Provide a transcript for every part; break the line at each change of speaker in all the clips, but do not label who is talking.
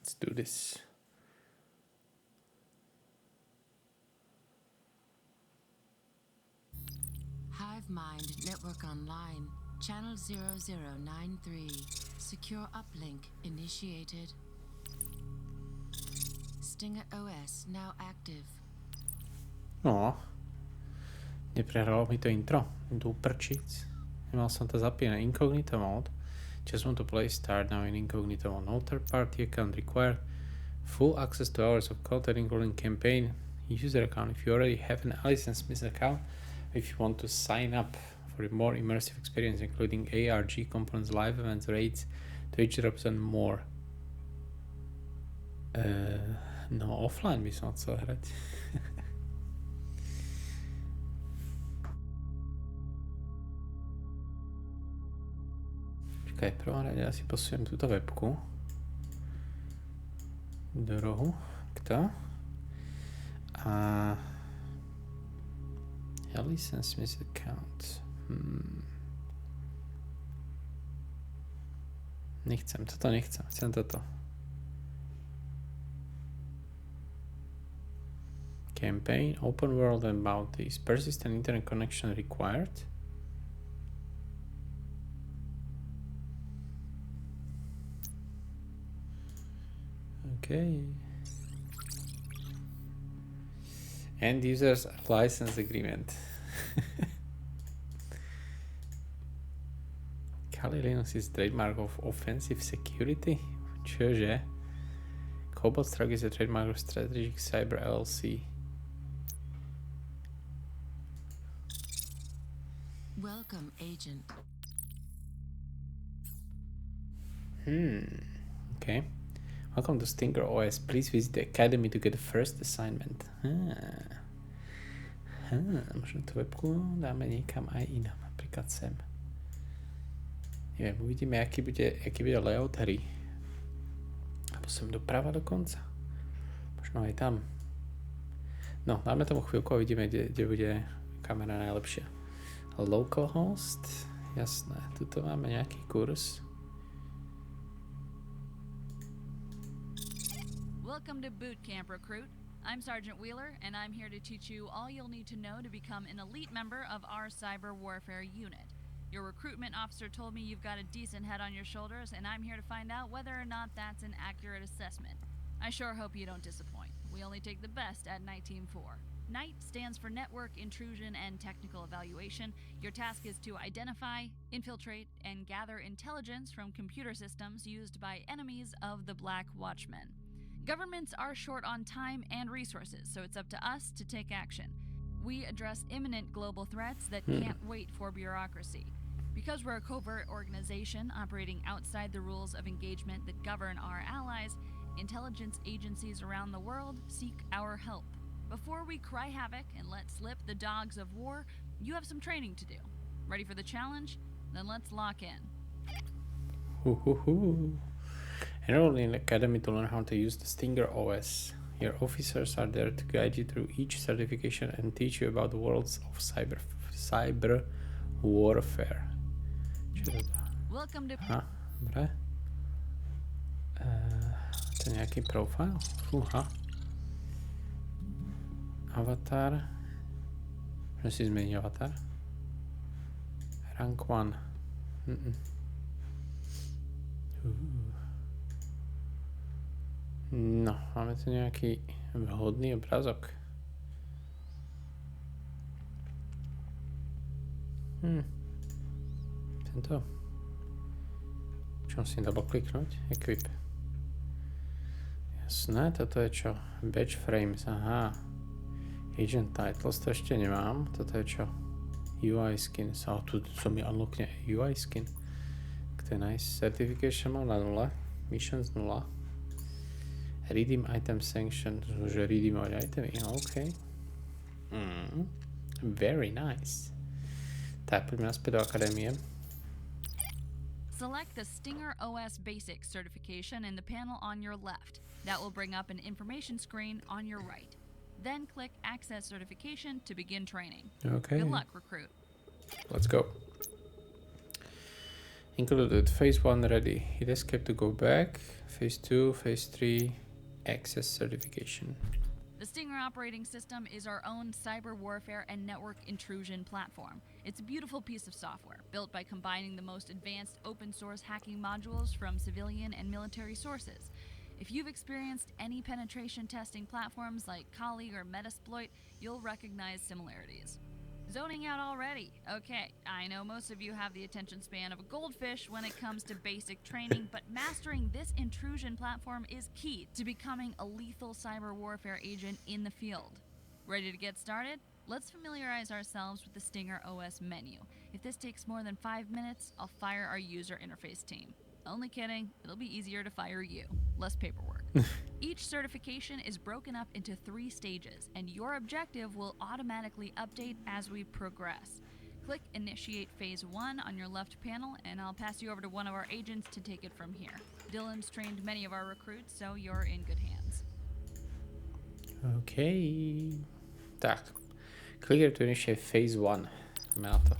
Let's do this.
Hive Mind Network Online, Channel 0093. Secure uplink initiated. Stinger OS now active.
No. Neprehralo mi to intro. Do prčic. Nemal som to zapínané. Incognito mode. Just want to play, start now in incognito mode. No third party account required. Full access to hours of content including campaign user account. If you already have an Alice & Smith account, if you want to sign up for a more immersive experience including ARG components, live events, raids, Twitch drops and more. No, offline by som chcel hrať. Čakaj, prvom rade asi posujem túto webku do rohu. Kto? A Alice & Smith account. Nechcem, toto nechcem. Chcem toto. Campaign, open world and bounties. Persistent internet connection required. Okay. End users license agreement. Kali Linux is trademark of offensive security. Čože? Cobalt Strike is a trademark of Strategic Cyber LLC.
Welcome, agent.
Okay. Welcome to Stinger OS. Please visit the Academy to get the first assignment. Možno tú webku dáme niekam aj inam, napríklad sem. Neviem, uvidíme, aký bude layout hry. Alebo sem doprava dokonca. Možno aj tam. No, dáme tomu chvíľku a vidíme, kde bude kamera najlepšia. Localhost, jasné. Tuto máme nejaký kurz.
Welcome to Boot Camp, Recruit. I'm Sergeant Wheeler, and I'm here to teach you all you'll need to know to become an elite member of our cyber warfare unit. Your recruitment officer told me you've got a decent head on your shoulders, and I'm here to find out whether or not that's an accurate assessment. I sure hope you don't disappoint. We only take the best at NITE Team 4. NITE stands for Network Intrusion and Technical Evaluation. Your task is to identify, infiltrate, and gather intelligence from computer systems used by enemies of the Black Watchmen. Governments are short on time and resources, so it's up to us to take action. We address imminent global threats that can't wait for bureaucracy. Because we're a covert organization operating outside the rules of engagement that govern our allies, intelligence agencies around the world seek our help. Before we cry havoc and let slip the dogs of war, you have some training to do. Ready for the challenge? Then let's lock in.
Enroll in the Academy to learn how to use the Stinger OS. Your officers are there to guide you through each certification and teach you about the worlds of cyber warfare.
Welcome to...
Dobre. To je nejaký profile? Fúha. Avatar. Môžem si zmeniť avatar. Rank 1. No, máme tu nejaký vhodný obrázok. Tento. Čo musím double kliknúť? Equip. Jasné, toto je čo? Badge frames, aha. Agent titles, to ešte nemám. Toto je čo? UI skin. Tu som mi unlockne UI skin. To je nice. Certification mám na 0. Missions 0. Redeem item sanction. To môže redeemovať itemy. OK. Very nice. Tak, poďme naspäť do akadémie.
Select the Stinger OS Basics certification in the panel on your left. That will bring up an information screen on your right. Then click Access Certification to begin training.
Okay.
Good luck, recruit.
Let's go. Included phase 1 ready. Hit escape to go back. Phase 2, phase 3, access certification.
The Stinger operating system is our own cyber warfare and network intrusion platform. It's a beautiful piece of software, built by combining the most advanced open source hacking modules from civilian and military sources. If you've experienced any penetration testing platforms like Kali or Metasploit, you'll recognize similarities. Zoning out already? Okay, I know most of you have the attention span of a goldfish when it comes to basic training, but mastering this intrusion platform is key to becoming a lethal cyber warfare agent in the field. Ready to get started? Let's familiarize ourselves with the Stinger OS menu. If this takes more than 5 minutes, I'll fire our user interface team. Only kidding, it'll be easier to fire you. Less paperwork. Each certification is broken up into 3 stages, and your objective will automatically update as we progress. Click Initiate Phase 1 on your left panel, and I'll pass you over to one of our agents to take it from here. Dylan's trained many of our recruits, so you're in good hands.
Okay. Tak. Click here to initiate phase 1. Jdeme na to.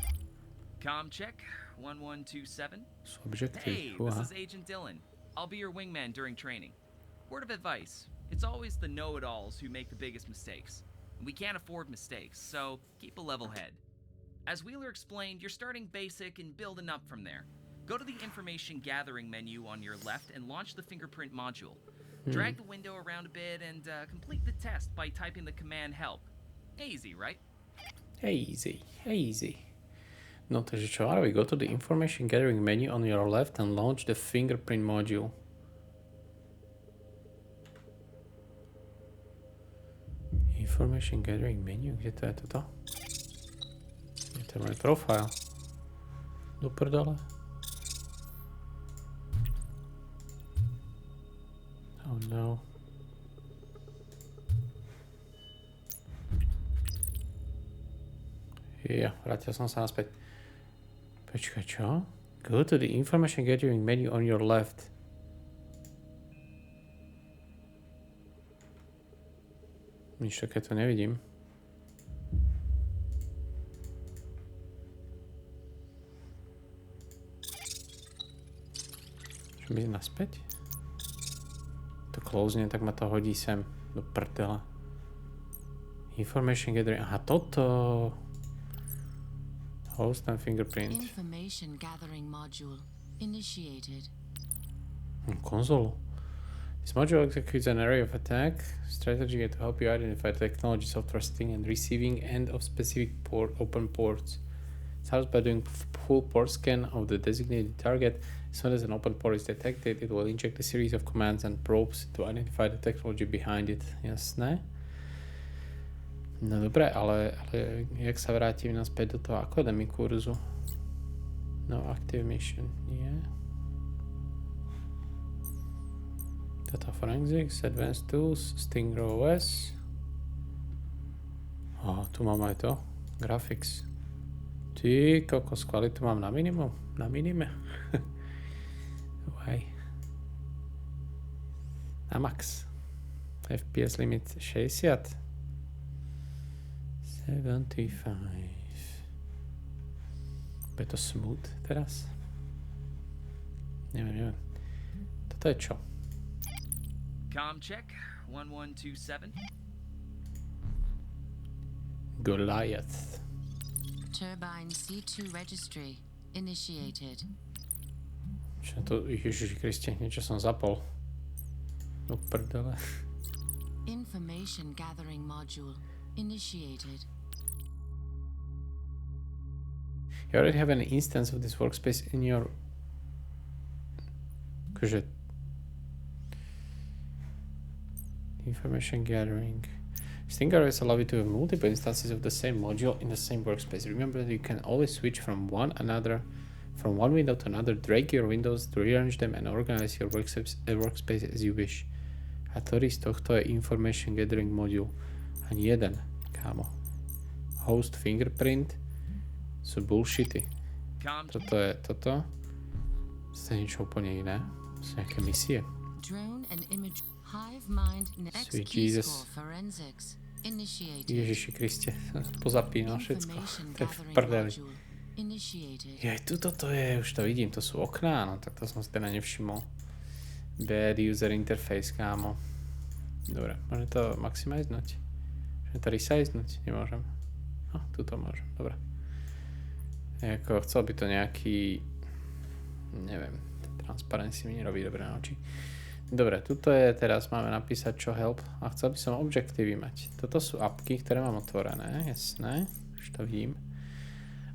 Com check, 1127.
Subjective.
Hey, this is Agent Dylan. I'll be your wingman during training. Word of advice, it's always the know-it-alls who make the biggest mistakes. We can't afford mistakes, so keep a level head. As Wheeler explained, you're starting basic and building up from there. Go to the information gathering menu on your left and launch the fingerprint module. Drag the window around a bit and complete the test by typing the command help. Easy, right?
Easy, easy. No, takže čo, we go to the information gathering menu on your left and launch the fingerprint module. Information gathering menu, kde to je toto? Je to môj profile. Do prdele. Oh no. Ja, vrátil som sa naspäť. Počkaj, čo? Go to the information gathering menu on your left. Nič také to nevidím. Čo mi naspäť? To closne, tak ma to hodí sem do prdela. Information gathering, aha, toto. Host and fingerprint.
Information gathering module initiated.
Console. This module executes an array of attack strategy to help you identify technology, software setting, and receiving end of specific open ports. It starts by doing full port scan of the designated target. As soon as an open port is detected, it will inject a series of commands and probes to identify the technology behind it. Jasné? No dobre, ale jak sa vrátim naspäť do toho Academy kurzu? No active mission, nie. Data forensics, advanced tools, Stinger OS. Tu mám aj to. Graphics. Ty kokos, kvalitu mám na minimum. Na minime. Uaj. Na max. FPS limit 60. 75. Bude to smooth teraz? Neviem. Toto je čo?
Com check, 1127.
Goliath.
Turbine C2 registry initiated.
Čo to? Ježiši Kriste, niečo som zapol. Do prdele.
Information gathering module initiated.
You already have an instance of this workspace in your... Akože... Information gathering. Stinger OS allows you to have multiple instances of the same module in the same workspace. Remember that you can always switch from one window to another, drag your windows to rearrange them and organize your workspace as you wish. A ktorý z tohto je information gathering module? Ani jeden, kámo. Host fingerprint sú bullshity. Toto je toto. To je niečo úplne iné. Sú nejaké misie.
Drone and image hive mind
Sweet Jesus.
forensics initiated.
Ježiši Kriste, pozapínal všetko. To je v prdeli.
Initiated.
Aj tuto to je, už to vidím, to sú okná, no tak to som si teda nevšimol. Bad user interface, kámo. Dobre, môžem to maximiznúť? Môžem to resiznúť? Nemôžem. No, tuto môžem, dobre. Jako, chcel by to nejaký, neviem, transparency mi nerobí dobre na oči. Dobre, tuto je, teraz máme napísať čo help a chcel by som objektívy mať. Toto sú apky, ktoré mám otvorené, jasné, už to vidím.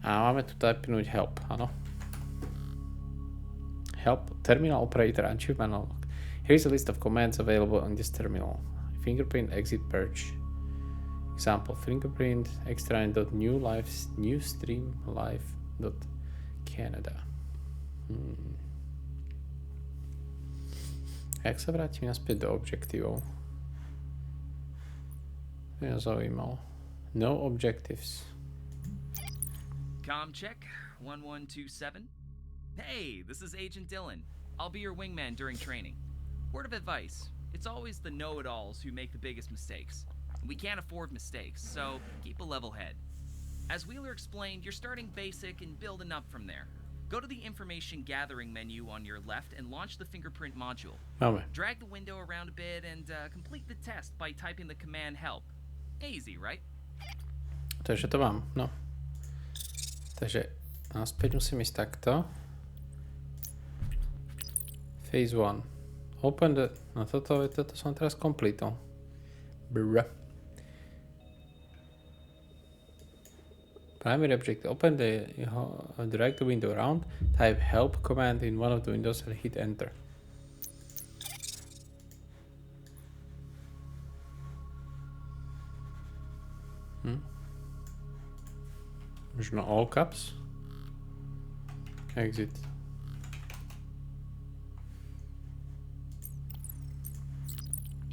A máme tu typnúť help, áno. Help, terminal operator, achievement unlock. Here is a list of commands available on this terminal. Fingerprint, exit, purge. Example, fingerprint, extranet.new live, new stream live.canada. Jak sa vrátim naspäť do objektívov? To mňa zaujímalo. No objectives.
Com check 1127. Hey, this is Agent Dylan. I'll be your wingman during training. Word of advice, it's always the know-it-alls who make the biggest mistakes. We can't afford mistakes, so keep a level head. As Wheeler explained, you're starting basic and building up from there. Go to the information gathering menu on your left and launch the fingerprint module.
Máme.
Drag the window around a bit and complete the test by typing the command help. Easy, right?
Takže to mám, no. Takže naspäť musím ísť takto. Phase 1. Open the... No toto som teraz completal. Brr. Primary object. Open the... drag the window around. Type help command in one of the windows and hit enter. Možno all caps. Exit.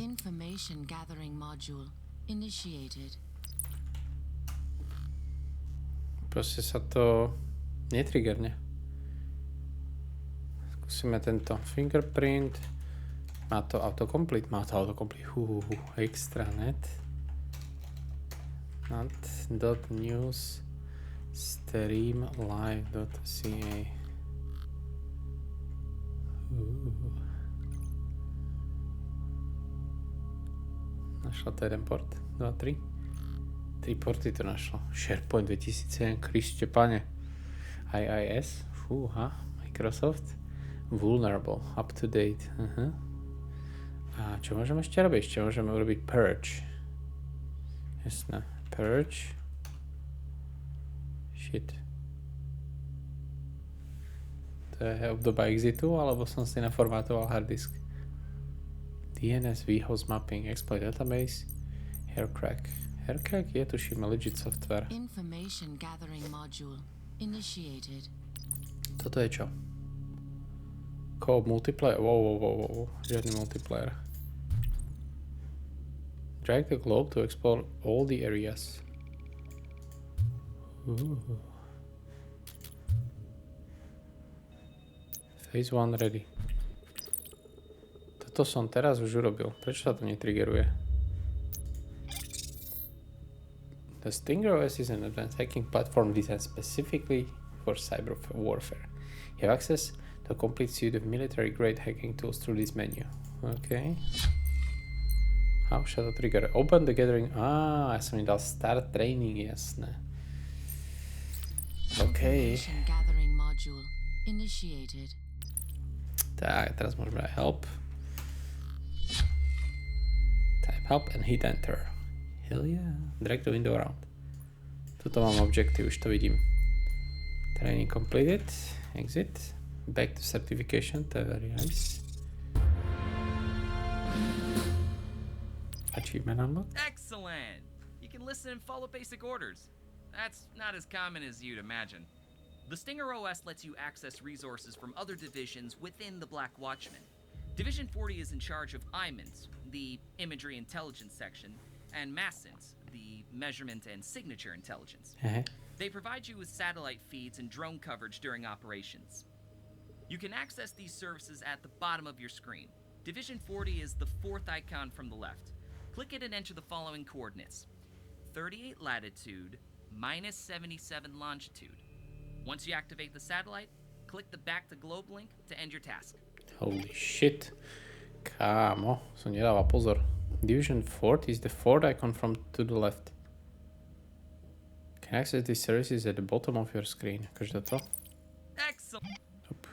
Information gathering module. Initiated.
Proste sa to netriggerne. Skúsime tento fingerprint. Má to autocomplete. Extranet. Not.news streamlive.ca. Našla to jeden port. 2, 3. 3 porty to našlo. SharePoint 2007. Kriste pane. IIS. Fúha. Microsoft. Vulnerable. Up to date. A čo môžeme ešte robiť? Ešte môžeme urobiť purge. Jasné. Purge. Shit. To je obdoba exitu, alebo som si naformátoval harddisk. DNS vhost mapping, exploit database, haircrack. Haircrack je tuším legit software.
Information gathering module. Initiated.
Toto je čo? Co-op multiplayer? Wow. Žiadny multiplayer. Drag the globe to explore all the areas. Phase 1 ready. Toto som teraz už urobil. Prečo sa to netriggeruje? The Stinger OS is an advanced hacking platform designed specifically for cyber warfare. You have access to a complete suite of military-grade hacking tools through this menu. Okay. How shall to trigger? Open the gathering. Ja som mi dal start training, jasné. OK.
Information gathering module. Initiated.
Tak, teraz môžeme dať help. Type help and hit enter. Hell yeah. Drag the window around. Tuto mám objective, už to vidím. Training completed. Exit. Back to certification. To je very nice. Achievement unlocked.
Excellent! You can listen and follow basic orders. That's not as common as you'd imagine. The Stinger OS lets you access resources from other divisions within the Black Watchman. Division 40 is in charge of IMINS, the Imagery Intelligence section, and MASINS, the Measurement and Signature Intelligence. They provide you with satellite feeds and drone coverage during operations. You can access these services at the bottom of your screen. Division 40 is the fourth icon from the left. Click it and enter the following coordinates. 38 latitude, minus 77 longitude. Once you activate the satellite, click the back to globe link to end your task.
Holy shit. Kámo, som nedával pozor. Division 4 is the fourth icon from to the left. Can access these services at the bottom of your screen. Akože toto?
Excellent.
Nope.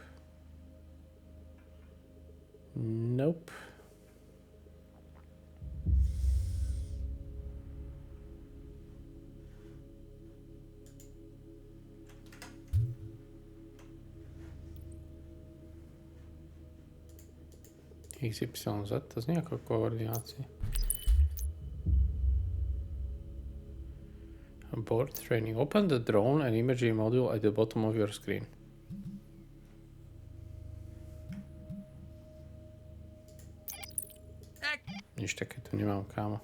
Nope. XYZ, to znie ako koordinácie. Board training. Open the drone and imagery module at the bottom of your screen. Nič také tu nemám, kámo.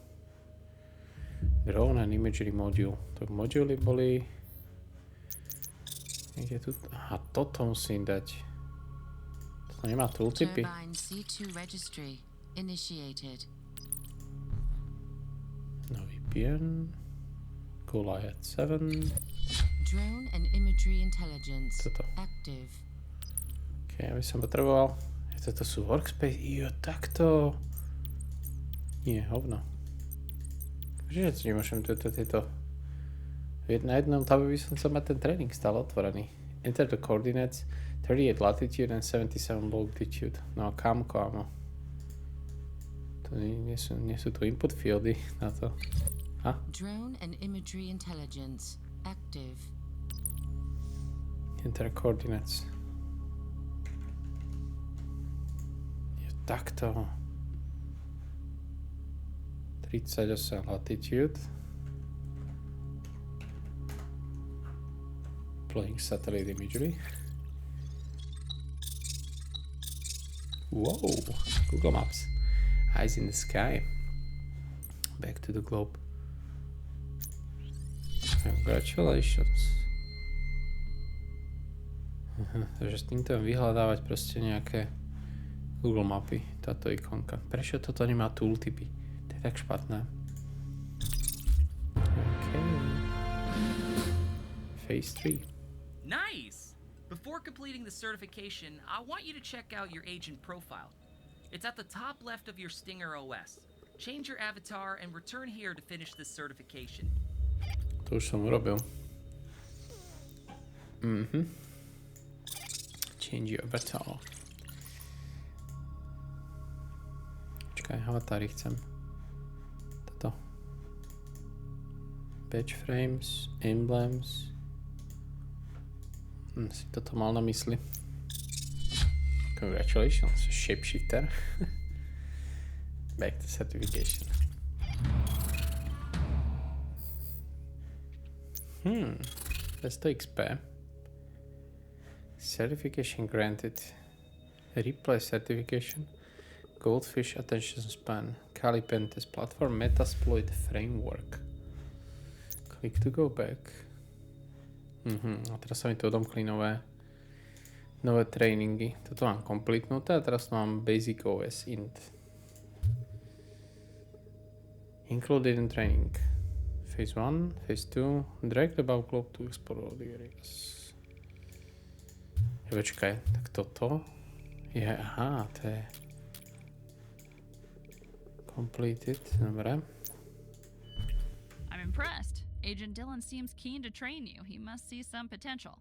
Drone and imagery module. Tak moduly boli... Niekde tu... Aha, toto musím dať. Toto nemá tooltipy.
Turbine C2 registry initiated.
No VPN. Goliath 7.
Drone and imagery intelligence
Toto.
active.
Ok, aby som potreboval. Toto sú workspace. Jo, takto. Nie, hovno. Že nemôžem tieto... Na jednom tabe by som chcel mať ten tréning stále otvorený. Enter the coordinates 38 latitude and 77 longitude. No a kamko, áno. To nie sú tu input fieldy na to. Ha?
Drone and imagery intelligence active.
Enter coordinates. Je takto. 38 latitude. Playing satellite imagery. Whoa, Google Maps. Eyes in the sky. Back to the globe. Congratulations. Takže s týmto vyhľadávať proste nejaké Google mapy, táto ikonka. Prečo toto nemá tooltipy? To je tak špatné. OK. Phase 3.
Nice! Before completing the certification, I want you to check out your agent profile. It's at the top left of your Stinger OS. Change your avatar and return here to finish this certification.
To už som urobil. Change your avatar. Počkaj, avatári chcem. Toto. Patch frames, emblems. Si toto mal na mysli. Congratulations, shapeshifter. Back to certification. That's the XP. Certification granted. Replay certification. Goldfish attention span. Kali Pentest platform Metasploit framework. Click to go back. A teraz sa mi tu odomkli nové tréningy. Toto mám kompletnuté a teraz mám Basic OS int. Included in training. Phase 1, Phase 2, drag the above globe to explore all the areas. Počkaj, tak toto je, aha, to je completed, dobre.
I'm impressed. Agent Dillon seems keen to train you. He must see some potential.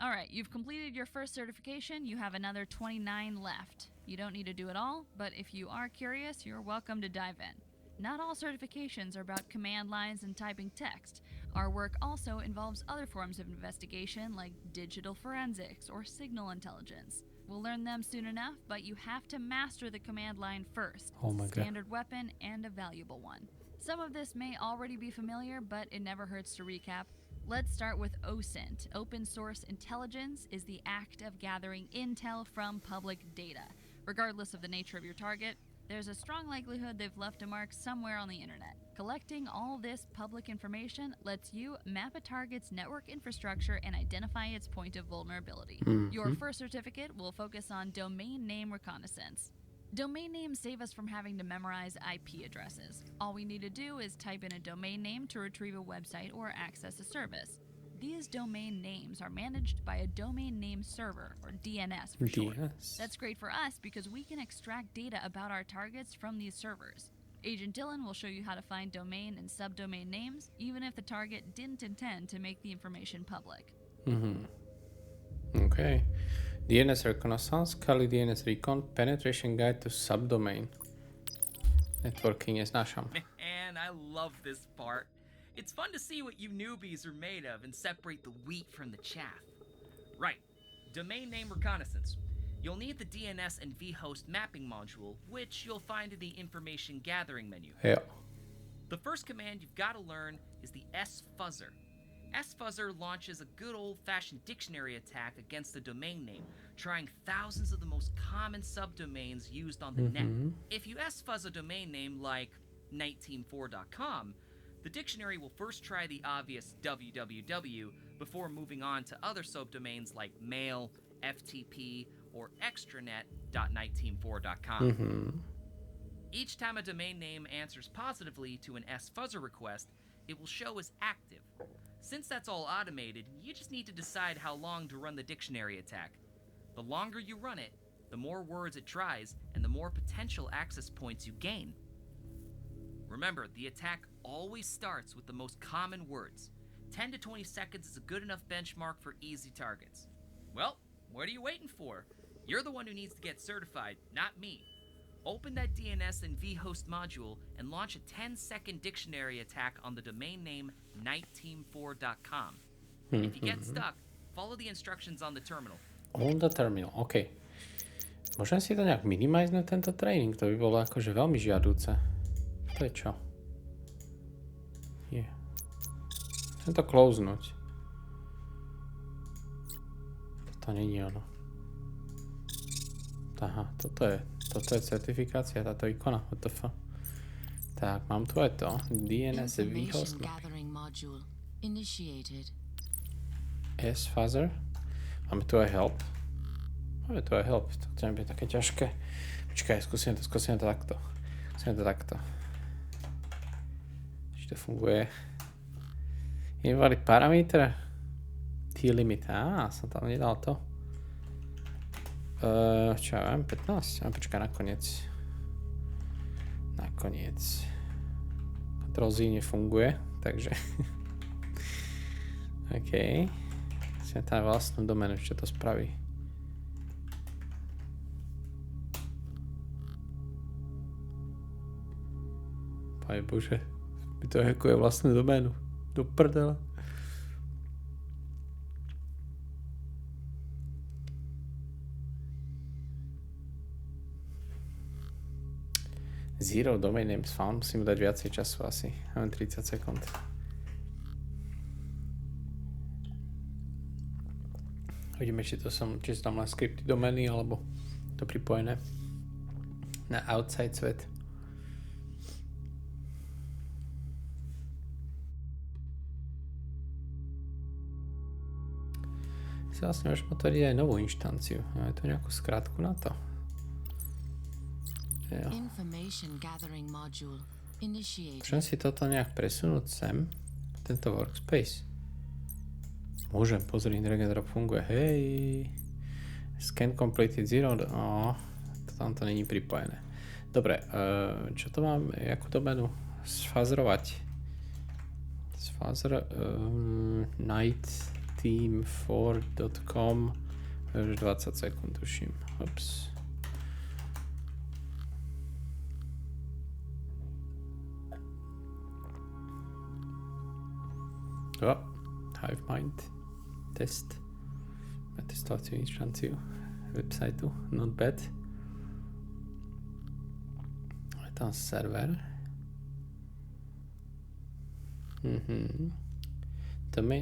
All right, you've completed your first certification. You have another 29 left. You don't need to do it all, but if you are curious, you're welcome to dive in. Not all certifications are about command lines and typing text. Our work also involves other forms of investigation like digital forensics or signal intelligence. We'll learn them soon enough, but you have to master the command line first.
Oh my
It's a
God.
standard weapon and a valuable one. Some of this may already be familiar, but it never hurts to recap. Let's start with OSINT. Open Source Intelligence is the act of gathering intel from public data. Regardless of the nature of your target, there's a strong likelihood they've left a mark somewhere on the internet. Collecting all this public information lets you map a target's network infrastructure and identify its point of vulnerability. Your first certificate will focus on domain name reconnaissance. Domain names save us from having to memorize IP addresses. All we need to do is type in a domain name to retrieve a website or access a service. These domain names are managed by a domain name server, or DNS for short.
DNS.
That's great for us because we can extract data about our targets from these servers. Agent Dylan will show you how to find domain and subdomain names, even if the target didn't intend to make the information public.
Okay. DNS Reconnaissance, Kali DNS Recon, Penetration Guide to Subdomain. Networking neznášam.
Man, I love this part. It's fun to see what you newbies are made of and separate the wheat from the chaff. Right, domain name reconnaissance. You'll need the DNS and vhost mapping module, which you'll find in the information gathering menu.
Jo.
The first command you've got to learn is the sfuzzer. Sfuzzer launches a good old-fashioned dictionary attack against the domain name, trying thousands of the most common subdomains used on the net. If you sfuzz a domain name like NITE-Team4.com, the dictionary will first try the obvious www before moving on to other subdomains like mail, FTP, or extranet.NITE-Team4.com. Each time a domain name answers positively to an sfuzzer request, it will show as active. Since that's all automated, you just need to decide how long to run the dictionary attack. The longer you run it, the more words it tries, and the more potential access points you gain. Remember, the attack always starts with the most common words. 10 to 20 seconds is a good enough benchmark for easy targets. Well, what are you waiting for? You're the one who needs to get certified, not me. Open that DNS and vhost module and launch a 10-second dictionary attack on the domain name NITE-Team4.com. If you get stuck, follow the instructions on the terminal.
On the terminal, OK. Môžem si to nejak minimiznúť, tento tréning? To by bolo akože veľmi žiaduce. To je čo? Nie. Chcem to closenúť. Toto není ono. Aha, toto je certifikácia, táto ikona, WTF. Tak, mám tu aj to. DNS vhost sfuzzer. Máme tu aj help. To chce byť také ťažké. Počkaj, skúsim to takto. Či to funguje. Invalid parameter. T-limit. Som tam nedal to. Čo ja viem, 15? Počkaj, nakoniec. Ctrl-Z nefunguje, takže OK. Chcem tam vlastnú doménu, čo to spraví. Pane Bože, mi to hackuje vlastnú doménu. Do prdela. Zero domain names found. Musím dať viacej času asi. Mám 30 sekúnd. Uvidíme, či sú tam len skripty domény, alebo to pripojené na outside svet. Si vlastne môžem otvoriť aj novú inštanciu. Máme tu nejakú skratku na to. Jo. Môžem si toto nejak presunúť sem, tento workspace. Môžem, pozri, drag and drop funguje, hej. Scan completed zero, to tamto není pripojené. Dobre, čo to mám, jakú doménu sfazrovať? Sfazr, NITE-Team4.com, už 20 sekúnd tuším, ups. Hivemind test. Testovaciu inštanciu websiteu, not bad. Je tam server.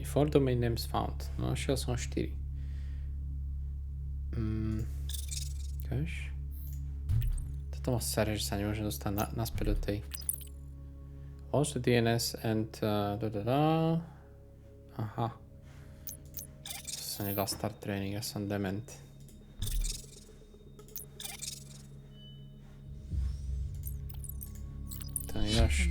For domain names found. No, našiel som 4. Toto ma sere, že sa nemôžem dostať naspäť do tej. Also DNS and Aha. Som nedal start training, ja som dement. To nedáš.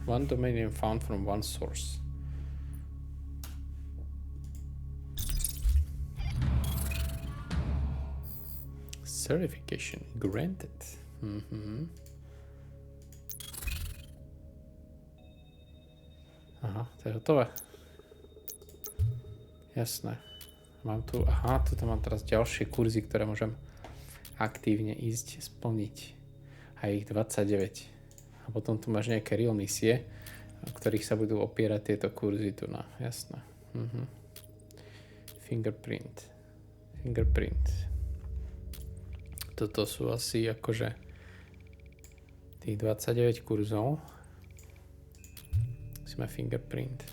One domain name found from one source. Certification granted. Aha, to je hotové. Jasné. Mám tu, tuto mám teraz ďalšie kurzy, ktoré môžem aktívne ísť splniť. A ich 29. A potom tu máš nejaké real misie, o ktorých sa budú opierať tieto kurzy tu na. Jasné. Fingerprint. Toto sú asi akože tých 29 kurzov. Musíme fingerprint.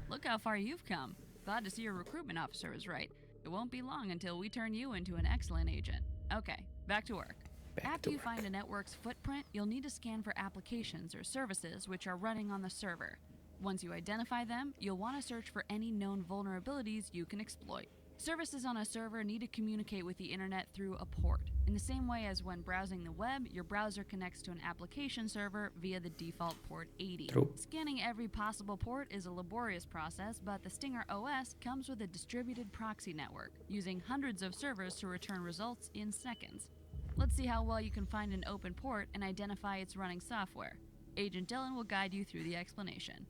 Look how far you've come. Glad to see your recruitment officer is right. It won't be long until we turn you into an excellent agent. Okay, back to work. After you find a network's footprint, you'll need to scan for applications or services which are running on the server. Once you identify them, you'll want to search for any known vulnerabilities you can exploit. Services on a server need to communicate with the internet through a port. In the same way as when browsing the web, your browser connects to an application server via the default port 80.
True.
Scanning every possible port is a laborious process, but the Stinger OS comes with a distributed proxy network, using hundreds of servers to return results in seconds. Let's see how well you can find an open port and identify its running software. Agent Dylan will guide you through the explanation.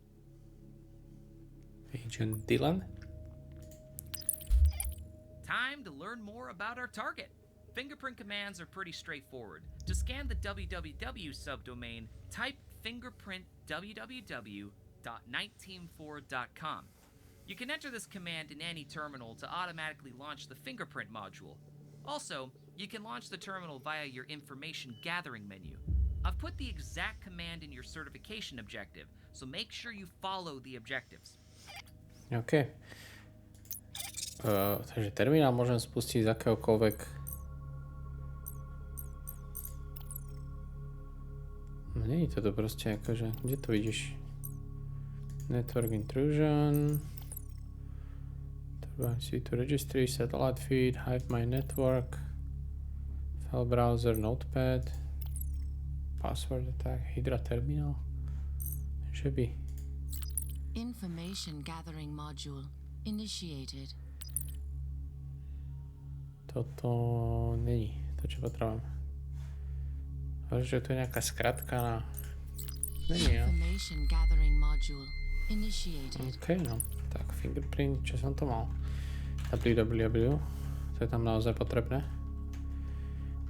Agent Dylan?
Time to learn more about our target. Fingerprint commands are pretty straightforward. To scan the www subdomain, type fingerprint www.NITEteam4.com. You can enter this command in any terminal to automatically launch the fingerprint module. Also, you can launch the terminal via your information gathering menu. I've put the exact command in your certification objective, so make sure you follow the objectives.
OK. Takže terminál môžem spustiť z akéhokoľvek. No nie je to proste akože, kde to vidíš? Network intrusion. See to registry, satellite feed, Hive my network, file browser, notepad, password attack, Hydra terminal. Že by.
Information gathering module initiated.
Toto není to, čo potrebujem. Ale že tu je nejaká skratka na... Není, ja.
Information gathering module initiated.
OK, no. Tak, fingerprint, čo som to mal? www. To je tam naozaj potrebné.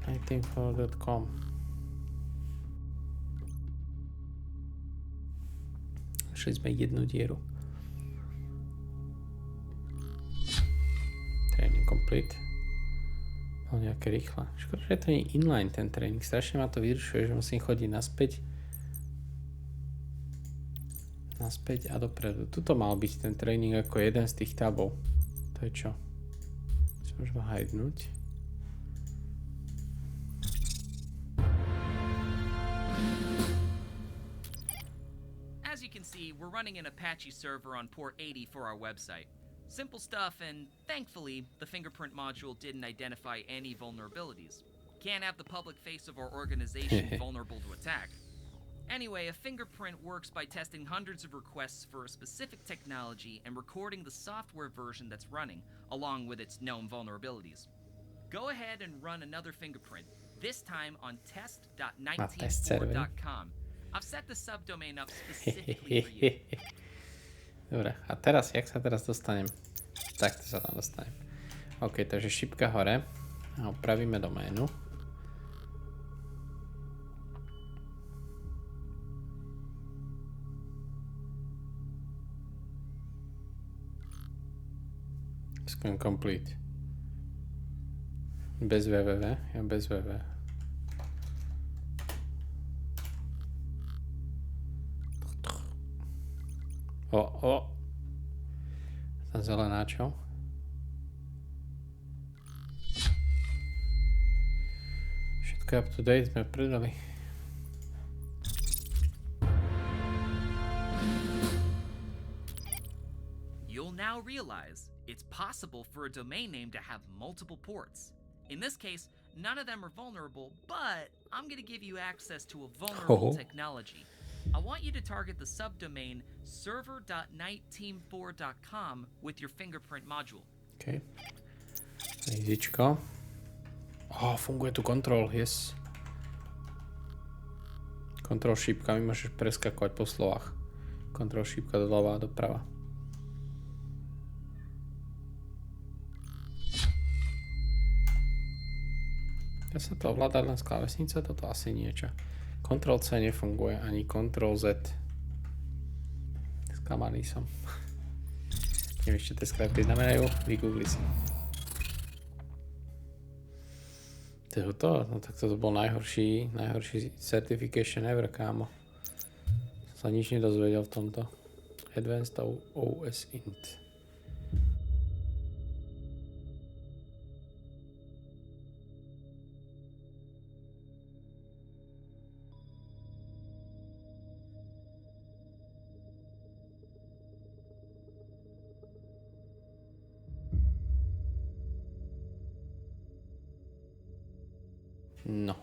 NITEinfo.com. Našli sme jednu dieru. Training complete. Bolo nejaké rýchle. Škoda, že to nie je inline ten tréning. Strašne ma to vyrušuje, že musím chodiť naspäť a dopredu. Tuto mal byť ten tréning ako jeden z tých tabov. To je čo? Si môžeme hajdnúť.
As you can see, we're running an Apache server on port 80 for our website. Simple stuff, and thankfully, the fingerprint module didn't identify any vulnerabilities. Can't have the public face of our organization vulnerable to attack. Anyway, a fingerprint works by testing hundreds of requests for a specific technology and recording the software version that's running, along with its known vulnerabilities. Go ahead and run another fingerprint, this time on test.NITEteam4.com. I've set the subdomain up specifically for you.
Dobre, a teraz, jak sa teraz dostanem? Takto sa tam dostanem. OK, takže šipka hore. A opravíme doménu. Scan complete. Bez www, ja bez www. Tá zelená čo? Všetko je up to date, sme predali.
You'll now realize it's possible for a domain name to have multiple ports. In this case, none of them are vulnerable, but I'm going to give you access to a vulnerable technology. I want you to target the subdomain server.niteteam4.com with your fingerprint module.
OK. Easyčko. Funguje tu kontrol, yes. Kontrol šípkami môžeš preskakovať po slovách. Kontrol šípka doľava a doprava. Ja sa to ovládať len z klávesnice, toto asi niečo. Ctrl C nefunguje, ani Ctrl Z. Sklamaný som. Neviem, ešte tie sklepy znamenajú, vygoogli si. Toto? No tak toto bol najhorší certification ever, kámo. Som sa nič nedozvedel v tomto. Advanced OS int. No.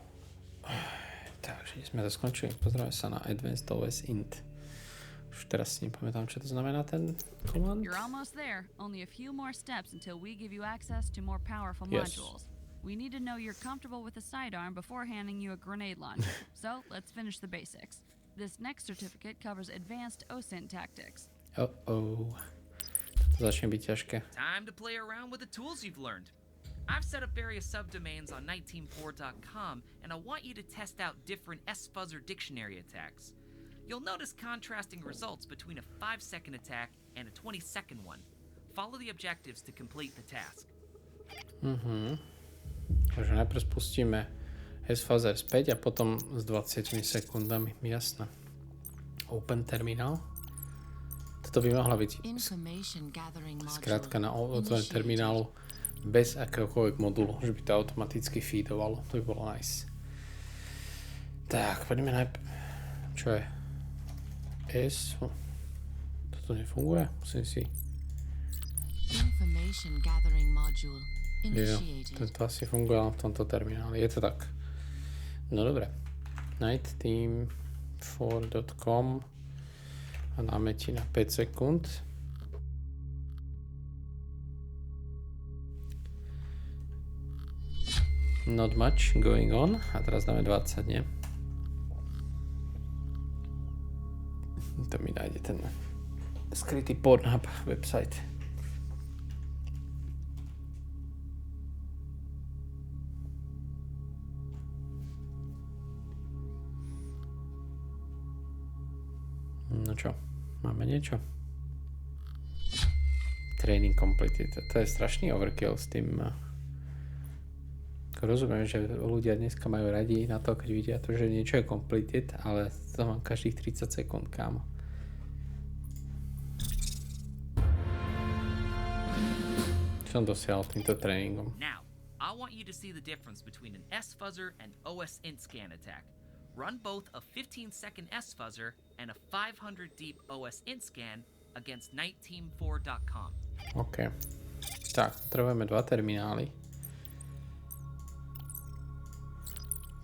Takže sme to skončili. Pozrieme sa na Advanced OS int. Už teraz si nepamätám, čo to znamená ten command.
You're almost there. Only a few more steps until we give you access to more powerful
Yes.
modules. We need to know you're comfortable with a sidearm before handing you a grenade launcher. So let's finish the basics. This next certificate covers advanced OSINT tactics.
To začne byť ťažké.
Time to play around with the tools you've learned. I've set up various subdomains on niteteam4.com, and I want you to test out different S-Fuzzer dictionary attacks. You'll notice contrasting results between a 5-second attack and a 20-second one. Follow the objectives to complete the task.
Takže najprv spustíme S-Fuzzer späť a potom s 20 sekundami. Jasné. Open terminál. Toto by mohla byť
Information gathering module
skrátka na otvorenie
initiated.
terminálu bez akéhokoľvek modulu, že by to automaticky feedovalo. To by bolo nice. Tak, poďme najprv. Čo je? S. Toto nefunguje? Musím si...
Information gathering module
Jo,
initiated.
tento asi funguje len v tomto termináli. Je to tak. No dobre. NITEteam4.com a dáme ti na 5 sekúnd. Not much going on. A teraz dáme 20, nie? To mi nájde ten skrytý Pornhub website. No čo? Máme niečo? Training completed. To je strašný overkill s tým. Rozumiem, že ľudia dneska majú radi na to, keď vidia to, že niečo je completed, ale to mám každých 30 sekúnd, kámo. Čo som dosiahol týmto tréningom?
Now, I want you to see the difference between an S-Fuzzer and OS-int scan attack. Run both a 15-second S-Fuzzer and a 500 deep OS-int scan against niteteam4.com.
OK. Tak, potrebujeme dva terminály.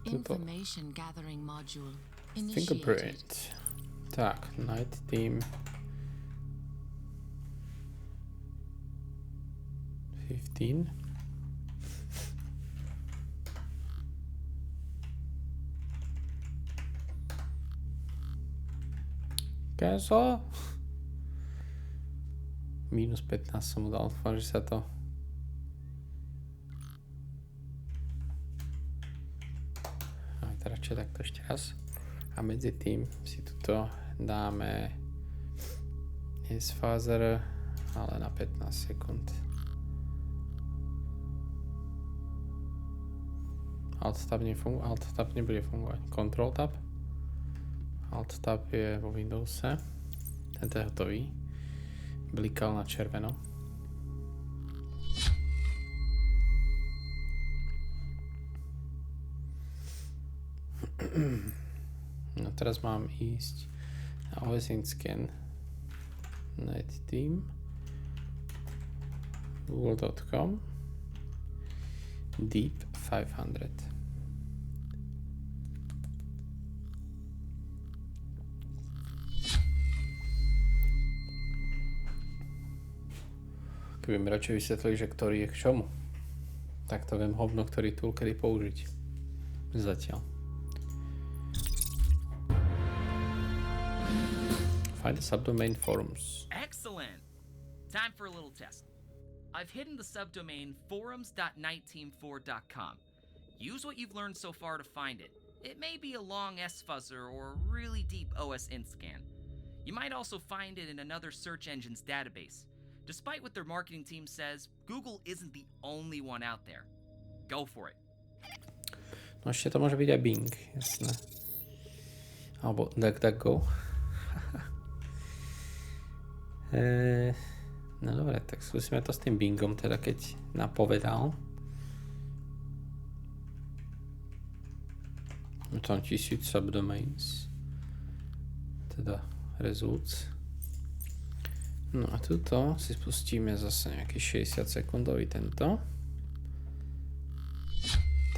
Tuto.
Information gathering module initiated.
Fingerprint. Tak, NITE Team 15. Cancel. Minus 15 som mu dal, dúfam, že sa to... Radšej takto ešte raz. A medzi tým si tuto dáme S-Fuzzer, ale na 15 sekúnd. Alt-Tab nebude fungovať. Control-Tab. Alt-Tab je vo Windowse. Tento je hotový. Blikal na červeno. No teraz mám ísť na OS-int scan NITE Team google.com deep 500. Keby mi radšej vysvetlili, že ktorý je k čomu. Tak to viem hovno, ktorý tool kedy použiť. Zatiaľ. Find the subdomain forums.
Excellent! Time for a little test. I've hidden the subdomain forums.niteteam4.com. Use what you've learned so far to find it. It may be a long S-fuzzer or a really deep OS int scan. You might also find it in another search engine's database. Despite what their marketing team says, Google isn't the only one out there. Go for it.
No ešte to môže byť aj Bing, jasné. Alebo DuckDuckGo. No dobre, tak skúsime to s tým Bingom, teda keď napovedal. Tam 1000 subdomains. Teda results. No a tuto si spustíme zase nejaký 60 sekundový tento.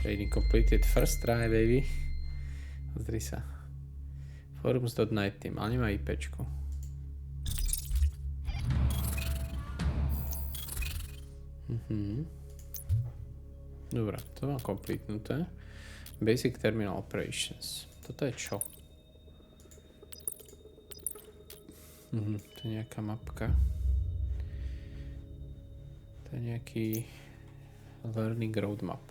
Training completed first try, baby. Pozri sa. Forums.NITE Team, ale nemá IPčku. Dobre, to mám completenuté. Basic Terminal Operations. Toto je čo? To je nejaká mapka. To je nejaký Learning Roadmap.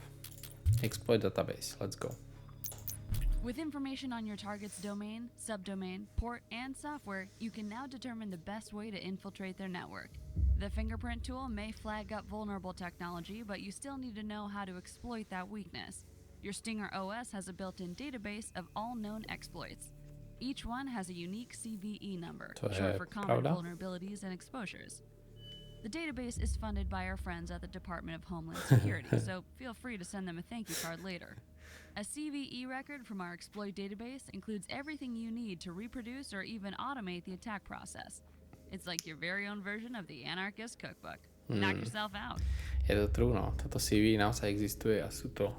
Exploit database. Let's go.
With information on your target's domain, subdomain, port, and software, you can now determine the best way to infiltrate their network. The fingerprint tool may flag up vulnerable technology, but you still need to know how to exploit that weakness. Your Stinger OS has a built-in database of all known exploits. Each one has a unique CVE number, short for common vulnerabilities and exposures. The database is funded by our friends at the Department of Homeland Security, so feel free to send them a thank you card later. A CVE record from our exploit database includes everything you need to reproduce or even automate the attack process. It's like your very own version of the Anarchist Cookbook. Knock yourself out.
Je to true, no. Toto CV naozaj existuje a sú to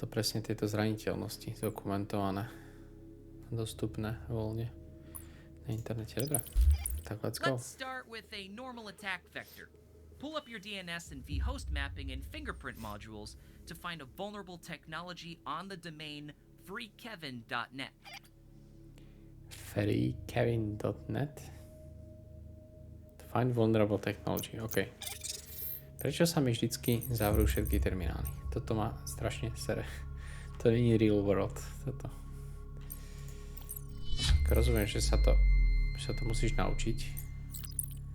presne tieto zraniteľnosti dokumentované, dostupné voľne na internete. Dobre, tak let's go.
Let's start with a normal attack vector. Pull up your DNS and vhost mapping and fingerprint modules to find a vulnerable technology on the domain freekevin.net.
freekevin.net. To find vulnerable technology, OK. Prečo sa mi vždycky zavrú všetky terminály? Toto má strašne sere. To nie je real world. Toto. Rozumiem, že sa to musíš naučiť.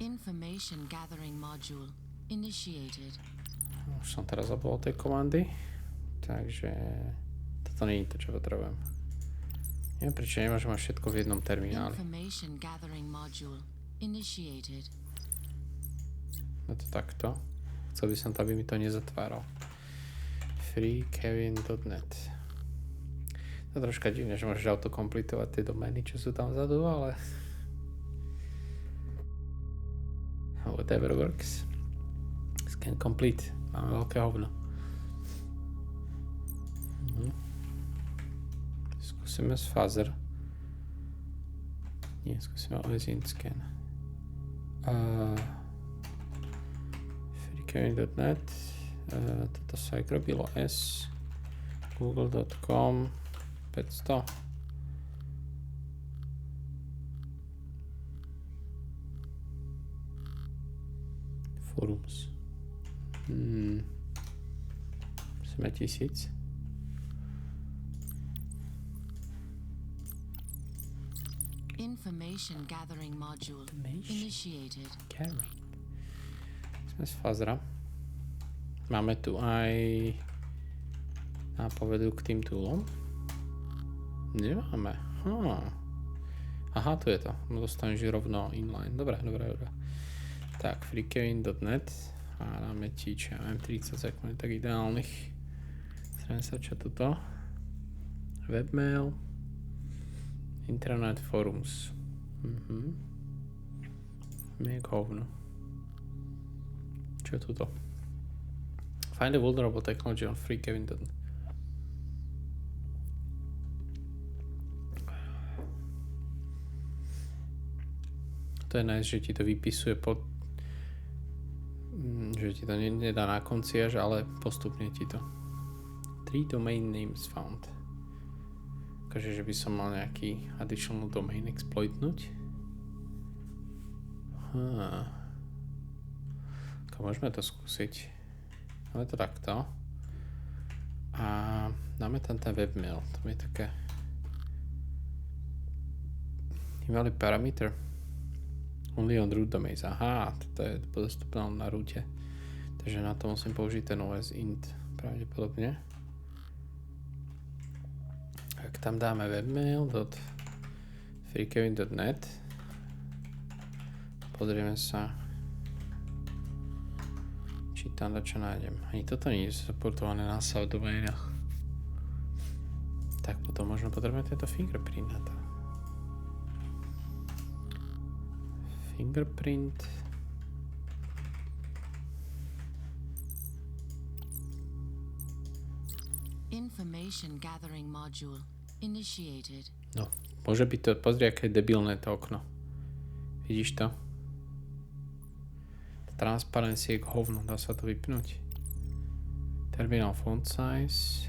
Information gathering module initiated.
Už som teraz zabudol tej komandy. Takže toto nie je to, čo potrebujem. Neviem, prečo nemôžem mať všetko v jednom termináli.
Information gathering module initiated.
No to takto. Chcel by som to, aby mi to nezatváral. freekevin.net. To je troška divné, že môžeš autokompletovať tie domény, čo sú tam vzadu, ale whatever works. Scan complete. Máme veľké hovno. Skúsime z fuzzer. Nie, skúsime OS int scan. freekevin.net. Toto sa aj robilo S. google.com 500. Forums. Sme 1000.
Information gathering module initiated.
Sme z Fazra. Máme tu aj nápovedu k tým toolom. Nemáme. Aha, tu je to. Dostaneš rovno inline. Dobre. Tak, freekevin.net a dáme ti, čo ja mám 30 sekúnd, tak ideálnych. Zrejme sa čo toto. Webmail. Internet forums. Miek hovno. Čo je toto? Find a vulnerable technology on freekevin.net. To je nice, že ti to vypisuje pod že ti to nedá na konci až, ale postupne ti to. 3 domain names found. Takže, že by som mal nejaký additional domain exploitnúť. Môžeme to skúsiť. Máme to takto. A dáme tam ten webmail. To je také email parameter. Only on root domains. Aha, toto je dostupné na roote. Takže na to musím použiť ten OS int. Pravdepodobne. Tak tam dáme webmail.freekevin.net. Pozrieme sa, či tam čo nájdem. Ani toto nie je supportované na subdoménoch. Tak potom možno potrebujeme tento fingerprint na to. Fingerprint.
Information gathering module initiated.
No, môže byť to, pozri, aké je debilné to okno. Vidíš to? Transparency je k hovnu, dá sa to vypnúť. Terminal font size.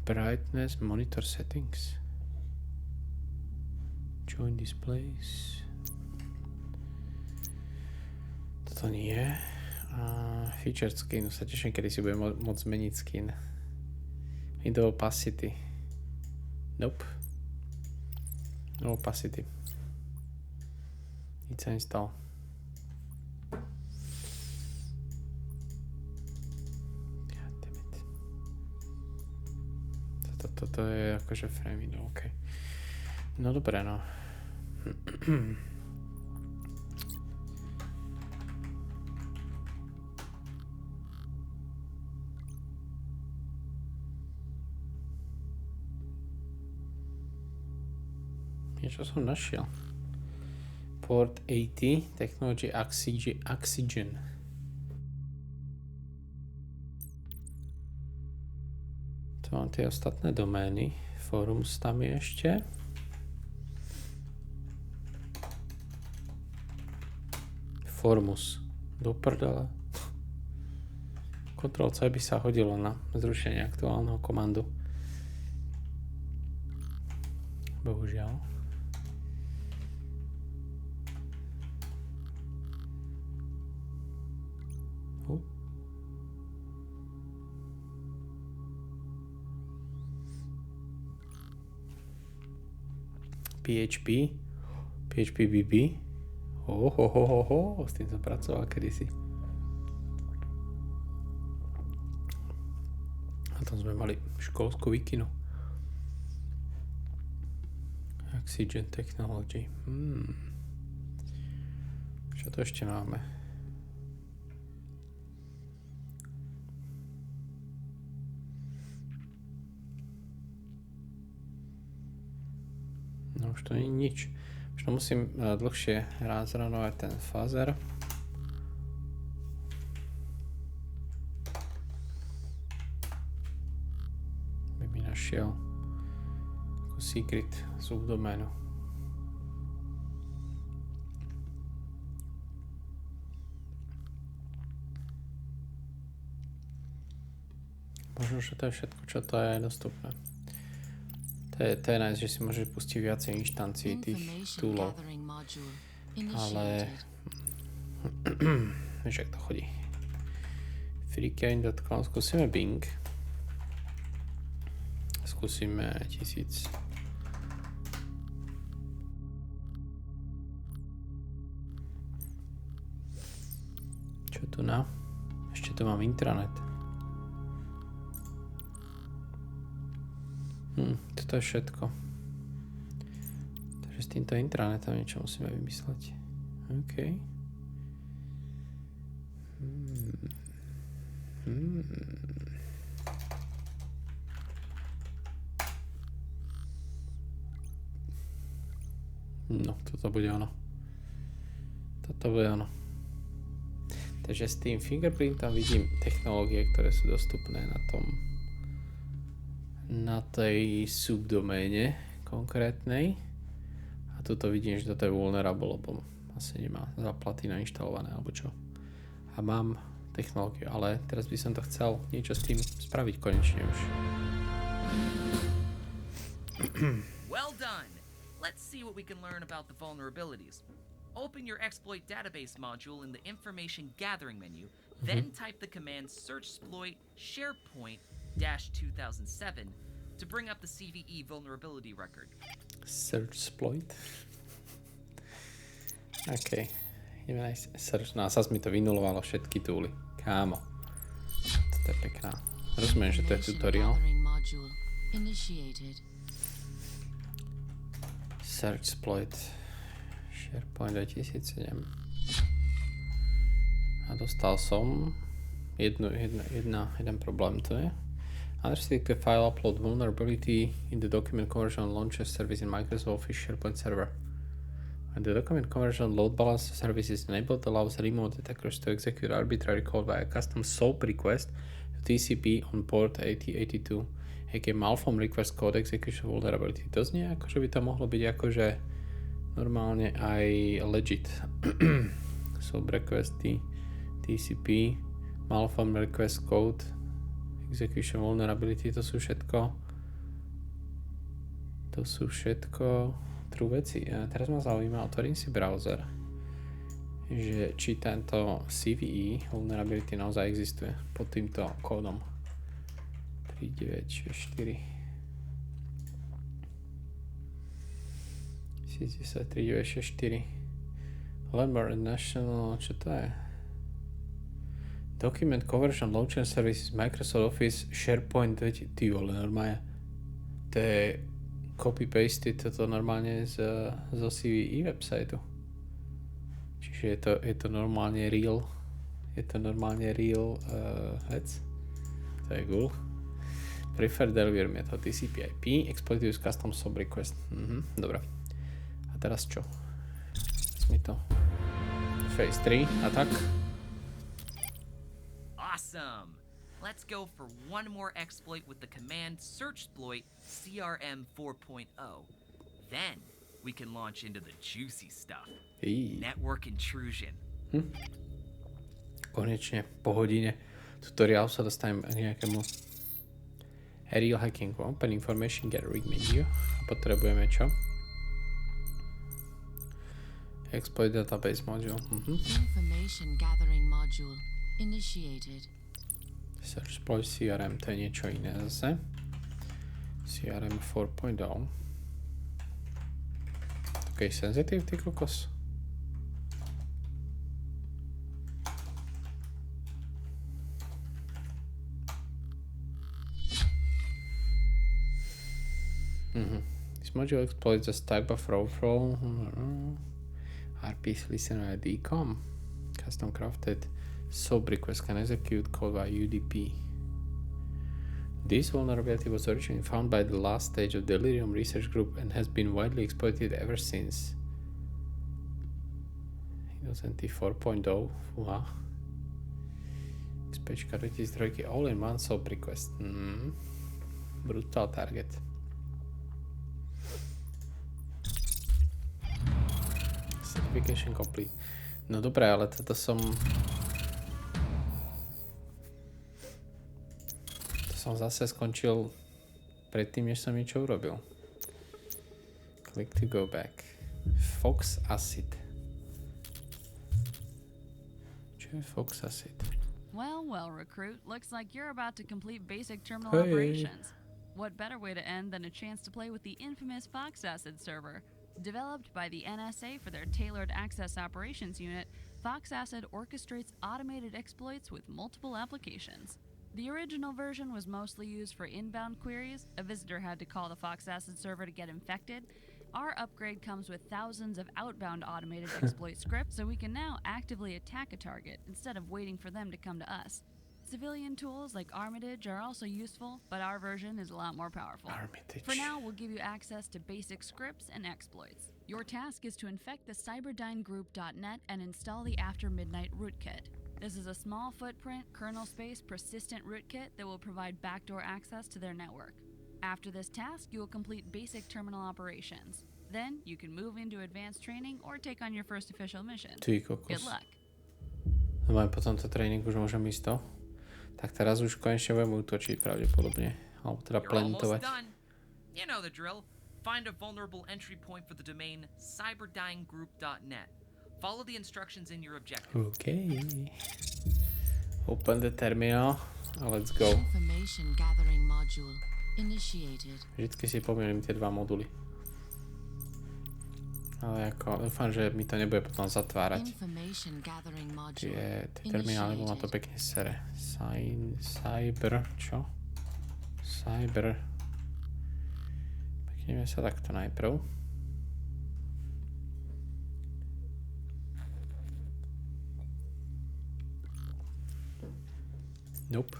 Brightness, monitor settings. Join displays. Toto nie. Featured skin, sa teším, kedy si budem môcť zmeniť skin. Window opacity. Nope. No opacity. Nic sa nestalo. Toto je akože frame, no ok. No dobré, no. Niečo som našiel. Port 80, technology oxygen. Tu mám tie ostatné domény. Forums tam je ešte. Formus. Do prdele. Ctrl-C by sa hodilo na zrušenie aktuálneho komandu. Bohužiaľ. PHP BB. S tým som pracoval kedysi. A tam sme mali školskú wikinu. Oxygen technology. Čo to ešte máme? No už to nie je nič. Už to musím dlhšie razranovať ten fazer. By mi našiel takú secret subdoménu. Možno, že to je všetko, čo to je dostupné. To je nice, že si môžeš pustiť viacej inštancií tých toolov. Ale vieš, jak to chodí. freekevin.com, skúsime Bing. Skúsime 1000. Čo tu na? Ešte tu mám intranet. Toto je všetko. Takže s týmto intranetom niečo musíme vymysleť. OK. No, toto bude ono. Takže s tým fingerprintom vidím technológie, ktoré sú dostupné na tej subdoméne konkrétnej. A tuto vidím, že toto je vulnerable, lebo asi nemá zaplaty nainštalované, alebo čo. A mám technológiu, ale teraz by som to chcel niečo s tým spraviť konečne už.
Well done! Let's see what we can learn about the vulnerabilities. Open your exploit database module in the information gathering menu, then type the command searchsploit SharePoint-2007 to bring up the CVE vulnerability record.
Searchsploit. OK. Ideme nájsť search. No a zase mi to vynulovalo všetky túly. Kámo. Toto je pekná. Rozumiem, že to je tutoriál. Searchsploit. SharePoint 2007. A dostal som jeden problém to je. Understand the file upload vulnerability in the document conversion launcher service in Microsoft Office SharePoint server. When the document conversion load balance service is enabled, allows remote attackers to execute arbitrary code via custom SOAP request to TCP on port 8082, aka malform request code execution vulnerability. To znie ako, že by to mohlo byť akože normálne aj legit. SOAP request TCP, malform request code, execution vulnerability, to sú všetko true veci. A teraz ma zaujíma, otvorím si browser, že či tento CVE vulnerability naozaj existuje pod týmto kódom 3964. Lember National, čo to je? Document Conversion Launcher Services Microsoft Office SharePoint 2000, ty vole, normálne. To je copy-paste toto normálne zo CVE websiteu. Čiže je to normálne real. Je to normálne real vec. To je cool. Preferred delivery method TCP/IP, exploit use custom SOAP request. Dobre. A teraz čo? Sme to. Phase 3, attack.
Awesome! Let's go for one more exploit with the command searchsploit CRM 4.0. Then we can launch into the juicy stuff. Network intrusion.
Konečne po hodine tutoriálu sa dostanem k nejakému real hackingu. Open information, get rig menu. A potrebujeme čo? Exploit database module.
Information gathering module initiated.
Searchsploit CRM, to je niečo iné zase. CRM 4.0. Ok, sensitive, ty kokos. This module exploits the stack buffer overflow. RPC listener ID.com. Custom crafted SOAP request can execute code by UDP. This vulnerability was originally found by the last stage of the Delirium research group and has been widely exploited ever since. Windows NT 4.0, fúha. XPčka 2003, all-in-one SOAP request. Brutal target. Certification complete. No dobré, ale toto som zase skončil predtým, než som niečo urobil. Click to go back. Fox Acid. Čo je Fox Acid?
Well, recruit. Looks like you're about to complete basic terminal operations. What better way to end than a chance to play with the infamous Fox Acid server? Developed by the NSA for their tailored access operations unit, Fox Acid orchestrates automated exploits with multiple applications. The original version was mostly used for inbound queries. A visitor had to call the Fox Acid server to get infected. Our upgrade comes with thousands of outbound automated exploit scripts, so we can now actively attack a target instead of waiting for them to come to us. Civilian tools like Armitage are also useful, but our version is a lot more powerful.
Armitage.
For now, we'll give you access to basic scripts and exploits. Your task is to infect the cyberdynegroup.net and install the After Midnight rootkit. This is a small footprint, kernel space, persistent rootkit that will provide backdoor access to their network. After this task, you will complete basic terminal operations. Then, you can move into advanced training or take on your first official mission.
Ty kokos.
Good luck.
Lebo aj po tomto tréningu už môžem ísť to. Tak teraz už konečne budem útočiť pravdepodobne. Alebo teda
You're almost
plantovať.
done. You know the drill. Find a vulnerable entry point for the domain cyberdyinggroup.net. Follow the instructions in your objective.
OK. Open the terminal a let's go.
Information gathering module initiated.
Vždycky si pomýlim tie dva moduly. Ale ako, dúfam, že mi to nebude potom zatvárať.
Information gathering module
Tie terminály, bo ma to pekne sere. Cyber, čo? Cyber. Pekneme sa takto najprv. Nope.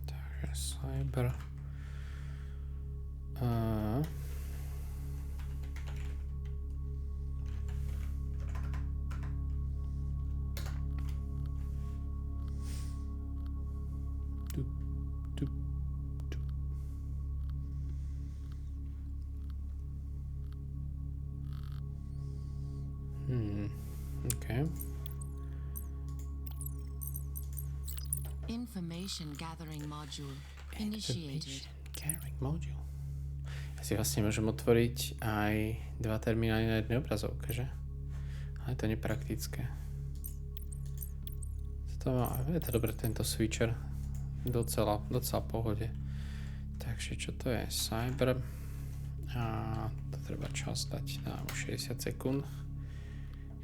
Takže cyber. Okay.
Information gathering module initiated.
Gathering module. Ja si vlastne môžem otvoriť aj dva terminály na jednej obrazovke, že? Ale to je nepraktické. Je to dobre, tento switcher. Docela pohode. Takže čo to je? Cyber. A to treba čas dať. Dám 60 sekúnd.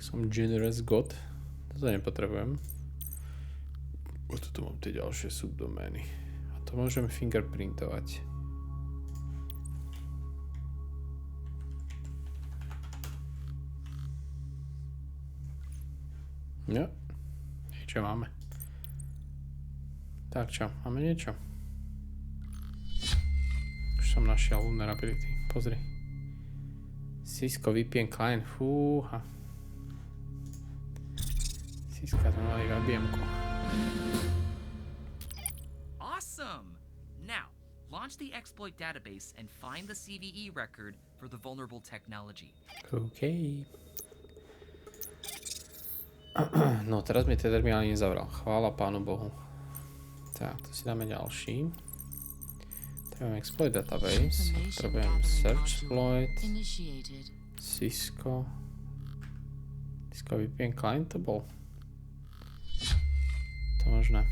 Som generous god. Toto nepotrebujem. A tu mám tie ďalšie subdomény. A to môžem fingerprintovať. No. Niečo máme. Tak čo, máme niečo? Už som našiel vulnerability. Pozri. Cisco VPN client. Fúha. Cisco sme mali IBM-ku.
Awesome! Now, launch the exploit database and find the CVE record for the vulnerable technology.
OK. No, teraz mi tie terminály nezavral. Chvála Pánu Bohu. Tak, to si dáme ďalší. Potrebujem exploit database. Potrebujem search exploit. Cisco. Cisco VPN client to bol. To možné.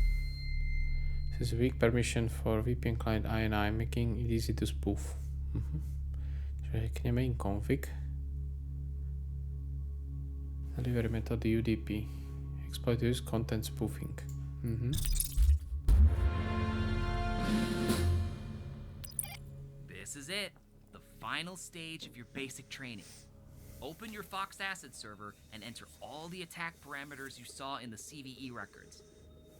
This is weak permission for VPN client INI, making it easy to spoof. Čiže hackneme in config. Delivery method UDP. Exploit use content spoofing.
This is it, the final stage of your basic training. Open your Fox Asset server and enter all the attack parameters you saw in the CVE records.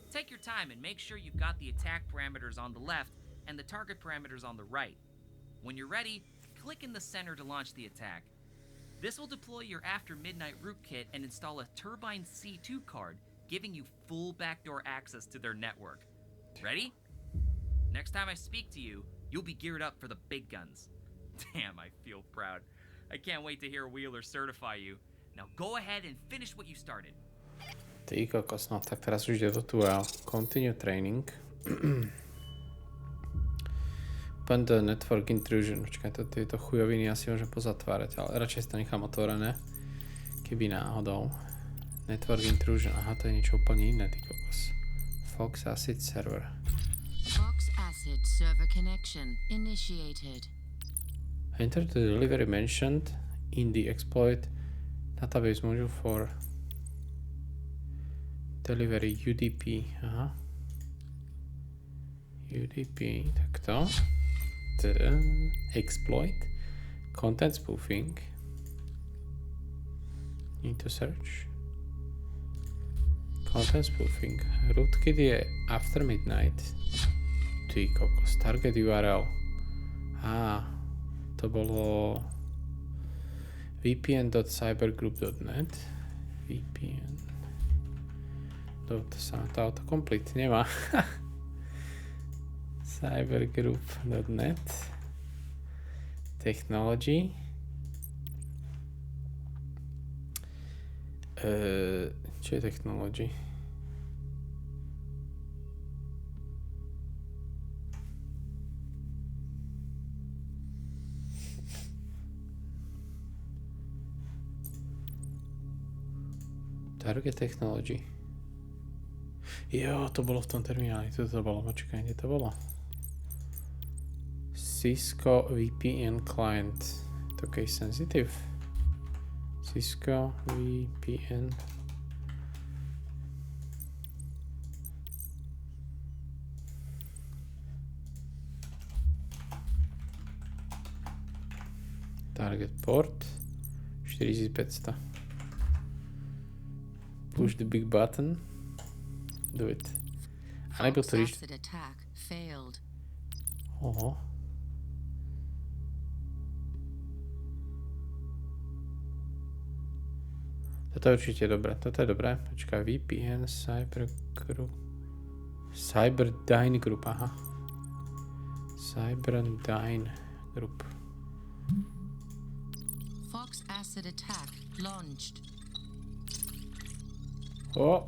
Take your time and make sure you've got the attack parameters on the left and the target parameters on the right. When you're ready, click in the center to launch the attack. This will deploy your After Midnight rootkit and install a Turbine C2 card, giving you full backdoor access to their network. Ready? Next time I speak to you, you'll be geared up for the big guns. Damn, I feel proud. I can't wait to hear Wheeler certify you. Now go ahead and finish what you started.
Ty kokos, no tak teraz už ide do tutorial. Continue training. Open the network intrusion. Počkaj, tieto chujoviny asi môžem pozatvárať, ale radšej si to nechám otvorené. Keby náhodou. Network intrusion. Aha, to je niečo úplne iné, ty kokos. Fox Asset server.
Fox Asset server connection initiated.
Enter the delivery mentioned in the exploit database module for delivery UDP. Aha. UDP, takto. Exploit. Content spoofing. Need to search. Content spoofing. Rootkit je After Midnight. Ty kokos. Target URL. To bolo vpn.cybergroup.net. VPN. To autocomplete nemá. cybergroup.net. Technology. Čo je technology? Target technology. Jo, to bolo v tom termináli. To bolo, počkaj, kde to bolo? Cisco VPN client. To case sensitive. Cisco VPN. Target port 4500. Push the big button. Do it. Unable to reach.
Acid attack failed.
Oho. Toto je určite dobré. Toto je dobré. Počkaj, VPN, Cyberdyne Group, aha. Cyberdyne Group.
Fox acid attack launched.
Oh!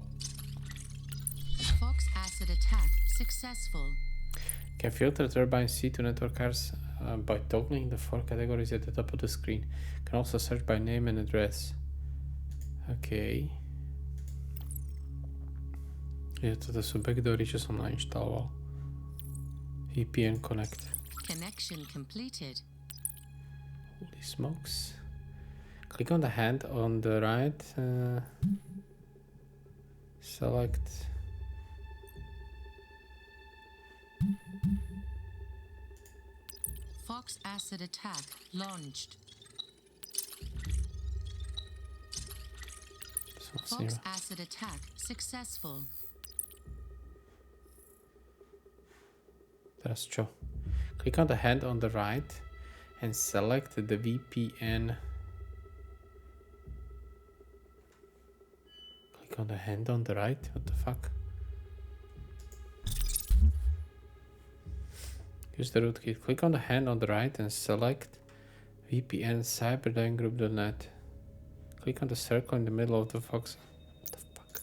Fox acid attack successful.
Can filter turbine C to network cards by toggling the 4 categories at the top of the screen. Can also search by name and address. OK. Toto sú backdoory, čo som nainštaloval. VPN Connect.
Connection completed.
Holy smokes. Click on the hand on the right. Select.
Fox acid attack launched. Fox acid attack successful.
Teraz čo? Click on the hand on the right and select the VPN. Click on the hand on the right? What the fuck? Use the rootkit. Click on the hand on the right and select VPN cyberdyne-group.net. Click on the circle in the middle of the Fox. What the fuck?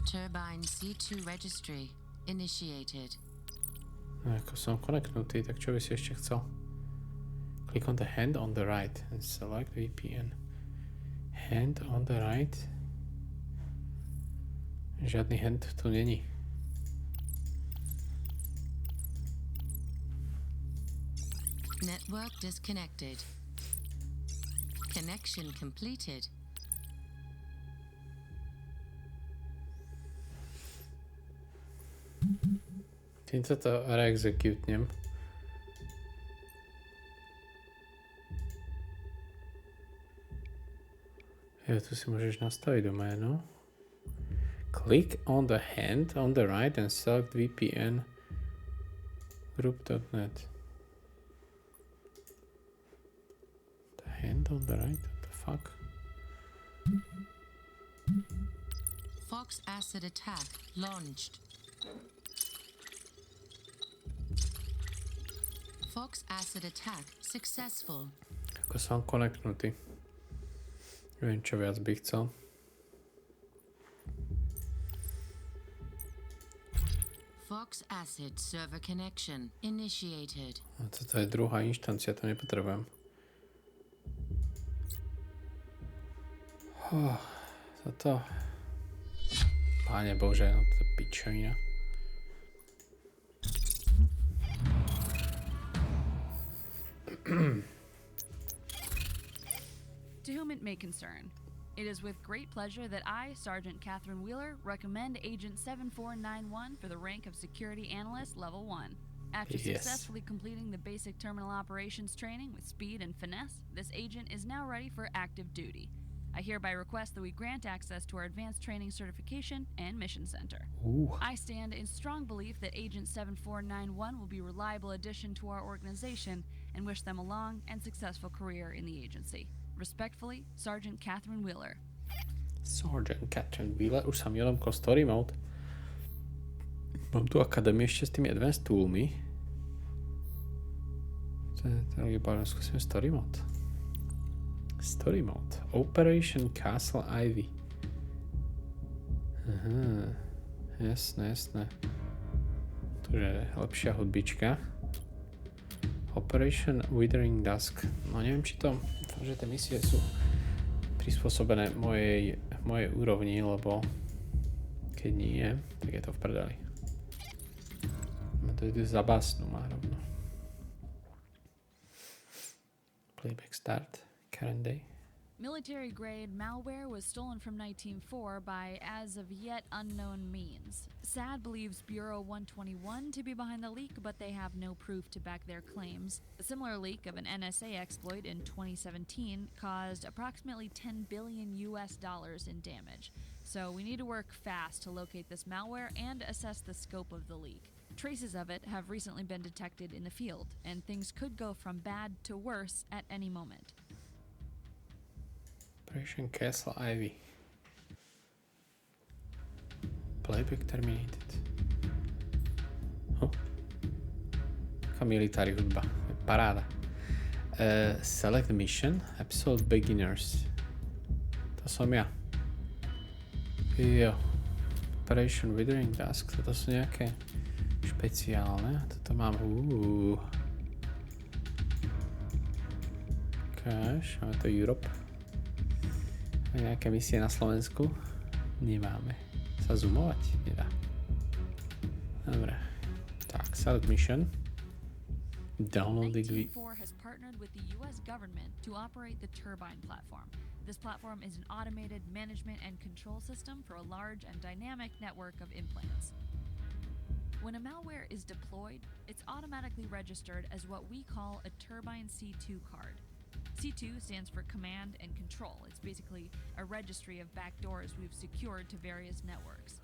Turbine C2 registry initiated.
No, ako som konektnutý, tak čo by si ešte chcel? Click on the hand on the right and select VPN. Hand on the right? Žiadny hand tu není.
Network disconnected. Connection completed.
Týmto to reexecutnem. Jo, tu si môžeš nastaviť doménu. Click on the hand on the right and select VPN group.net. The hand on the right? What the fuck?
Fox acid attack launched. Fox acid attack successful.
Ako som konektnutý. Neviem, čo viac by chcel.
Fox acid server connection initiated.
A toto je druhá inštancia, to nepotrebujem. Toto. Páne Bože, no to je pičovina.
To whom it may concern, it is with great pleasure that I, Sergeant Catherine Wheeler, recommend Agent 7491 for the rank of Security Analyst Level 1. After successfully completing the basic terminal operations training with speed and finesse, this agent is now ready for active duty. I hereby request that we grant access to our advanced training certification and mission center. I stand in strong belief that Agent 7491 will be a reliable addition to our organization and wish them a long and successful career in the agency. Respectfully, Sergeant Catherine Wheeler.
Sergeant Catherine Wheeler, už sa mi odomkol story mode. Mám tu akadémiu ešte s tými advanced toolmi. To je skúsime story mode. Story mode. Operation Castle Ivy. Aha. Jasné. Tu je lepšia hudbička. Operation Withering Dusk. No neviem, či to, že tie misie sú prispôsobené mojej úrovni, lebo keď nie, tak je to v prdeli. No to je zabásnu má rovno. Playback start. Current day.
Military-grade malware was stolen from NITE Team 4 by as-of-yet unknown means. SAD believes Bureau 121 to be behind the leak, but they have no proof to back their claims. A similar leak of an NSA exploit in 2017 caused approximately $10 billion in damage. So we need to work fast to locate this malware and assess the scope of the leak. Traces of it have recently been detected in the field, and things could go from bad to worse at any moment.
Operation Castle Ivy. Playback terminated. Taká military hudba. Je paráda. Select mission. Episode beginners. To som ja. Jo. Operation Withering Dusk. Toto sú nejaké špeciálne. Toto mám. Cash. Máme to Europe. Nejaké misie na Slovensku? Nemáme. Sa zoomovať? Nedá. Dobre. Tak, select mission. Download
NITE Team 4 has partnered with the US government to operate the Turbine platform. This platform is an automated management and control system for a large and dynamic network of implants. When a malware is deployed, it's automatically registered as what we call a Turbine C2 card. C2 stands for Command and Control. It's basically a registry of backdoors we've secured to various networks.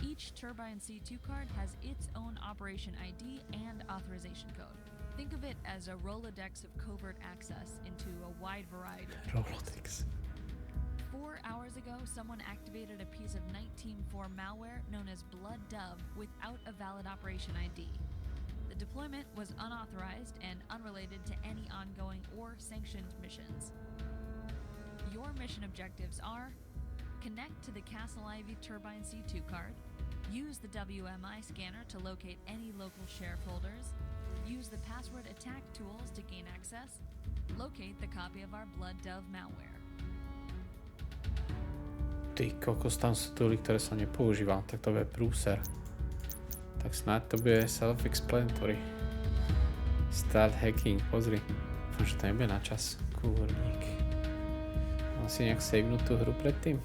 Each Turbine C2 card has its own operation ID and authorization code. Think of it as a Rolodex of covert access into a wide variety of
Rolodex.
4 hours ago, someone activated a piece of NITE Team 4 malware known as Blood Dove without a valid operation ID. The deployment was unauthorized and unrelated to any ongoing or sanctioned missions. Your mission objectives are: connect to the Castle Ivy Turbine C2 card, use the WMI scanner to locate any local share folders, use the password attack tools to gain access, locate the copy of our Blood Dove malware.
Ty kokos, tam sú tooly, ktoré som nepoužíval, tak to bude prúser. Tak snáď to bude self-explanatory. Start hacking, pozri. Dúfam, že to nebude na čas. Kúrník. Mám si nejak savenúť tú hru predtým?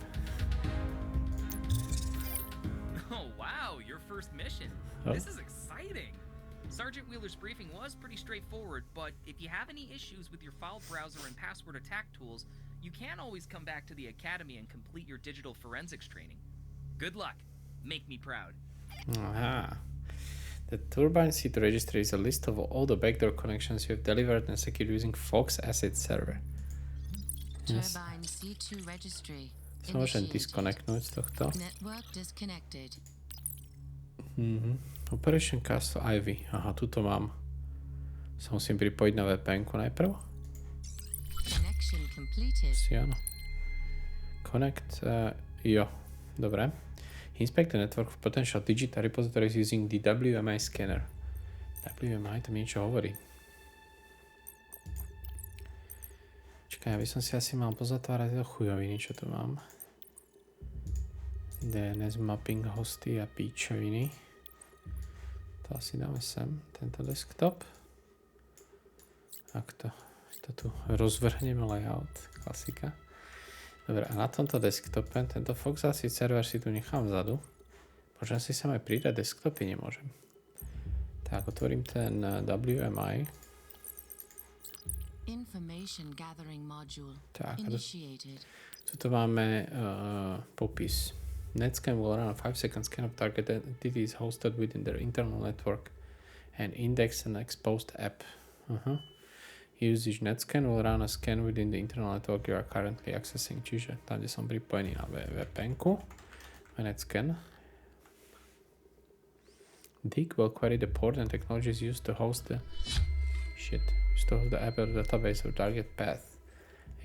Oh wow, your first mission.
Oh.
This is exciting. Sergeant Wheeler's briefing was pretty straightforward, but if you have any issues with your file browser and password attack tools, you can always come back to the academy and complete your digital forensics training. Good luck. Make me proud.
Aha. The Turbine C2 registry is a list of all the backdoor connections you have delivered and secured using Fox Asset Server. Yes.
Turbine C2 registry.
Sa môžem disconnectnúť z tohto.
Network disconnected.
Operation Castle Ivy. Aha, tuto mám. Sa musím pripojiť na VPN-ku najprv.
Connection completed.
Si áno. Connect. Jo. Dobre. Inspect the network of potential digital repositories using the WMI scanner. WMI to mi niečo hovorí. Čakaj, aby som si asi mal pozatvárať tieto chujoviny, čo tu mám. DNS mapping hosty a píčoviny. To asi dáme sem, tento desktop. Ak to tu rozvrhneme layout, klasika. Dobre, a na tomto desktope, tento Fox Asset server si tu nechám vzadu. Môžem si sem aj pridať desktopy, nemôžem. Tak, otvorím ten WMI.
Information gathering module
Tak,
initiated.
tuto máme popis. NetScan will run a 5-second scan of target entities hosted within their internal network and index an exposed app. Usage NetScan will run a scan within the internal network you are currently accessing. Čiže tam, kde som pripojený na VPN-ku, NetScan. Dig will query the port and technologies used to host the app or database of target path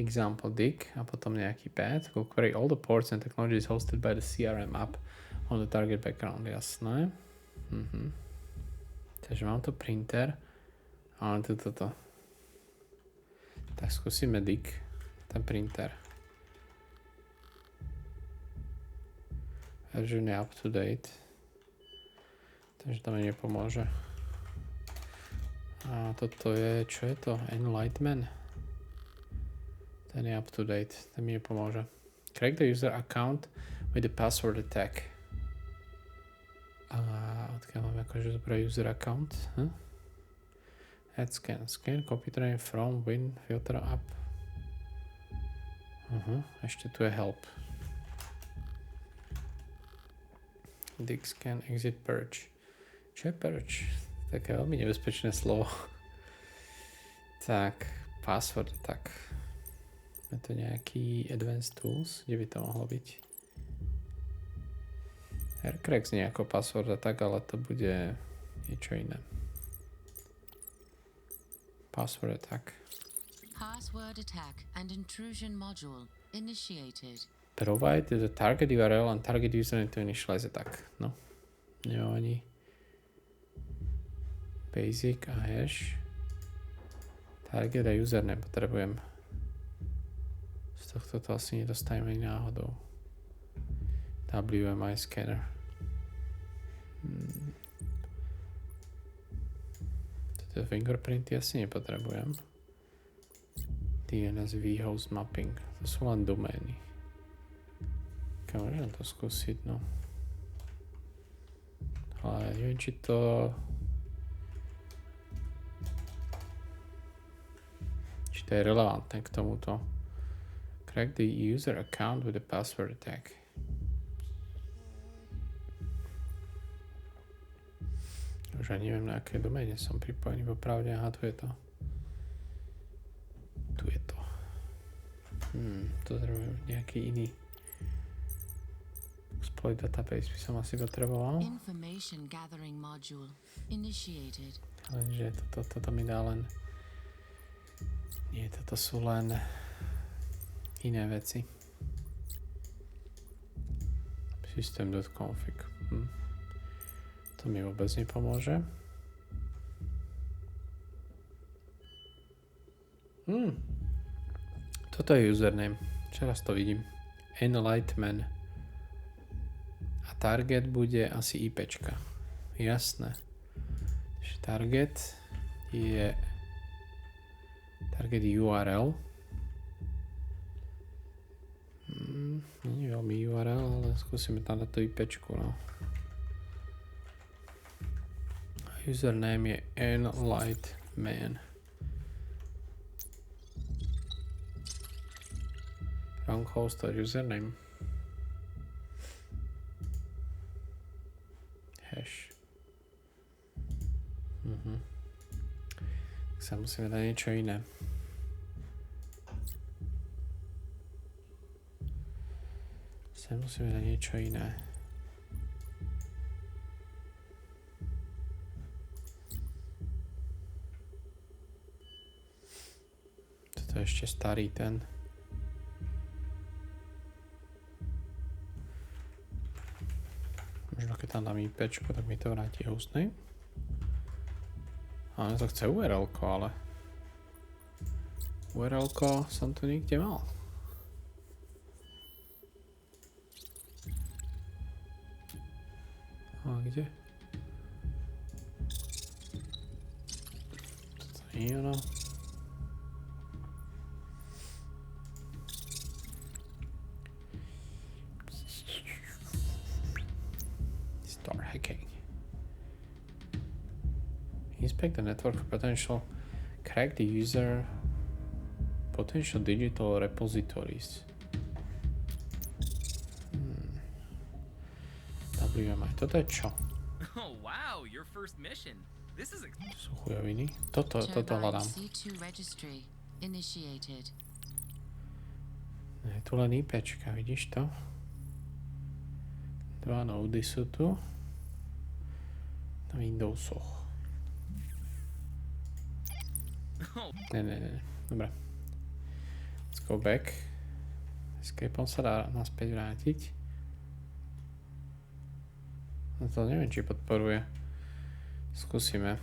example dick a potom nejaký path. Go query all the ports and technologies hosted by the CRM app on the target background. Jasné. Takže mám tu printer. Ale toto. Tak skúsime dick. Ten printer. Version je up to date. Takže to mi nepomôže. A toto je, čo je to? Enlightenment? Ten je up to date, ten mi nepomôže. Crack the user account with the password attack. A odkiaľ mám akože zobrať user account? Add scan, computer name from, win, filter up. Ešte tu je help. Dick scan, exit purge. Čo je purge? Také veľmi nebezpečné slovo. Tak, password, tak. Je to nejaký advanced tools, kde by to mohlo byť? Aircracks nie ako password a tak, ale to bude niečo iné. Password attack.
Password attack and intrusion module initiated.
Provide the target URL and target username to initialize attack. No, nemám ani basic a hash. Target a username potrebujem. Z tohto to asi nedostaneme ani náhodou. WMI scanner. Toto fingerprinty asi nepotrebujem. DNS vhost mapping. To sú len domény. Môžem to skúsiť, no. Ale neviem, či to... Či to je relevantné k tomuto. Crack the user account with a password attack. Už ani neviem, na aké doméne som pripojený, popravde. Aha, tu je to. Tu je to. To treba nejaký iný exploit database by som asi potreboval.
Information gathering module initiated.
Lenže toto mi dá len... Nie, toto sú len iné veci. System.config. To mi vôbec nepomôže. Toto je username. Čoraz to vidím. Enlightenment. A target bude asi IPčka. Jasné. Target je target URL. Nie je veľmi URL, ale skúsime tam dať to IPčku, no. Username je enlightman. Wrong host or username. Hash. Tak sa musíme dať niečo iné. Musíme dať niečo iné. Toto je ešte starý ten. Možno keď tam dám IPčko, tak mi to vráti hostname. Ale to chce URL-ko, ale URL-ko som tu nikde mal. A kde? Toto nie je ono. Start hacking. Inspect the network for potential. Crack the user potential digital repositories. WMI. Toto je čo?
Oh wow, your first mission. This is
Sú chujoviny. Toto hľadám.
C2 registry initiated.
Je tu len IPčka, vidíš to? Dva nody sú tu. Na Windowsoch. Ne. Dobre. Let's go back. Escapeom sa dá naspäť vrátiť. No to neviem, či podporuje. Skúsime.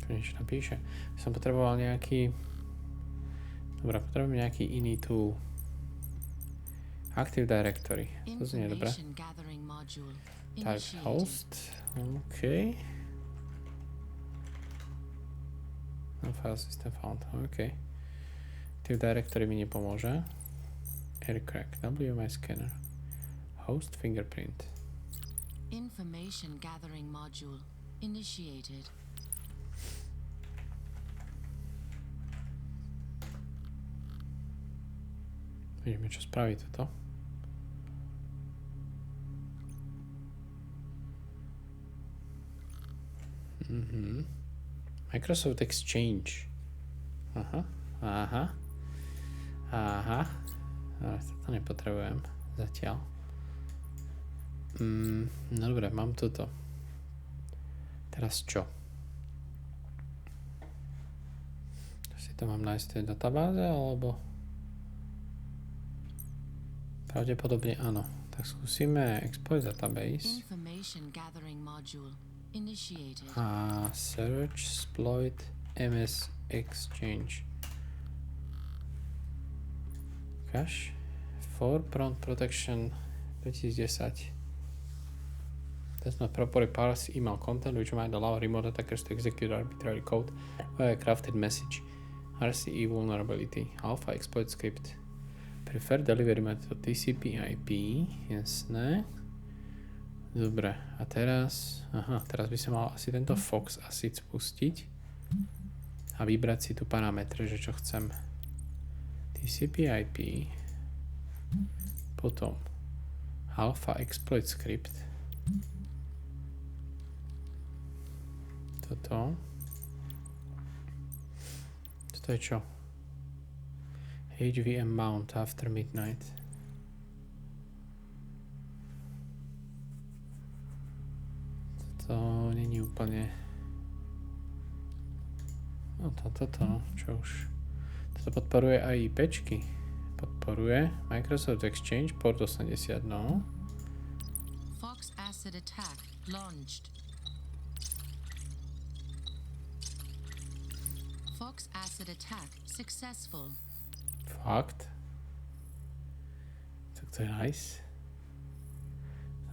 Tu niečo napíše. Som potreboval nejaký... Dobre, potrebujem nejaký iný tool. Active Directory. To znie dobre. Target host. OK. No, file system found. OK. Active Directory mi nepomôže. Aircrack. WMI scanner. Host fingerprint.
Information gathering module initiated.
Vidíme, čo spraví toto. Microsoft Exchange. Aha. Ale toto nepotrebujem zatiaľ. No dobre, mám toto. Teraz čo? Si to mám nájsť v tej databáze, alebo... Pravdepodobne áno. Tak skúsime exploit database. A search, exploit, MS Exchange. Cache. For prompt protection 2010. Does not properly parse email content which might allow remote attackers to execute arbitrary code via a crafted message. RCE vulnerability. Alpha exploit script. Prefer delivery method TCP IP, jasné. Dobre, a teraz... Aha, teraz by som mal asi tento Fox asi spustiť. A vybrať si tu parametre, že čo chcem. TCP IP. Potom Alpha exploit script. Toto. Toto je čo? HVM mount after midnight. To není úplne... No toto, čo už... Toto podporuje aj IPčky. Podporuje Microsoft Exchange port 80, no.
Fox acid attack launched. Fox acid attack successful.
Fakt. Tak to je nice.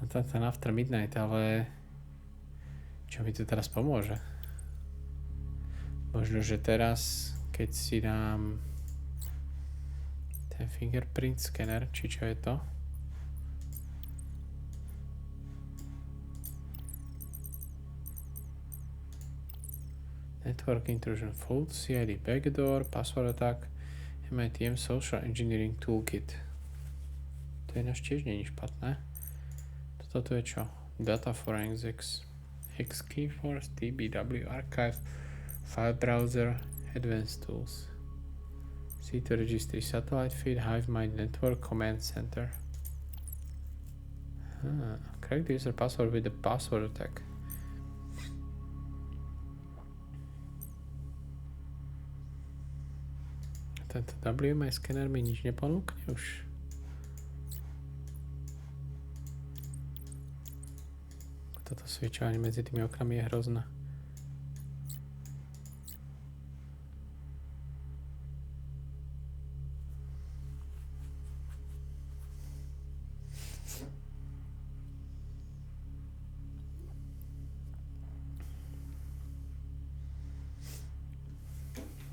Ten after midnight, ale čo mi to teraz pomôže? Možno, že teraz, keď si dám ten fingerprint scanner, či čo je to? Network intrusion, fault, CID backdoor, password attack, NITE Team Social Engineering Toolkit. To je náš tiež nie je špatné. Toto je čo? Data Forensics, Xkeyforce, TBW, Archive, File Browser, Advanced Tools. C2 Registry, Satellite Feed, HiveMind Network, Command Center. Crack the user password with the password attack. Tento WMI scanner mi nič neponúkne už. Toto sviečovanie medzi tými oknami je hrozné.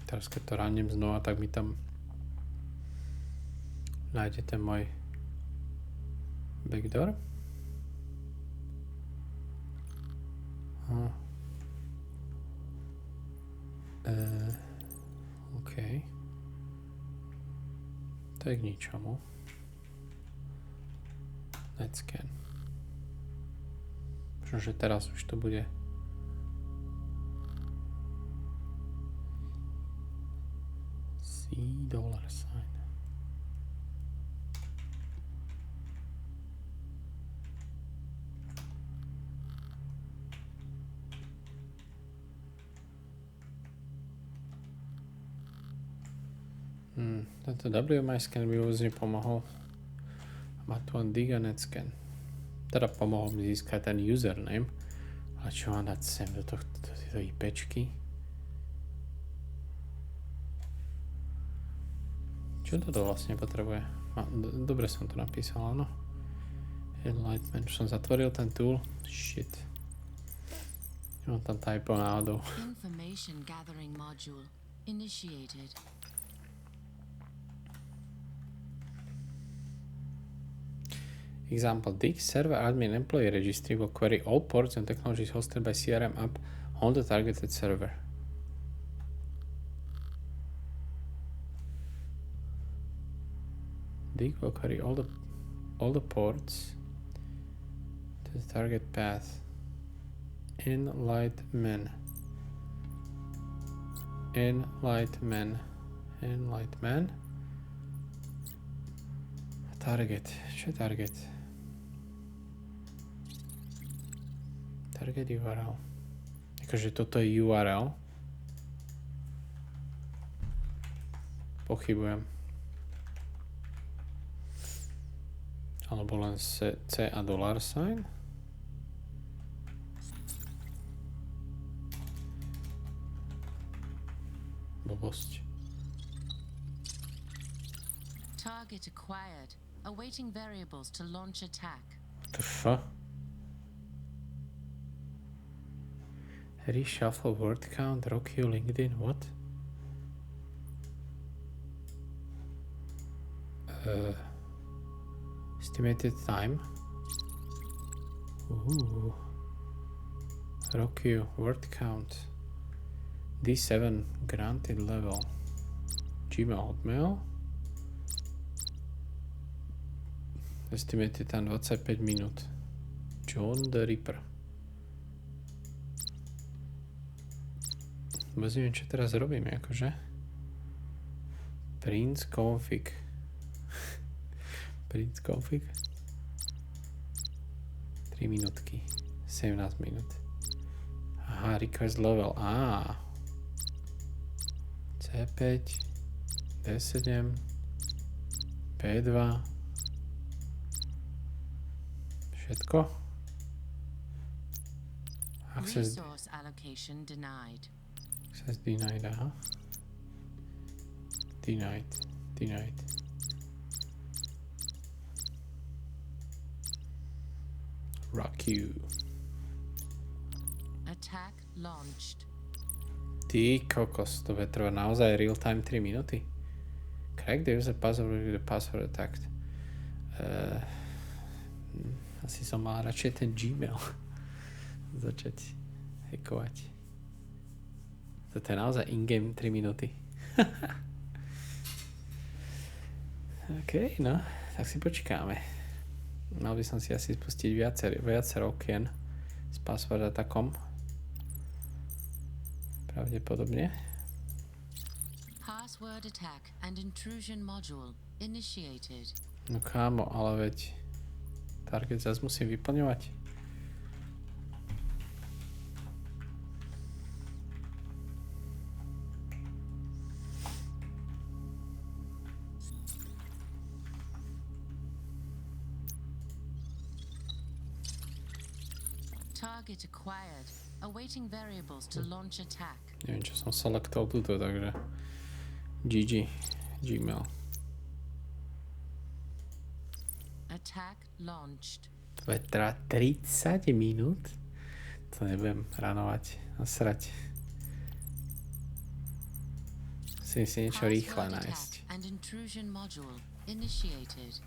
Teraz keď to ránem znova, tak mi tam nájde ten môj backdoor. OK. To je k ničomu. Let's scan. Možno, že teraz už to bude $sign. Tento WMI scan by vôbec nepomohol. Má tu len dig a net scan. Teda pomohol mi získať ten username. Ale čo mám dať sem do tejto IPčky? Čo toto vlastne potrebuje? Dobre som to napísal, áno. Enlightenment. Už som zatvoril ten tool. Shit. Mám tam typo náhodou.
Information gathering module initiated.
Example, dig server admin employee registry will query all ports and technologies hosted by CRM app on the targeted server. Dig will query all the ports to the target path. Enlightenment. Target. Čo je target? Target URL. Akože toto je URL. Pochybujem. Alebo len C a $sign. Blbosť.
Target acquired. Awaiting variables to launch attack.
What the fuck? Reshuffle word count, Rocky, LinkedIn, what? Estimated time. Ooh. Rocky, word count. D7 granted level. Gmail, Hotmail. Estimated time 25 minút. John the Ripper. Vôbec neviem, čo teraz robím, akože. Prince config. Prince config. 3 minútky. 17 minút. Aha, request level. C5. D7. P2. Všetko.
Resource allocation denied.
Access denied, aha. Denied. Rock you.
Attack launched.
Ty kokos, to bude trvať naozaj real time 3 minúty. Crack the user password with the password attacked. Asi som mal radšej ten Gmail začať hackovať. Toto je naozaj in-game 3 minúty. OK, no, tak si počkáme. Mal by som si asi spustiť viacero okien s password attackom. Pravdepodobne.
Password attack and intrusion module initiated.
No kámo, ale veď target zase musím vyplňovať.
Target acquired. Awaiting variables to launch attack.
Neviem, čo som selectoval túto, takže Gmail.
Attack launched.
To je teda 30 minút? To nebudem ranovať, nasrať. Musím si niečo rýchle nájsť.
And intrusion module initiated.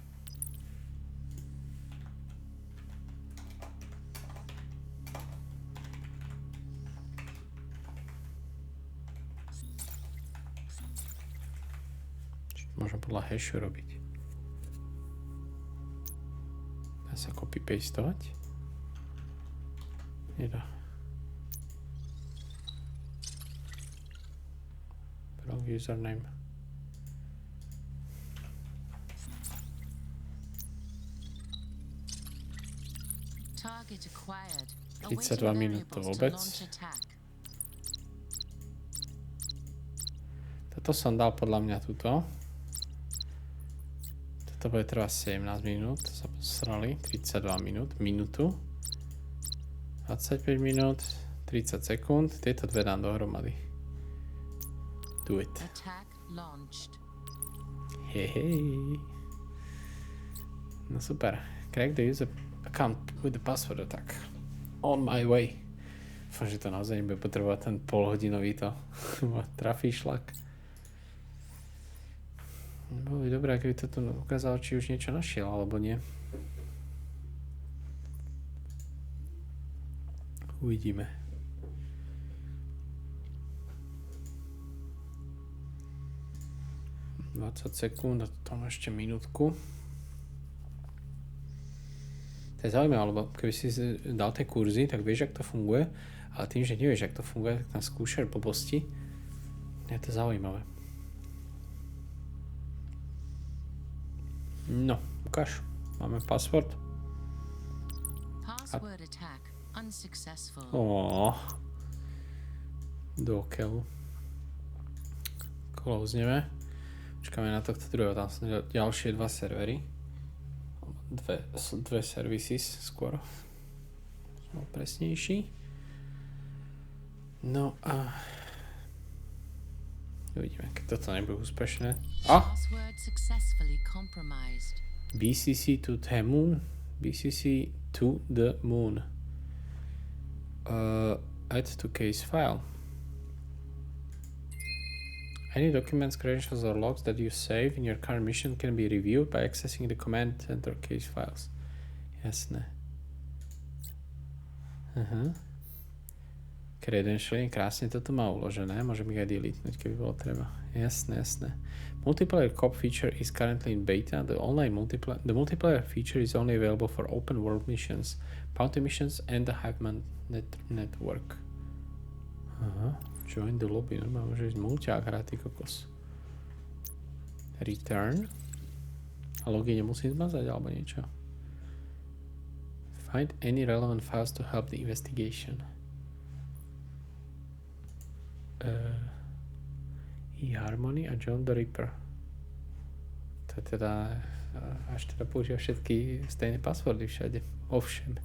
Môžem podľa hashu robiť. Dá sa copy-pastovať? Nedá. Wrong username.
Target acquired.
32 minút to vôbec. Toto som dal podľa mňa tuto. toto bude trvať 17 minút, sa posrali, 32 minút, minútu, 25 minút, 30 sekúnd, tieto dve dám dohromady. Do it.
Attack launched.
Hej. No super. Crack the user account with the password attack. On my way. Dúfam, že to naozaj nebude potrebovať ten polhodinový to trafí šlak. Bolo by dobré, keby to tu ukázalo, či už niečo našiel, alebo nie. Uvidíme. ...20 sekúnd a tam ešte minútku. To je zaujímavé, lebo keby si dal tie kurzy, tak vieš, jak to funguje, ale tým, že nevieš, jak to funguje, tak tam skúšaš blbosti. Je to zaujímavé. No, ukáž. Máme password.
Password attack unsuccessful.
Do keľu. Closeneme. Počkáme na tohto druhého, tam sú ďalšie dva servery. Dve services skôr. Som presnejší. No a uvidíme, keď toto nebude úspešné.
Password successfully compromised.
BCC to the moon. BCC to the moon. Add to case file. Any documents, credentials, or logs that you save in your current mission can be reviewed by accessing the command center case files. Jasné. Credentialing, krásne toto má uložené, môžem ich aj deletenúť, keby bolo treba. Jasné. Multiplayer cop feature is currently in beta. The multiplayer feature is only available for open world missions, bounty missions, and the Hackman network. Join the lobby, normálne môže ísť mulťák hrať, ty kokos. Return. A login nemusím zmazať, alebo niečo. Find any relevant files to help the investigation. eHarmony a John the Ripper. To je teda, až teda používa všetky stejné passwordy všade. Ovšem.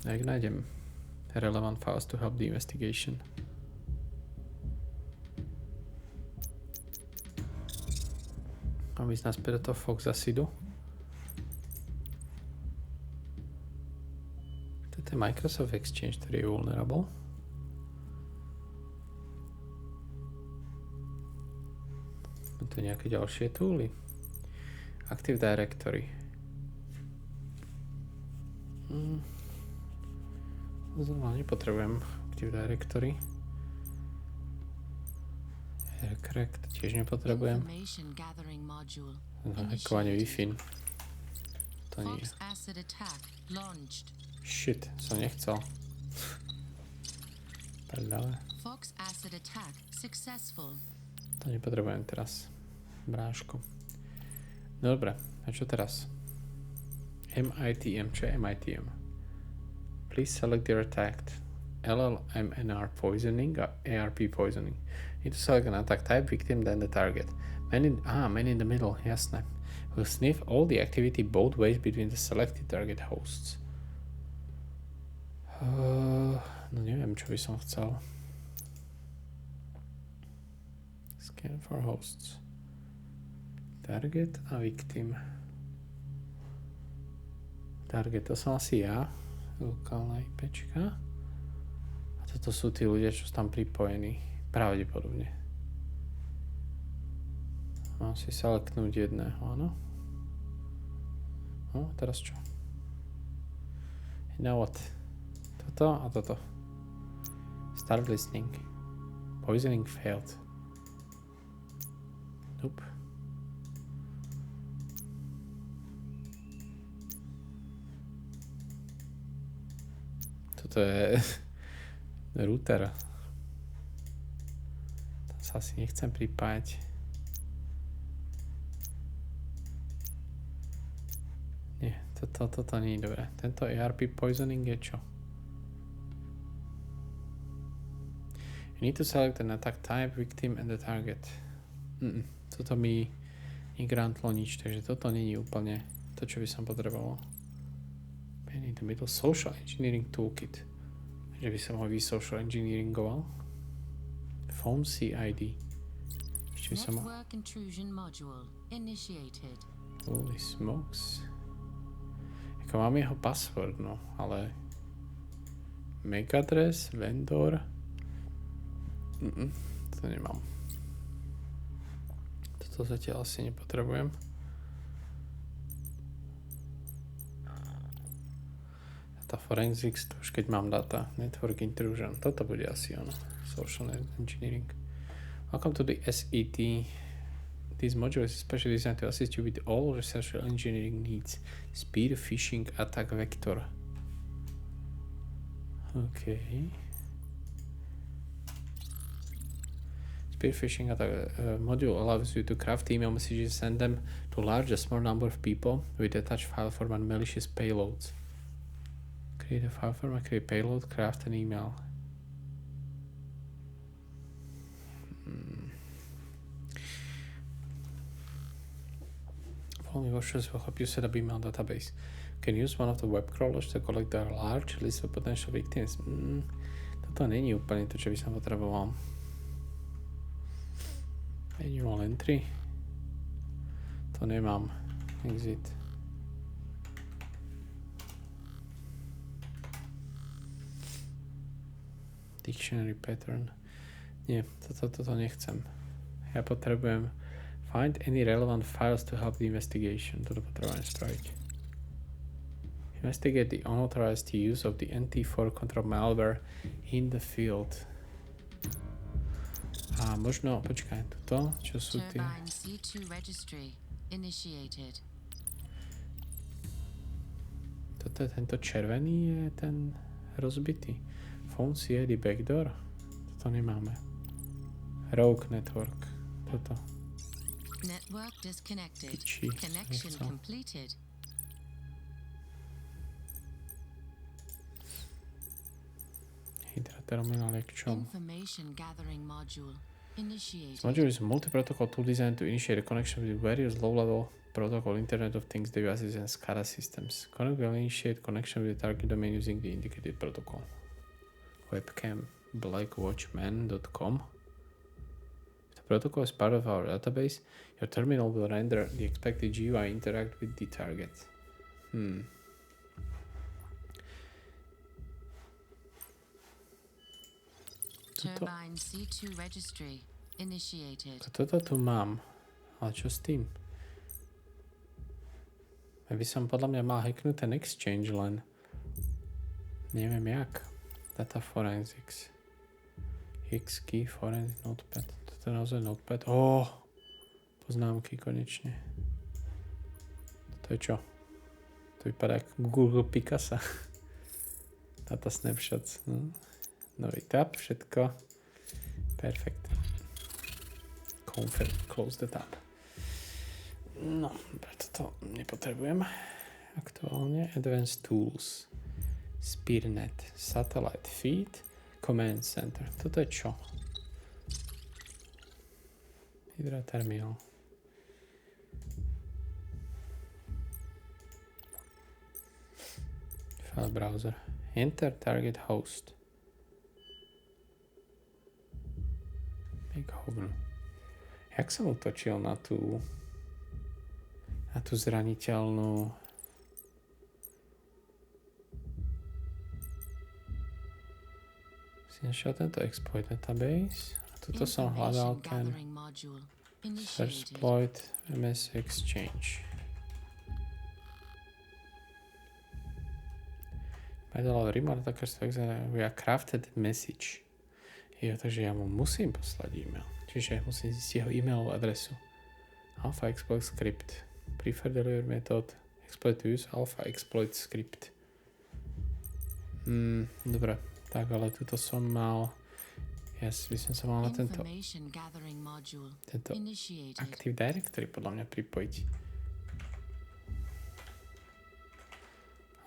Jak nájdem relevant files to help the investigation? Mám ísť naspäť do toho Fox Acidu. Toto je Microsoft Exchange, ktorý je vulnerable. To je nejaké ďalšie tooly. Active Directory. Znova nepotrebujem Active Directory. Aircrack tiež nepotrebujem. Hackovanie Wi-Fi. To nie. Shit, som nechcel. Prdele. To nepotrebujem teraz. Brášku. Dobre, a čo teraz? NITE, čo je NITE? Please select your attack. LLMNR poisoning or ARP poisoning. Need to select an attack type, victim, then the target. Man in the middle, jasné. Will sniff all the activity both ways between the selected target hosts. No neviem, čo by som chcel. Scan for hosts. Target a victim. Target, to som asi ja. Lokálna IPčka. A toto sú tí ľudia, čo sú tam pripojení. Pravdepodobne. Mám si selektnúť jedného, áno. No, teraz čo? Now what? Toto a toto. Start listening. Poisoning failed. Nope. Toto je router. Tam sa asi nechcem pripájať. Nie, toto nie je dobré. Tento ARP poisoning je čo? You need to select an attack type, victim and the target. Toto mi negrantlo nič, takže toto nie je úplne to, čo by som potreboval. Man in the middle, social engineering toolkit. Že by som ho vysocial engineeringoval. Phone CID. Ešte by som ho...
Network intrusion module initiated.
Holy smokes. Ako mám jeho password, no, ale... MAC address, vendor... to nemám. Toto zatiaľ asi nepotrebujem. Data forensics, to už keď mám data. Network intrusion, toto bude asi ono. Social engineering. Welcome to the SET. This module is especially designed to assist you with all your social engineering needs. Speed, phishing, attack vector. Okay. Spear phishing attack module allows you to craft email messages, send them to large or small number of people with attached file format and malicious payloads. Create a file format, create payload, craft an email. Following options will help you set up email database. You can use one of the web crawlers to collect a large list of potential victims. Toto není úplne to, čo by som potreboval. Manual entry. To nemám. Exit. Dictionary pattern. Nie, toto nechcem. Ja potrebujem find any relevant files to help the investigation. Toto potrebujem spraviť. Investigate the unauthorized use of the NT4 control malware in the field. A možno, počkaj, toto, čo sú tie...
Turbine C2 registry initiated.
Toto je tento červený, je ten rozbitý. Phone CID backdoor? Toto nemáme. Rogue network. Toto.
Network disconnected.
Piči,
Connection
nechcem.
completed.
Hydra terminal je k čomu?
Information gathering module initiated.
This module is a multi-protocol tool designed to initiate a connection with various low-level protocol Internet of Things devices and SCADA systems. Connect will initiate connection with the target domain using the indicated protocol. Webcam blackwatchman.com. If the protocol is part of our database, your terminal will render the expected GUI interact with the target.
Turbine C2 registry initiated.
Toto tu mám. Ale čo s tým? Ja by som podľa mňa mal hacknúť ten exchange len. Neviem jak. Data forensics. X-key forensic notepad. Toto je naozaj notepad. Poznámky konečne. To je čo? To vypadá ako Google Picasa. Data snapshots. Nový tab, všetko. Perfekt. Confirm, close the tab. No, preto to nepotrebujem. Aktuálne Advanced Tools. Spearnet, Satellite Feed, Command Center. Toto je čo? Hydra Terminal. File browser. Enter target host. Big hovno. Jak som utočil na tú zraniteľnú si našiel tento exploit database a tuto som hľadal ten exploit MS Exchange. By the law, remote attackers we are crafted message. Jo, takže ja mu musím poslať e-mail. Čiže musím zistiť jeho e-mailovú adresu. Alpha exploit script. Preferred delivery method. Exploit to use alpha exploit script. Dobre. Tak, ale tuto som mal... Ja by som sa mal na tento Active Directory podľa mňa pripojiť.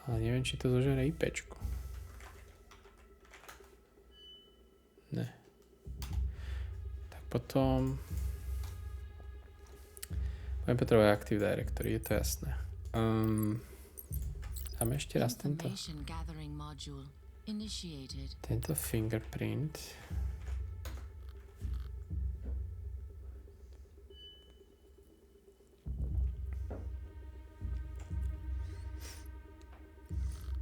Ale neviem, či to zožere IPčku. Ne. Potom budem potrebovať Active Directory, je to jasné. Dáme ešte raz tento fingerprint.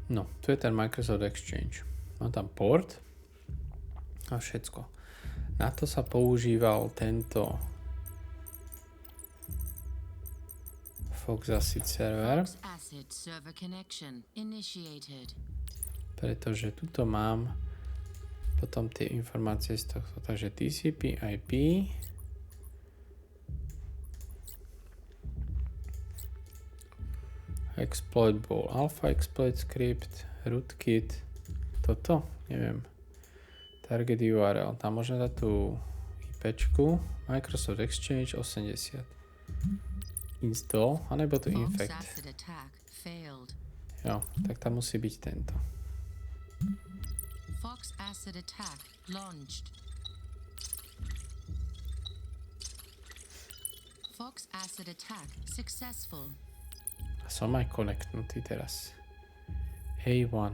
No, tu je ten Microsoft Exchange. Mám tam port a všetko. Na to sa používal tento Fox Acid server. Pretože tuto mám potom tie informácie z tohto. Takže TCP IP. Exploitable alpha exploit script, rootkit, toto, neviem, target URL, tam môžem dať tú IPčku, Microsoft Exchange 80, install, anebo tu infect, jo, tak tam musí byť tento.
Fox acid attack launched. Fox acid attack successful.
Som aj konektnutý teraz. A1.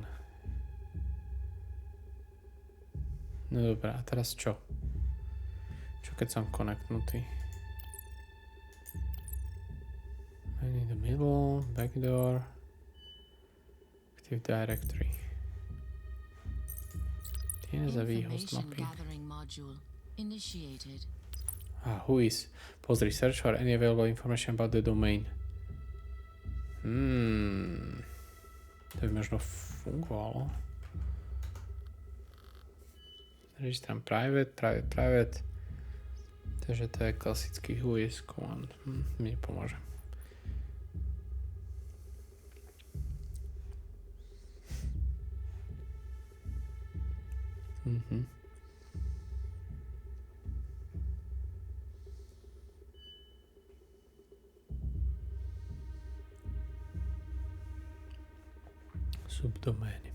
No dobré, a teraz čo? Čo keď som konektnutý? Man in the middle, backdoor, Active Directory. DNS a host mapping. Who is? Pozri, search for any available information about the domain. To by možno fungovalo. Registram private. Takže to je klasický who is command. Mi nepomôže. Subdomény.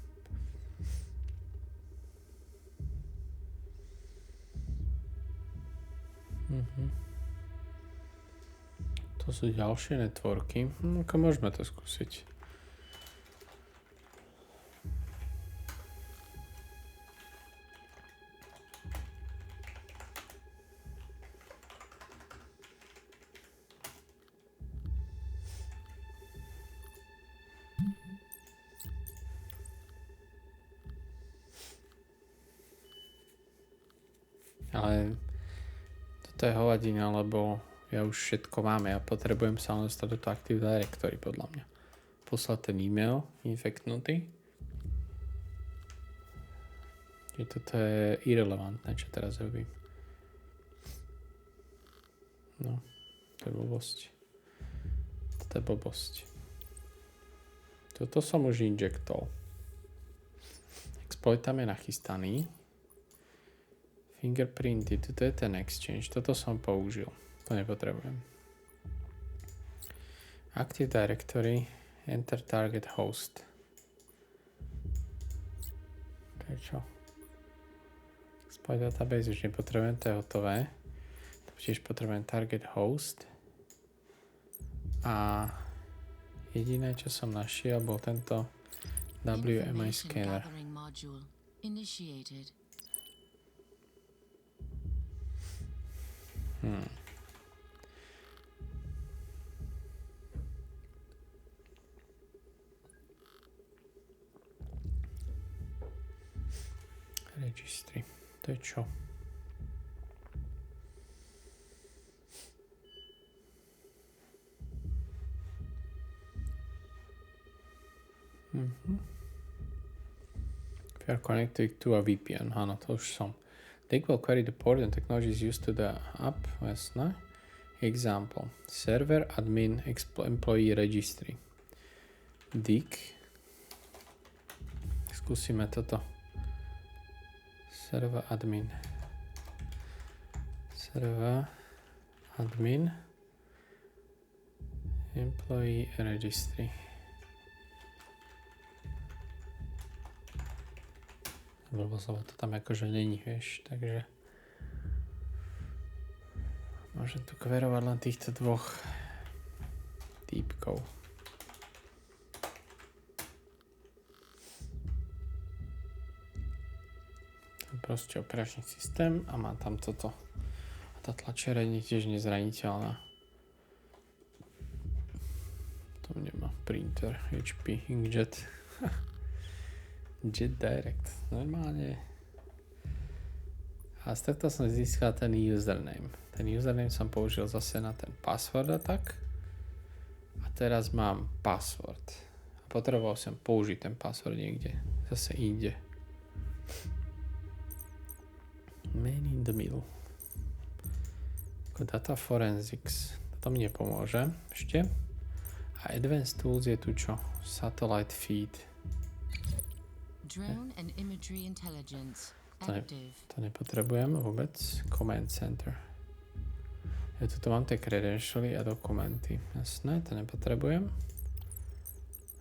To sú ďalšie networky. Ako môžeme to skúsiť. Ale toto je hovadina, lebo ja už všetko mám. Ja potrebujem sa len dostať do toho Active Directory, podľa mňa. Poslať ten e-mail, infektnutý. Čiže toto je irrelevantné, čo teraz robím. No, to je blbosť. Toto je blbosť. Toto som už injektol. Exploit tam je nachystaný. Fingerprinty, toto je ten exchange, toto som použil, to nepotrebujem. Active Directory, enter target host. To je čo? Exploit database už nepotrebujem, to je hotové. To tiež potrebujem target host. A jediné, čo som našiel, bol tento WMI scanner. Registry. To je čo? If you are connected to a VPN, áno, to už som. Dick will query the port and technologies used to the app, jasné. Example. Server admin employee registry. Dick. Skúsime toto. Server admin. Server admin employee registry. Lebo to tam akože není, vieš, takže Môžem tu kverovať len týchto dvoch týpkov. Proste operačný systém a má tam toto. A tá tlačiareň je tiež nezraniteľná. To nemá printer, HP, inkjet. Jet Direct, normálne. A stretol som získal ten username. Ten username som použil zase na ten password attack. A teraz mám password. A potreboval som použiť ten password niekde. Zase inde. Man in the middle. Data Forensics. To mi nepomôže ešte. A Advanced Tools je tu čo? Satellite Feed.
Drone and imagery intelligence. Active.
To nepotrebujem vôbec. Command Center. Ja tu mám tie credentialy a dokumenty. Jasné, to nepotrebujem.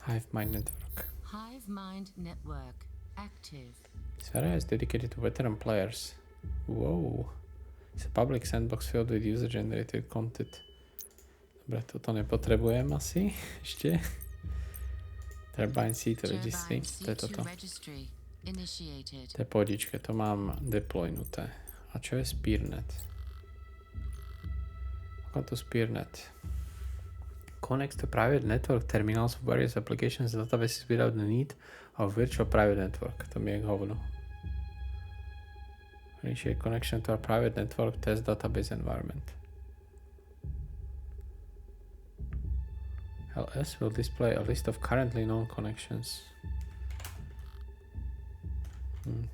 Hive Mind Network.
Hive Mind Network. Active.
This area is dedicated to veteran players. Wow. It's a public sandbox filled with user-generated content. Dobre, toto nepotrebujem asi ešte. Turbine Seat Registry. To je toto. To je pohodičke, to mám deploynuté. A čo je Spearnet? Ako to Spearnet? Connects to private network terminals for various applications and databases without the need of virtual private network. To mi je k hovnu. Initiate connection to our private network test database environment. LS will display a list of currently known connections.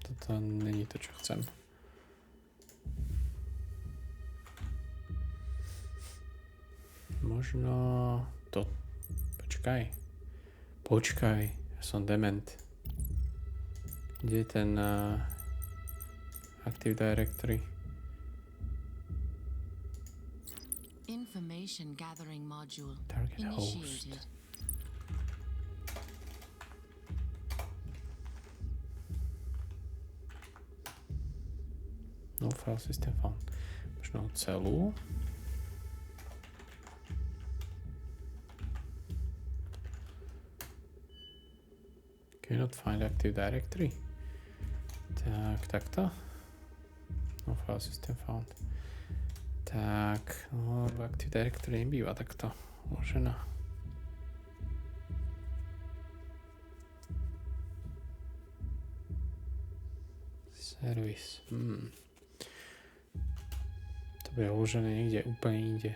Toto není to, čo chcem. Možno to... Počkaj, ja som dement. Kde je ten Active Directory?
Information gathering module
Target
initiated.
host. No file system found. Možno celú. Can you not find Active Directory? Tak, takto. No file system found. Tak, no v Active Directory nebýva takto uložená. Servis. To bude uložené niekde úplne inde.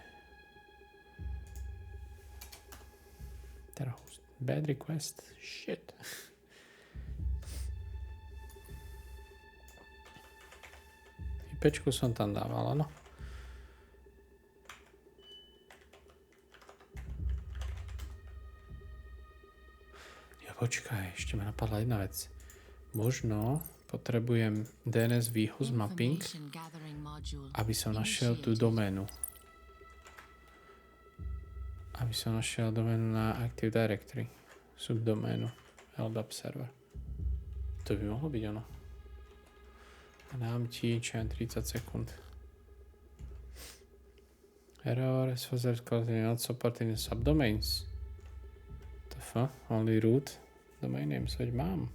Teda host. Bad request. Shit. IPčku som tam dával, áno. Počkaj, ešte ma napadla jedna vec. Možno potrebujem DNS výhoz mapping, aby som našiel tú doménu. Aby som našiel doménu na Active Directory. Subdoménu. LDAP server. To by mohlo byť ono. A dám ti čo 30 sekúnd. Error as far as not supporting subdomains. TF, only root. Domain name, veď mám.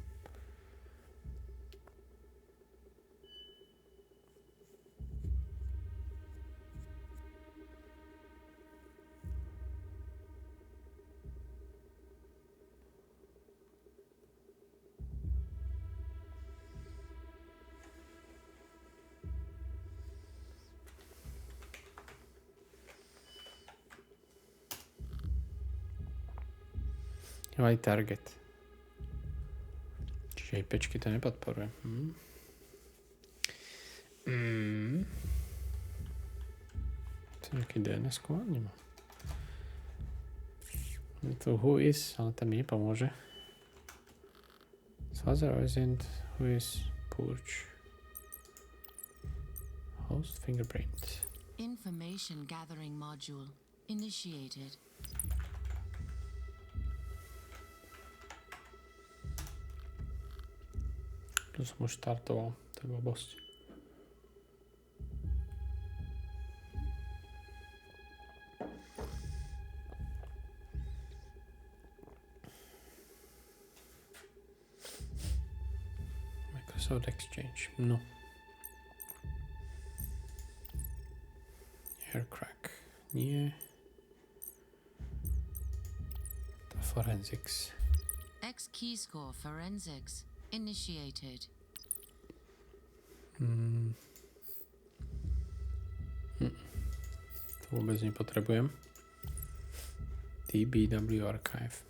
Aj target. Čiže IPčky to nepodporuje. To nejaký DNS kód nemá. Je to who is, ale tam mi nepomôže. Father isn't who is purge. Host fingerprint.
Information gathering module initiated.
Tu som už štartoval, to je blbosť. Password exchange. No. Haircrack. Nie. To forensics.
X key score forensics initiated.
To vôbec nepotrebujem. TBW archive.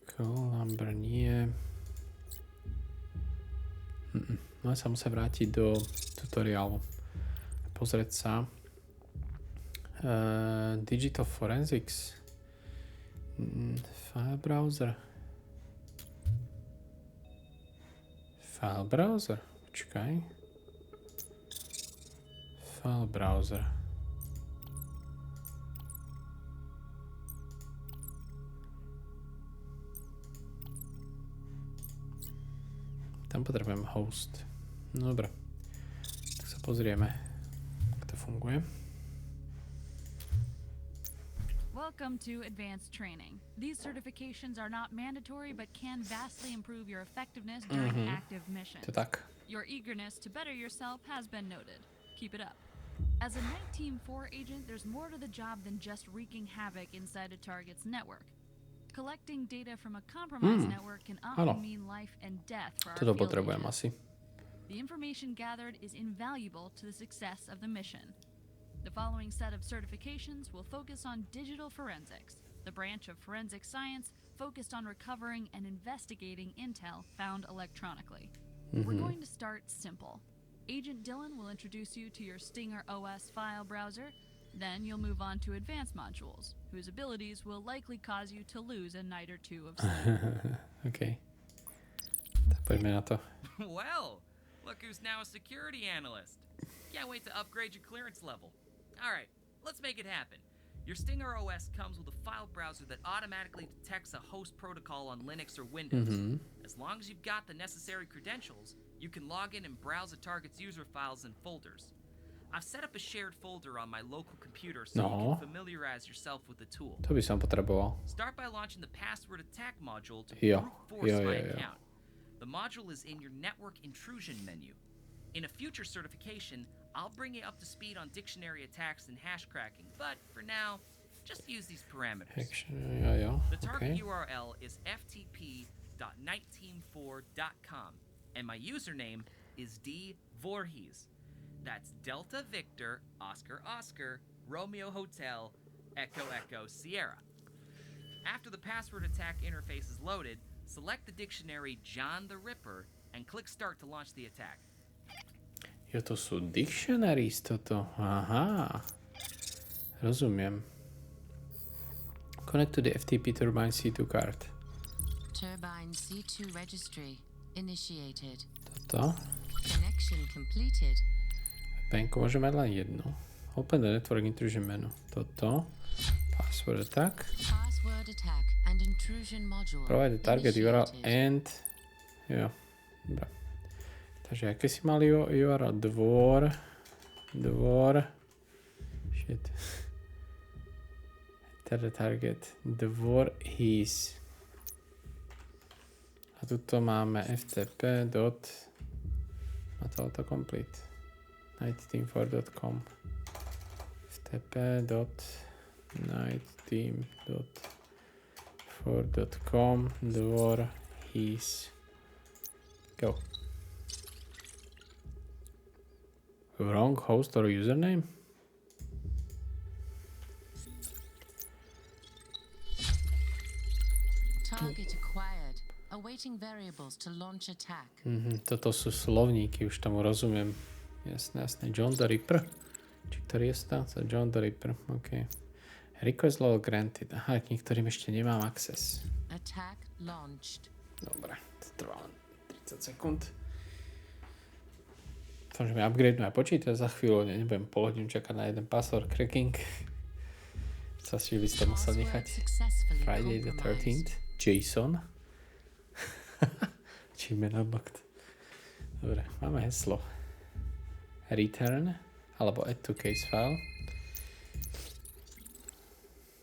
Call number nie. No sa musím vrátiť do tutoriálu. Pozrieť sa. Digital forensics. File browser. File browser. Počkaj. File browser. Tam potrebujem host. No dobre. Tak sa pozrieme, ako to funguje.
Welcome to advanced training. These certifications are not mandatory but can vastly improve your effectiveness during active missions.
To tak.
Your eagerness to better yourself has been noted. Keep it up. As a NITE Team 4 agent, there's more to the job than just wreaking havoc inside a target's network. Collecting data from a compromised network can often mean life and death for our
Toto
field
potrebujem
agents.
asi.
The information gathered is invaluable to the success of the mission. The following set of certifications will focus on digital forensics, the branch of forensic science focused on recovering and investigating intel found electronically. We're going to start simple. Agent Dylan will introduce you to your Stinger OS file browser. Then you'll move on to advanced modules, whose abilities will likely cause you to lose a night or two of sleep.
OK. Tak poďme na to.
Well, look who's now a security analyst. Can't wait to upgrade your clearance level. All right, let's make it happen. Your Stinger OS comes with a file browser that automatically detects a host protocol on Linux or Windows. As long as you've got the necessary credentials, you can log in and browse a target's user files and folders. I've set up a shared folder on my local computer so you can familiarize yourself with the tool.
To by som potreboval.
Start by launching the password attack module to
Jo,
brute force
jo,
my
jo, jo.
account. The module is in your network intrusion menu. In a future certification, I'll bring you up to speed on dictionary attacks and hash cracking, but for now, just use these parameters.
Jo.
The target
OK.
URL is ftp.niteteam4.com, and my username is D Voorhees. That's Delta Victor, Oscar Oscar, Romeo Hotel, Echo Echo Sierra. After the password attack interface is loaded, select the dictionary John the Ripper and click Start to launch the attack.
Jo, to sú dictionaries toto. Aha. Rozumiem. Connect to the FTP Turbine C2 card.
Turbine C2 registry initiated.
Toto.
Connection completed.
Penko môže mať len jednu. Open the network intrusion menu. Toto. Password attack.
Password attack and intrusion module.
Provide the target URL
initiated.
and... Jo. Dobre. Takže aké si mali URL? Dvor. Shit. Teda target. Dvor his. A tuto máme ftp. A to autocomplete. NITEteam4.com. ftp.niteteam.4.com. Dvor his. Go. Wrong host or username?
Target acquired. Awaiting variables to launch attack.
Toto sú slovníky, už tomu rozumiem. Jasné. John the Ripper. Či ktorý je to? John the Ripper, OK. Request level granted. Aha, k niektorým ešte nemám access.
Attack launched.
Dobre, to trvá len 30 sekúnd. Dúfam, že mi upgradenú aj počítač za chvíľu, nebudem pol hodinu čakať na jeden password cracking. Sa si by ste musel nechať.
Successfully
Friday the
compromised.
13th. Jason. Achievement unlocked. Dobre, máme heslo. Return, alebo add to case file.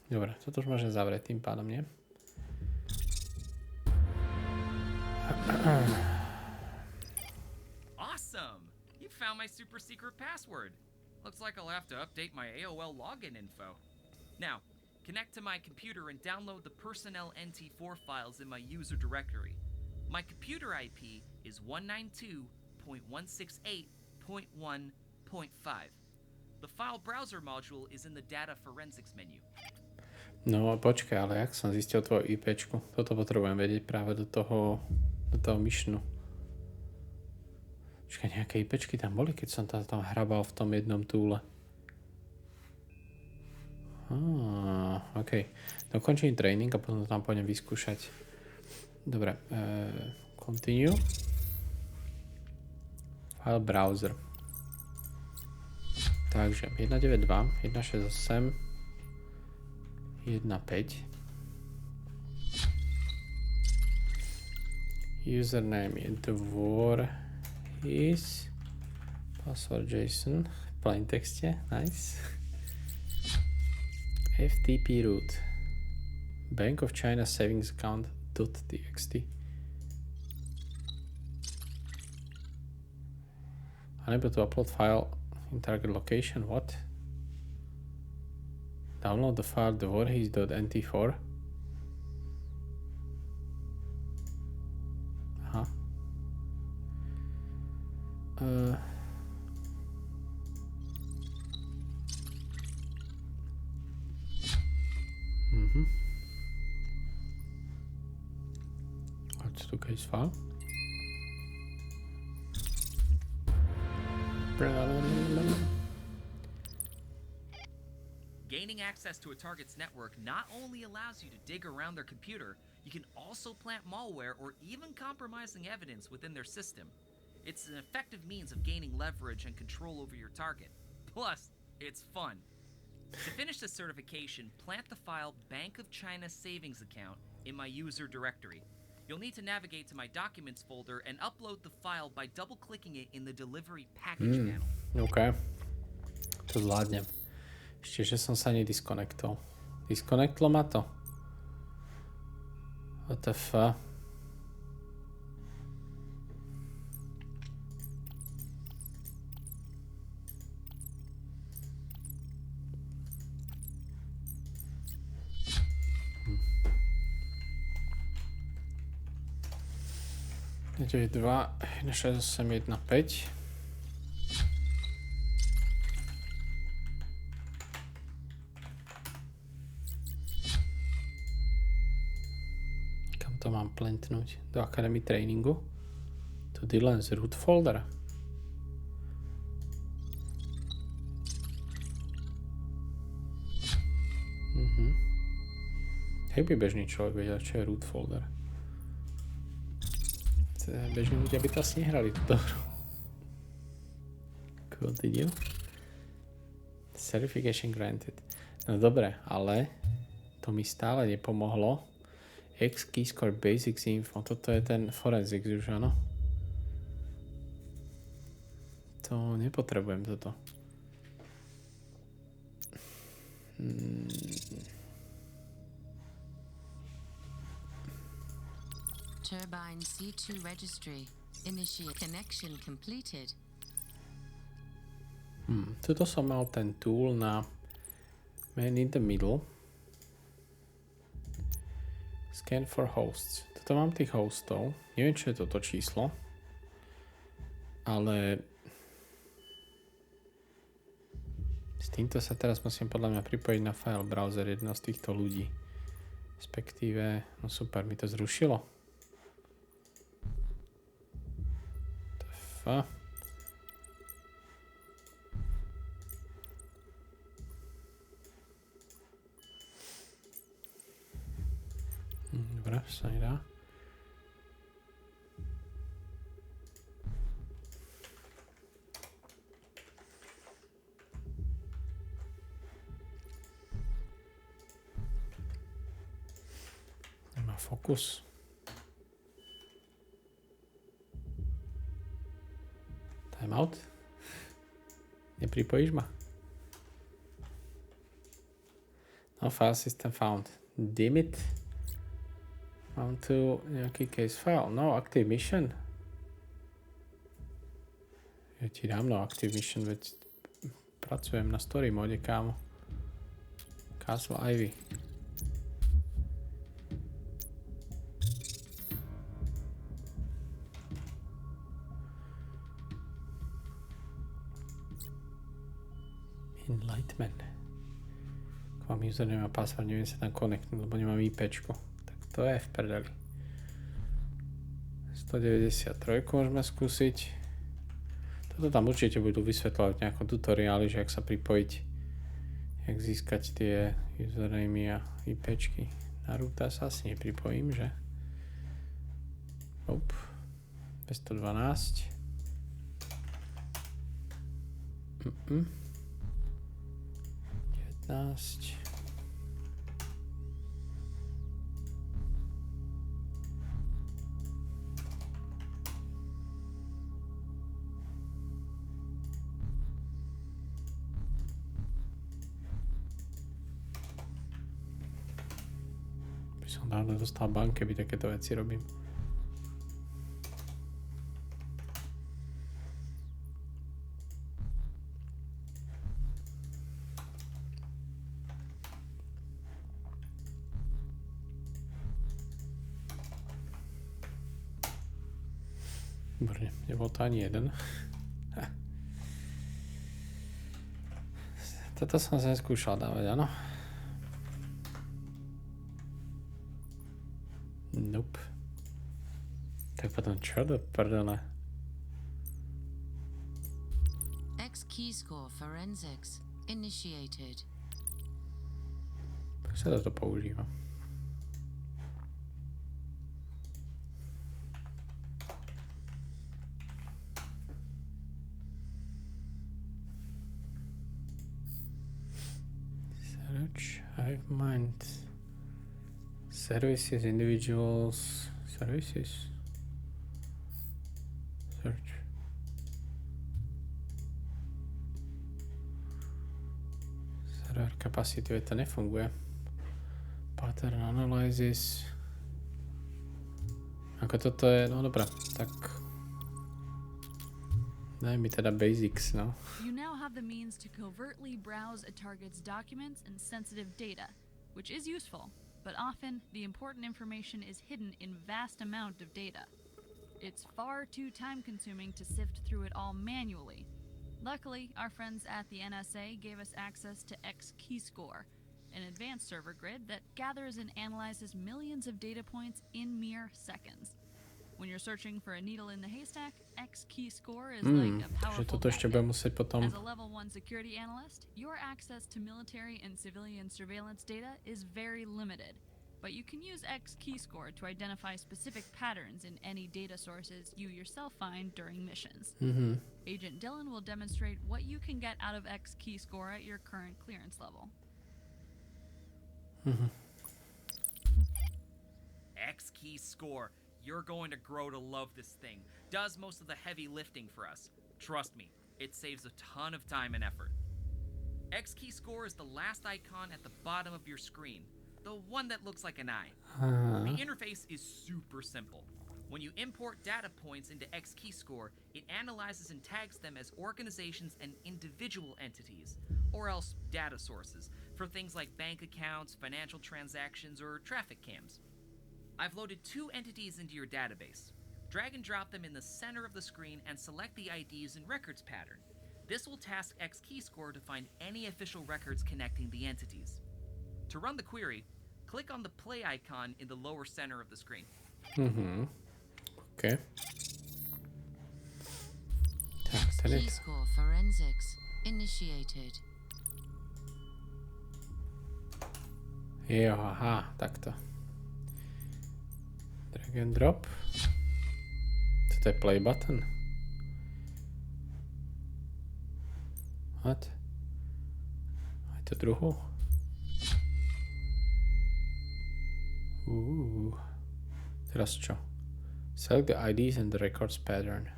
Dobre, toto už môžem zavrieť tým pádom, nie?
my super secret password. Looks like I'll have to update my AOL login info. Now, connect to my computer and download the personnel NT4 files in my user directory. My computer IP is 192.168.1.5. The file browser module is in the data forensics menu.
No počkaj, ale jak som zistil tvoju IPčku? Toto potrebujem vedieť práve do toho missionu. Počkaj, nejaké IPčky tam boli, keď som tam hrabal v tom jednom túle. OK. Dokončím tréning a potom to tam pôjdem vyskúšať. Dobre. Continue. File browser. Takže 192, 168, 1.5. Username je dvor is password JSON v plain texte, nice. FTP root Bank of China savings account .txt. Unable to upload file in target location, what? Download the file dvorhis.nt4. Aha. What's the case file?
Gaining access to a target's network not only allows you to dig around their computer, you can also plant malware or even compromising evidence within their system. It's an effective means of gaining leverage and control over your target. Plus, it's fun. To finish the certification, plant the file Bank of China Savings Account in my user directory. You'll need to navigate to my Documents folder and upload the file by double-clicking it in the Delivery Package panel.
OK. To zvládnem. Ešte, že som sa nedisconnectol. Disconnectlo ma to. What the fuck? To je 2, 1, 6, 8, 1, 5. Kam to mám plentnúť? Do Academy Trainingu? To Dylan's root folder. Hej by bežný človek vedel, čo je root folder. Bežní ľudia by to asi nehrali túto hru. Continue. Certification granted. No dobre, ale to mi stále nepomohlo. X keyscore basics info. Toto je ten forensics už, áno? To nepotrebujem toto.
Turbine C2 registry. Initiate connection completed.
Tuto som mal ten tool na man in the middle. Scan for hosts. Toto mám tých hostov. Neviem, čo je toto číslo. Ale s týmto sa teraz musím podľa mňa pripojiť na file browser jedného z týchto ľudí. Respektíve, no super, mi to zrušilo. Dobre, sa nedá. Nemá fokus. Timeout. Nepripojíš ma? No, file system found. Damn it. Mám tu nejaký case file. No, active mission. Ja ti dám no active mission, veď pracujem na story mode, kámo. Castle Ivy. Enlightenment. Ak mám username a password, neviem sa tam connectnúť, lebo nemám IPčko. Tak to je v prdeli. 193 môžeme skúsiť. Toto tam určite budú vysvetľovať v nejakom tutoriáli, že jak sa pripojiť, jak získať tie usernamy a IPčky. Na ruta sa asi nepripojím, že? 212. 19. By som dávno dostal bank, keby takéto veci robím. Výborne, nebol to ani jeden. Toto som sa neskúšal dávať, áno? Nope. Tak potom čo do prdele?
X key score forensics initiated.
Tak sa toto používa. Search, hive mind. Services, individuals, services. Search. Server capacity, to nefunguje. Pattern analysis. Ako toto je, no dobré, tak daj mi teda basics, no.
You now have the means to covertly browse a target's documents and sensitive data, which is useful, but often the important information is hidden in vast amount of data. It's far too time-consuming to sift through it all manually. Luckily, our friends at the NSA gave us access to X Keyscore, an advanced server grid that gathers and analyzes millions of data points in mere seconds. When you're searching for a needle in the haystack, X Keyscore is like a
Takže
powerful
toto ešte budem musieť potom.
As a level 1 security analyst, your access to military and civilian surveillance data is very limited, but you can use X Keyscore to identify specific patterns in any data sources you yourself find during missions. Agent Dylan will demonstrate what you can get out of X Keyscore at your current clearance level.
X Keyscore. You're going to grow to love this thing. Does most of the heavy lifting for us. Trust me, it saves a ton of time and effort. X Keyscore is the last icon at the bottom of your screen, the one that looks like an eye. The interface is super simple. When you import data points into X Keyscore, it analyzes and tags them as organizations and individual entities, or else data sources, for things like bank accounts, financial transactions, or traffic cams. I've loaded 2 entities into your database. Drag and drop them in the center of the screen and select the IDs and records pattern. This will task X Keyscore to find any official records connecting the entities. To run the query, click on the play icon in the lower center of the screen.
Okay. Tak,
X
tady
key
to.
score forensics initiated.
Jo, aha, takto. Drag and drop. Toto je play button. What? Aj to druhú? Teraz čo? Select the IDs and the records pattern.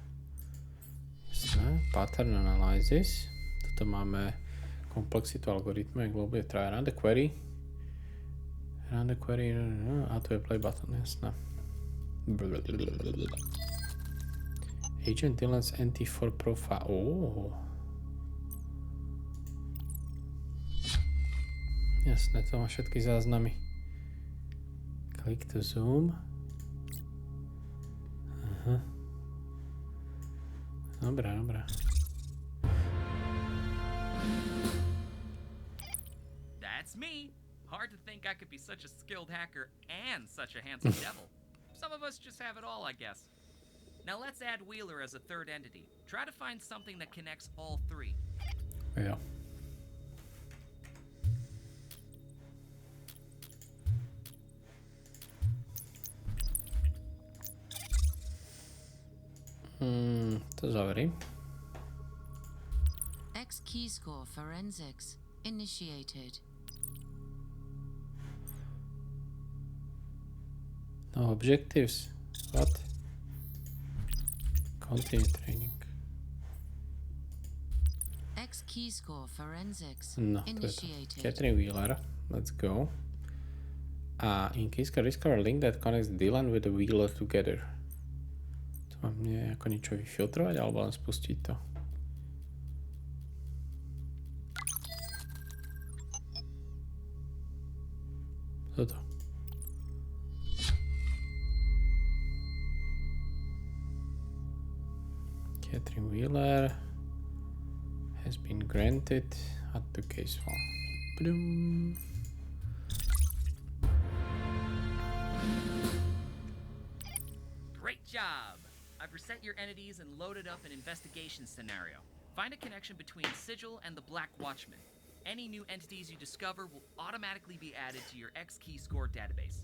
Jasné, pattern analysis. Toto máme komplexitu algoritmu, jak bude try run the query. Run the query, a tu je play button, jasné. Agent Dylan's NT4 profile. Jasné, to má všetky záznamy. Click to zoom. Aha. Dobrá.
That's me. Hard to think I could be such a skilled hacker and such a handsome devil. Some of us just have it all, I guess. Now let's add Wheeler as a third entity. Try to find something that connects all three.
Jo. To zavri.
X key score forensics initiated.
No objectives. What? Continue training.
X key score forensics
No, to je to.
initiated.
Catherine Wheeler. Let's go. In case can discover a link that connects Dylan with the Wheeler together. To mám nejako niečo vyfiltrovať, alebo len spustiť to? Toto. Catherine Wheeler has been granted at the case file. Boom.
Great job! I've reset your entities and loaded up an investigation scenario. Find a connection between Sigil and the Black Watchman. Any new entities you discover will automatically be added to your X key score database.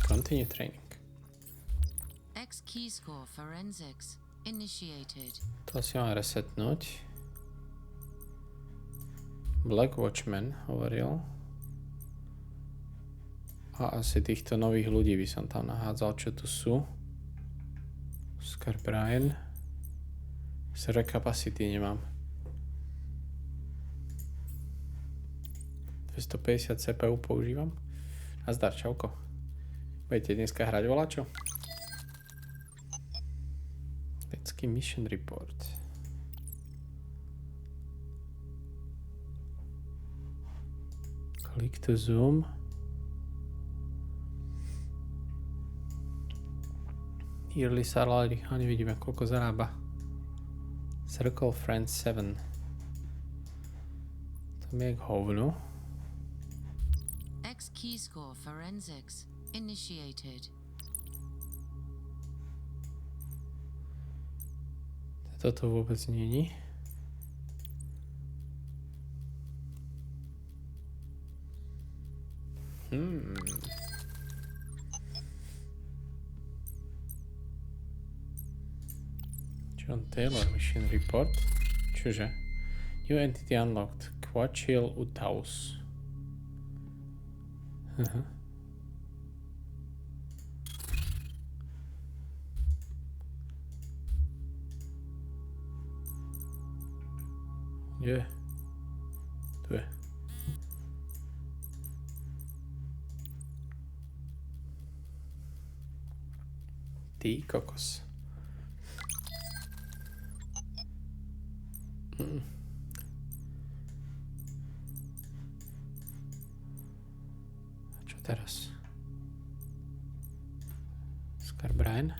Continue training.
X key score forensics initiated.
To si mám resetnúť. Black Watchman hovoril. A asi týchto nových ľudí by som tam nahádzal, čo tu sú. Oscar Brian. Server capacity nemám. 250 CPU používam. Nazdar, čauko. Budete dneska hrať volačo? Lecký mission report. Click to zoom. Yearly salary, a nevidíme koľko zarába. Circle Friends 7. Tam je k hovnu.
X key score forensics initiated.
Toto vôbec není. John Taylor mission report. Čože? New entity unlocked. Quachil Utaus. Je. Tu je. Ty kokos. A čo teraz? Oscar Brian.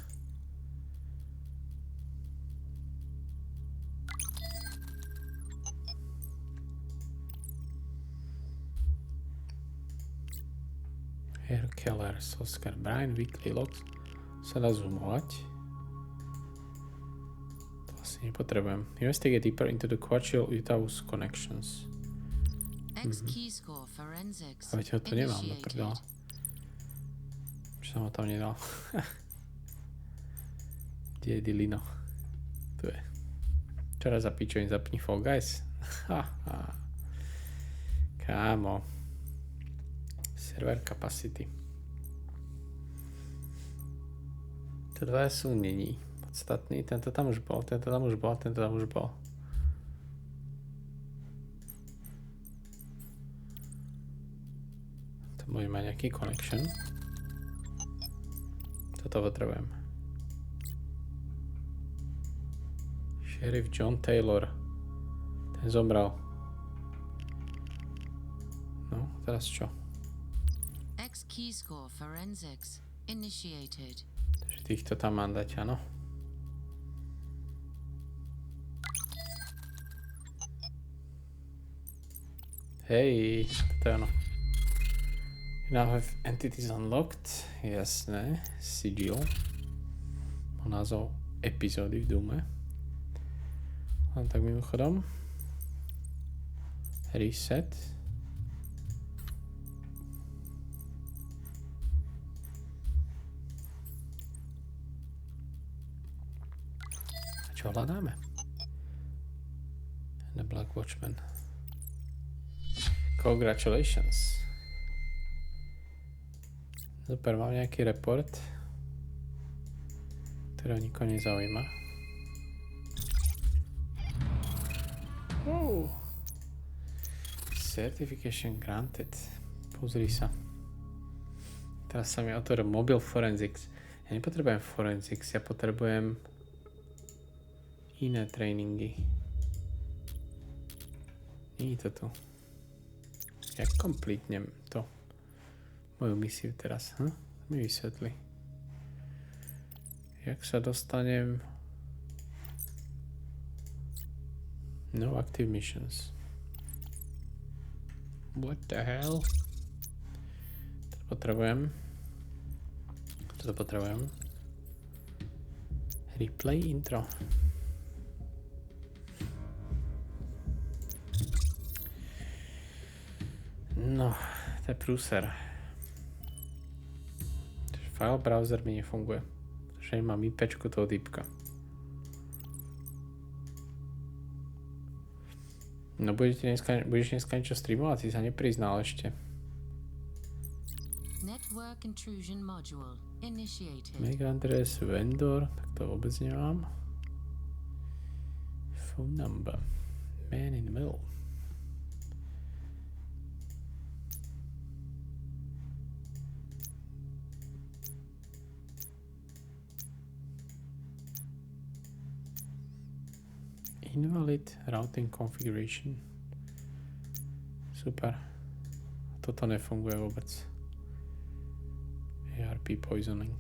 Hair Killers, Oscar Brian, Weekly Logs. Sa dá zoomovať. To asi nepotrebujem. Investigate deeper into the Quachil Utaus connections.
X key score forensics
A veď ho tu nemám, no
initiated.
prdala. Čo som ho tam nedal? Kde je Dilino? Tu je. Čoraz za pičovým zapni Fall Guys. Kámo. Server capacity. To dva sú není podstatný. Tento tam už bol, tento tam už bol, tento tam už bol. To bude mať nejaký connection. Toto potrebujem. Sheriff John Taylor. Ten zomrel. No, teraz čo?
X key score forensics initiated.
Takže týchto tam mám dať, áno. Hej, toto je ono. Now have entities unlocked. Jasné. Sigil. Má názov epizódy v Dome. Len tak mimochodom. Reset. A čo hľadáme? The Black Watchman. Congratulations. Super, mám nejaký report, ktorého nikoho nezaujíma. Certification granted. Pozri sa. Teraz sa mi otvoril Mobile Forensics. Ja nepotrebujem Forensics, ja potrebujem iné tréningy. Nie je to tu. Jak komplítnem to? Moju misiu teraz, mi vysvetli. Jak sa dostanem... No active missions. What the hell? Toto potrebujem. Replay intro. No, to je prúser. File browser mi nefunguje. Takže nemám IPčku toho typka. No budeš dneska niečo streamovať? Si sa nepriznal ešte.
Network intrusion module initiated.
Make address vendor, tak to vôbec nemám. Phone number. Man in the middle. Invalid routing configuration. Super. Toto nefunguje vôbec. ARP poisoning.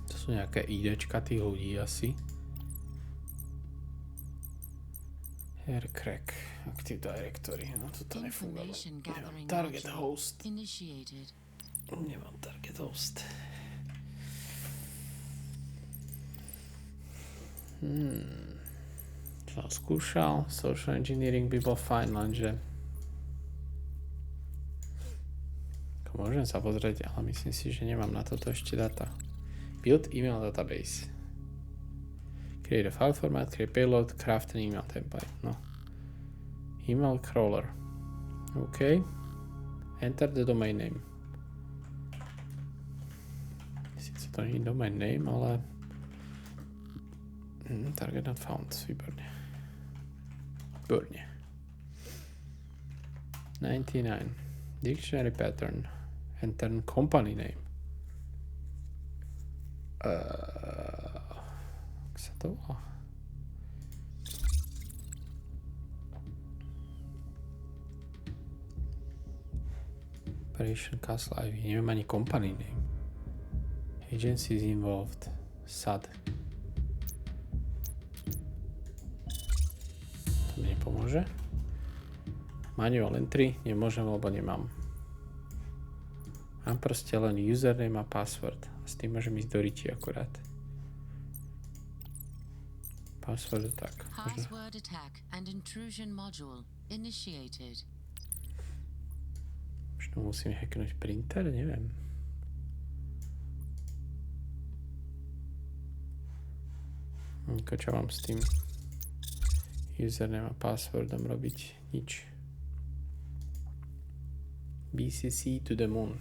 To sú nejaké IDčka tých ľudí asi. Aircrack. Active Directory. No toto nefunguje. Target host.
Initiated.
Nemám target host. Čo som skúšal? Social engineering by bol fajn, lenže môžem sa pozrieť, ale myslím si, že nemám na toto ešte data. Build email database. Create a file format, create payload, craft an email template. No. Email crawler. OK. Enter the domain name. To nie je domain name, ale target not found. Výborne. 99. Dictionary pattern. Enter company name. Jak sa to volá? Operation Castle Ivy. Neviem ani company name. Agencies involved. SAD. To mi nepomôže. Manual entry nemôžem, lebo nemám. Mám proste len username a password. A s tým môžem ísť do riti akurát. Password attack.
Password attack and intrusion module initiated.
Možno musím hacknúť printer? Neviem. Čo mám s tým username a passwordom robiť? Nič. BCC to the moon.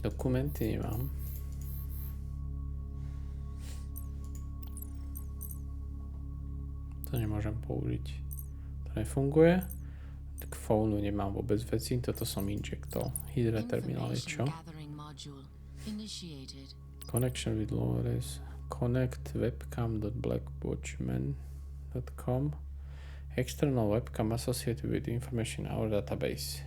Dokumenty nemám. To nemôžem použiť. nefunguje. K phoneu nemám vôbec veci, toto som injectol. Hydra terminál je čo?
Gathering module initiated.
Connection with Lores. Connect webcam.blackwatchman.com. External webcam associated with information in our database.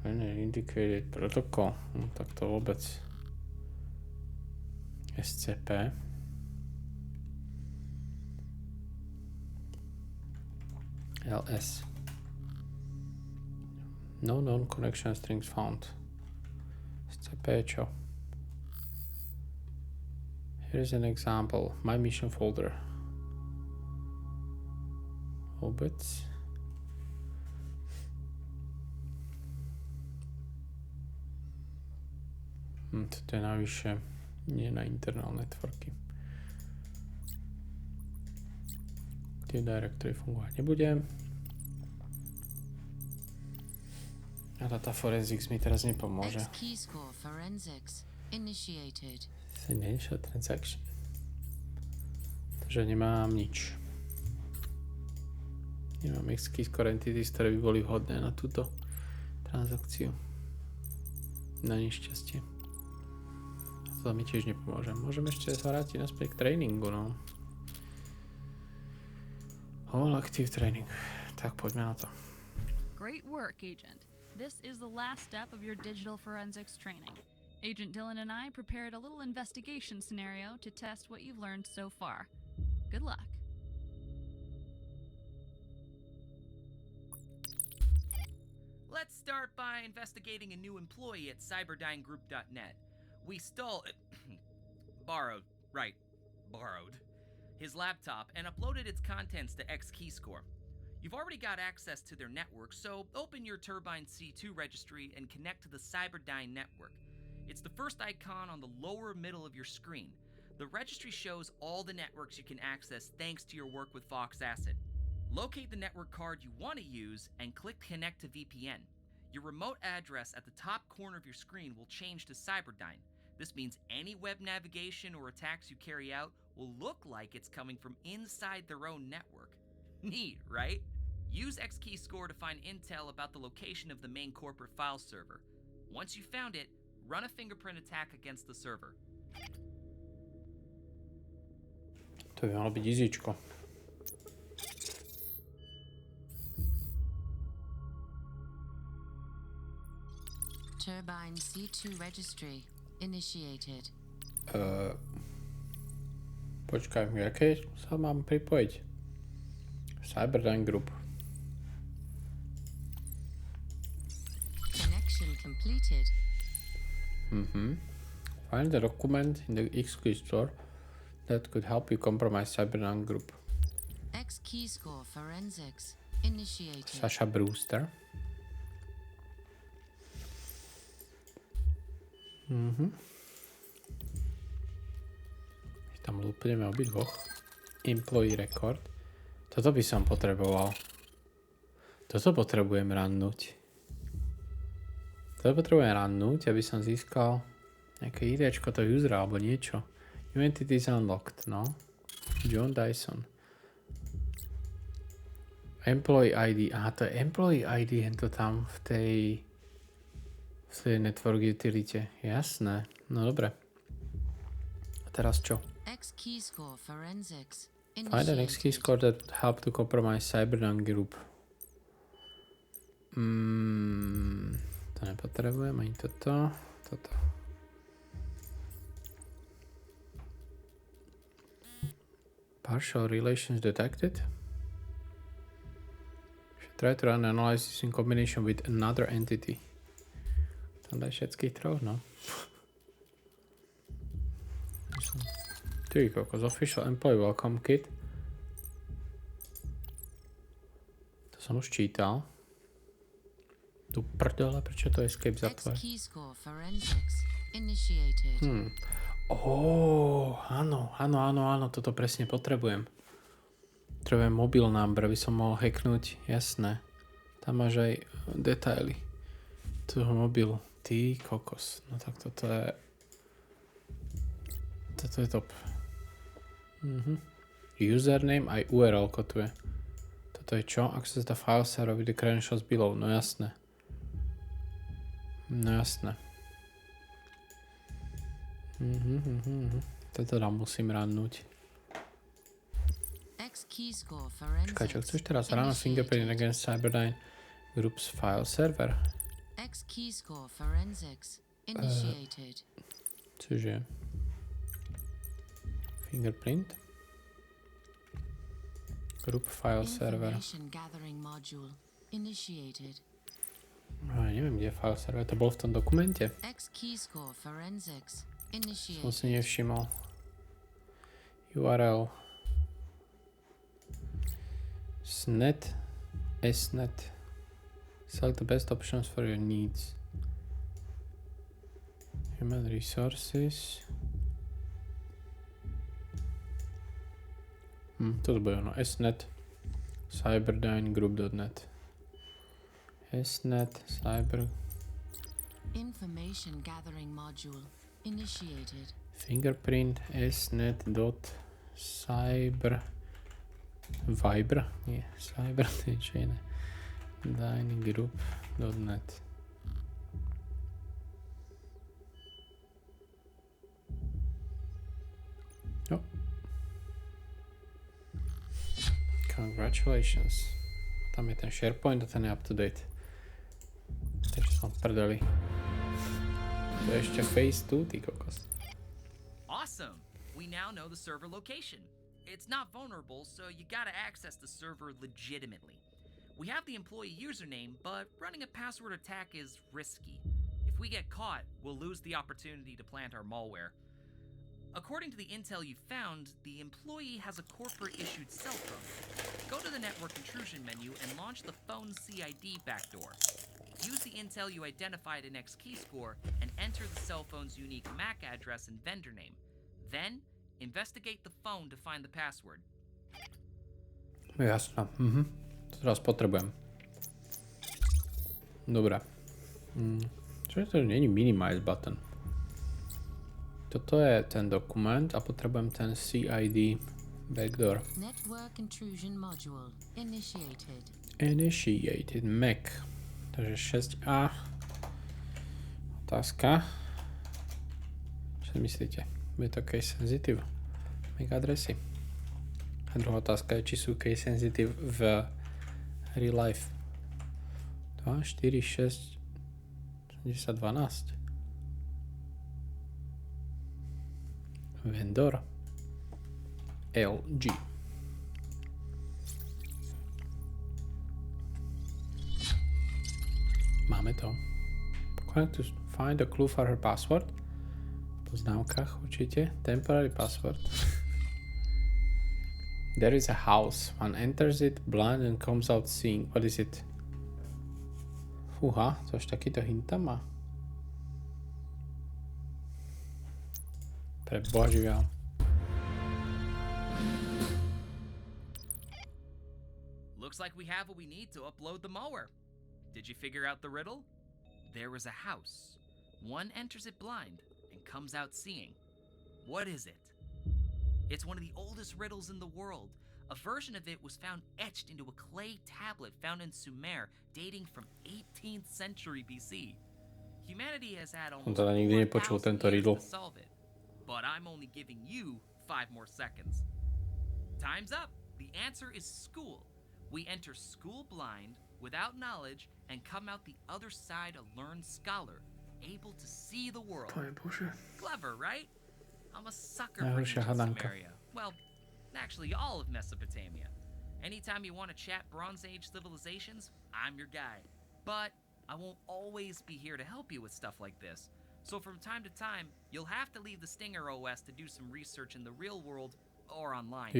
Indicated protocol. No, tak to vôbec. SCP. LS. No known connection strings found. SCP je čo? Here's an example. My mission folder. Vôbec. Toto je navyše nie na internal networky. Tie directory fungovať nebude. A data forensics mi teraz nepomôže.
X-keyscore forensics initiated.
Initial transaction. Takže nemám nič. Nemám X-keyscore entities, ktoré by boli vhodné na túto transakciu. Na nešťastie. To mi tiež nepomôže. Môžem ešte sa vrátiť naspäť k tréningu, no. All active training. Tak poďme na to.
Great work, Agent. This is the last step of your digital forensics training. Agent Dylan and I prepared a little investigation scenario to test what you've learned so far. Good luck.
Let's start by investigating a new employee at cyberdynegroup.net. We borrowed his laptop and uploaded its contents to X-keyscore. You've already got access to their network, so open your Turbine C2 registry and connect to the Cyberdyne network. It's the first icon on the lower middle of your screen. The registry shows all the networks you can access thanks to your work with Fox Acid. Locate the network card you want to use and click Connect to VPN. Your remote address at the top corner of your screen will change to Cyberdyne. This means any web navigation or attacks you carry out will look like it's coming from inside their own network. Neat, right? Use X-keyscore to find intel about the location of the main corporate file server. Once you've found it, run a fingerprint attack against the server.
To by malo byť easyčko.
Turbine C2 registry initiated.
Počkaj, aké sa mám pripojiť? Cyberdyne Group.
Connection completed.
Find the document in the X-key store that could help you compromise Cyberdyne Group.
X-keyscore forensics initiated.
Sasha Brewster. Tam lúpneme obidvoch. Employee record. Toto by som potreboval. Toto potrebujem rannúť. Aby som získal nejaké IDčko toho usera alebo niečo. New entities unlocked, no. John Dyson. Employee ID. Aha, to je Employee ID, hento tam v tej network utility. Jasné. No dobre. A teraz čo?
X-keyscore forensics
Find an X-keyscore that help to compromise Cyberdyne Group. To nepotrebujem, ani toto. Partial relations detected. Should try to run analysis in combination with another entity. Tam daj všetkých troch, no. Ty kokos, official employee welcome kit. To som už čítal. Tu prdele, prečo to escape zatvára?
X-keyscore forensics initiated.
Áno, toto presne potrebujem. Potrebujem mobil number, aby som mohol hacknúť, jasné. Tam máš aj detaily toho mobilu. Ty kokos, no tak toto je top. Username aj URL tu je. Toto je čo? Access the file server with the credentials below. No jasné. No jasné. Toto nám musím rannúť. Čakaj, čo chceš teraz? Run fingerprint against Cyberdyne Group's file server. Cože? Fingerprint? Group file server. No, neviem, kde je file server. To bol v tom dokumente. Som si nevšimol. URL. SNET. SNET. Select the best options for your needs. Human resources. To bude ono. SNET. Cyberdyne Group.net. SNET. Cyber.
Information gathering module initiated.
Fingerprint. SNET. Cyber. Viber. Nie. Cyber. To je čo iné. Dyne Group.net. Oh. Congratulations. Tam je ten SharePoint a ten je up to date. Takže som prdeli. To je ešte phase 2, ty kokos.
Awesome! We now know the server location. It's not vulnerable, so you gotta access the server legitimately. We have the employee username, but running a password attack is risky. If we get caught, we'll lose the opportunity to plant our malware. According to the intel you found, the employee has a corporate-issued cell phone. Go to the network intrusion menu and launch the phone's CID backdoor. Use the intel you identified in XKeyscore and enter the cell phone's unique MAC address and vendor name. Then, investigate the phone to find the password.
Jasno. To teraz potrebujem. Dobre. Čo je to? Není minimize button. Toto je ten dokument a potrebujem ten CID backdoor.
Network intrusion module initiated.
Initiated MAC. Takže 6A. Otázka. Čo myslíte? Bude to case sensitive? MAC adresy. A druhá otázka je, či sú case sensitive v real life. 2, 4, 6, 10, 12. Vendor LG. Máme to. Going to find a clue for her password. Po známkach určite. Temporary password. There is a house. One enters it blind and comes out seeing. What is it? Fúha, to až takýto hint tam má. Pre Boha živého.
Looks like we have what we need to upload the mower. Did you figure out the riddle? There is a house. One enters it blind and comes out seeing. What is it? It's one of the oldest riddles in the world. A version of it was found etched into a clay tablet found in Sumer, dating from 18th century BC. Humanity has had almost 4,000 years to solve it. But I'm only giving you 5 more seconds. Time's up. The answer is school. We enter school blind, without knowledge, and come out the other side a learned scholar, able to see the world. Clever, right? I'm a sucker for ancient Sumeria. Well, actually all of Mesopotamia. Anytime you want to chat Bronze Age civilizations, I'm your guy. But I won't always be here to help you with stuff like this. So from time to time, you'll have to leave the Stinger OS to do some research in the real world or online.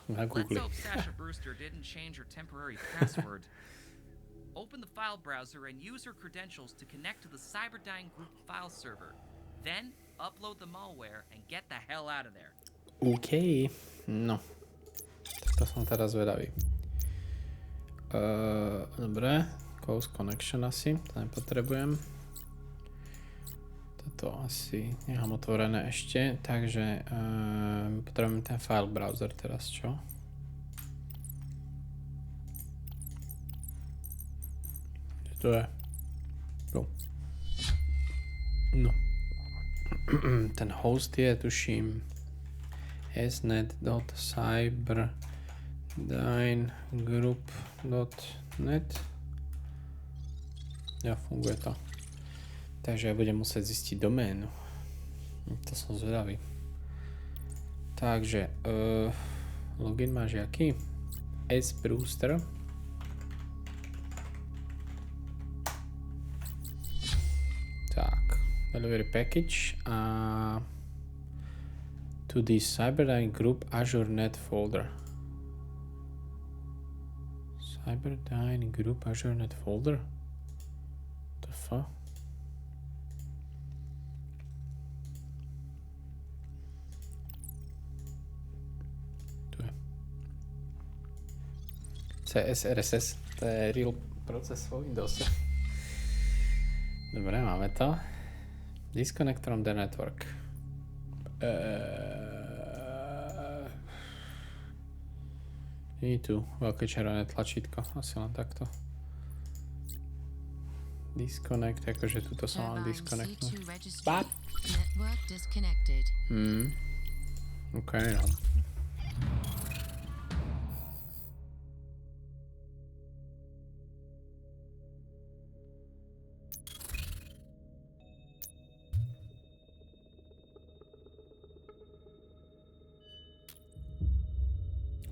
Let's hope Sasha Brewster didn't change her temporary password. Open the file browser and use her credentials to connect to the Cyberdyne Group file server. Then, upload the malware and get the hell out of there.
OK. No. To som teraz zvedavý. Dobre. Close connection asi. To nepotrebujem. To Toto asi nechám otvorené ešte, takže potrebujeme ten file browser teraz, čo? Kde to je? Tu. No. Ten host je, tuším, snet.cyberdynegroup.net. Ja, funguje to. Takže ja budem musieť zistiť doménu. To som zvedavý. Takže, login máš jaký? S-Brewster. Tak, delivery package a to the Cyberdyne Group Azure Net folder. Cyberdyne Group Azure Net folder? What the fuck? CSRSS, to je real proces vo Windowse. Dobre, máme to. Disconnect from the network. Nie tu veľké červené tlačítko, asi len takto. Disconnect, akože tuto sa mám disconnectnúť. What? OK, no.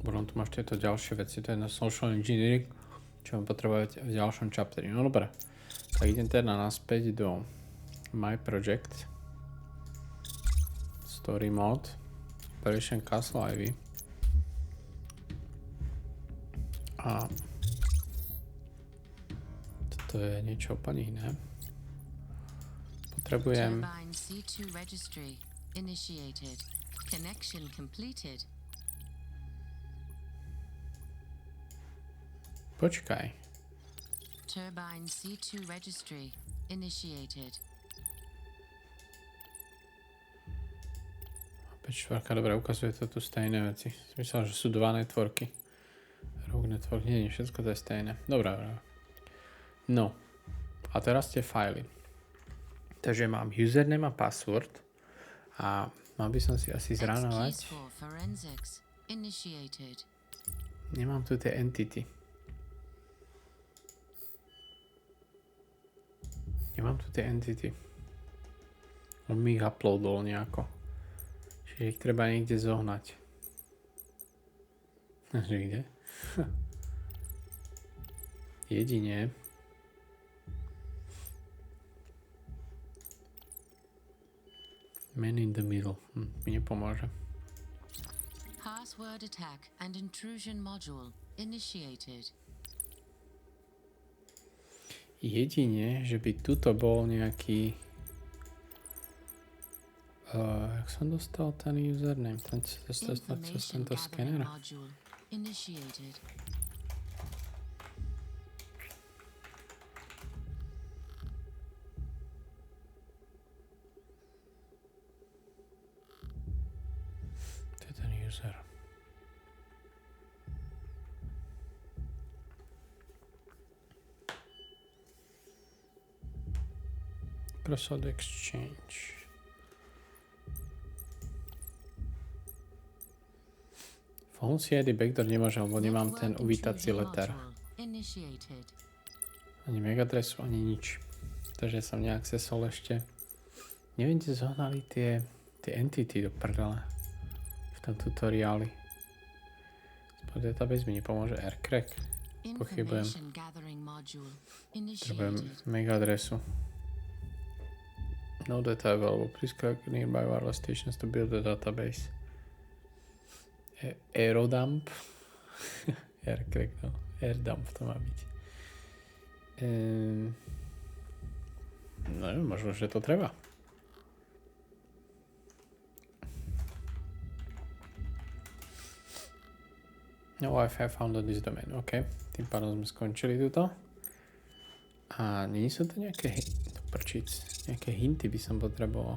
Potom tu máš tieto ďalšie veci, to je na social engineering, čo mám potrebovať v ďalšom chapteri. No dobre, tak idem teda naspäť do My Project, Story Mode, Operation Castle Ivy a toto je niečo úplne iné. Potrebujem...
Turbine C2 registry initiated. Connection completed.
Počkaj.
Turbine C2 registry initiated.
P4, dobre, ukazuje to tu stejné veci. Myslel, že sú dva networky. Rogue network, nie, všetko to je stejné. Dobre, dobre. No. A teraz tie fajly. Takže mám username a password. A mal by som si asi zranovať. Nemám tu tie entity. Nemám tu tie entity. On mi ich uploadol nejako. Čiže ich treba niekde zohnať. Že kde? Jedine. Man in the middle. Mi nepomôže.
Password attack and intrusion module initiated.
Jedine, že by tuto bol nejaký... jak som dostal ten username? Cez tento skener?
Initiated.
To je ten user. Crossroad Exchange. Phone CID backdoor nemôžem, lebo nemám ten uvítací letter. Ani MAC adresu, ani nič. Takže som neaccessol ešte. Neviem, kde zohnali tie entity do prdele. V tom tutoriáli. Spod database mi nepomôže rcrack. Pochybujem. Potrebujem MAC adresu. No data available. Please connect nearby wireless stations to build the database. Aerodump. Aircrack, no. Airdump to má byť. No neviem, možno, že to treba. No, I have found this domain. OK. Tým pádom sme skončili túto. A nie sú to nejaké prčíc. Nejaké hinty by som potreboval.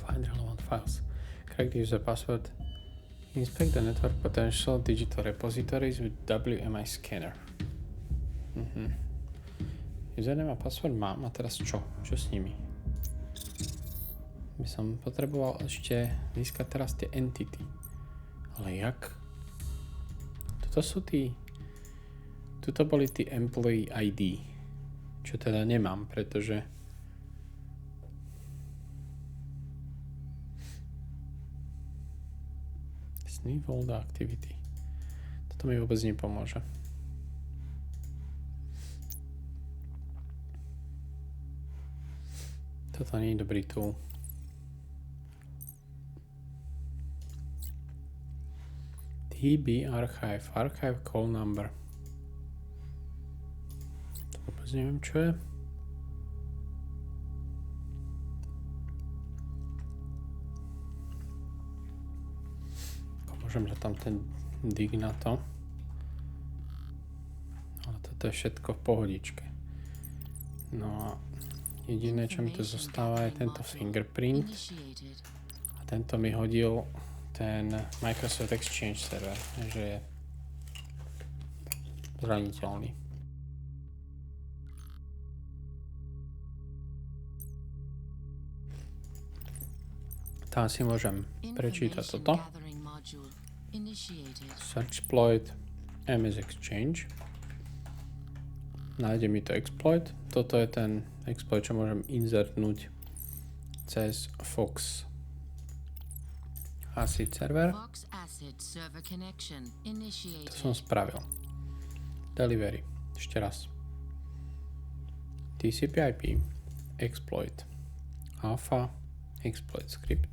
Find relevant files. Correct user password. Inspect the network potential digital repositories with WMI scanner. Username a password mám, a teraz čo? Čo s nimi? By som potreboval ešte získať teraz tie entity. Ale jak? Toto sú tí... Tuto boli tí employee ID. Čo teda nemám, pretože... Sniff all the activity. Toto mi vôbec nepomôže. Toto nie je dobrý tool. DB archive, archive call number. To vôbec neviem, čo je. Môžem dať tam ten dig na to. Ale toto je všetko v pohodičke. No a jediné, čo mi tu zostáva, je tento fingerprint. A tento mi hodil ten Microsoft Exchange server, že je zraniteľný. Tam si môžem prečítať toto. Searchploit MS Exchange. Nájde mi to exploit. Toto je ten exploit, čo môžem insertnúť cez Fox Acid server. To som spravil. Delivery. Ešte raz. TCP/IP exploit alpha exploit script.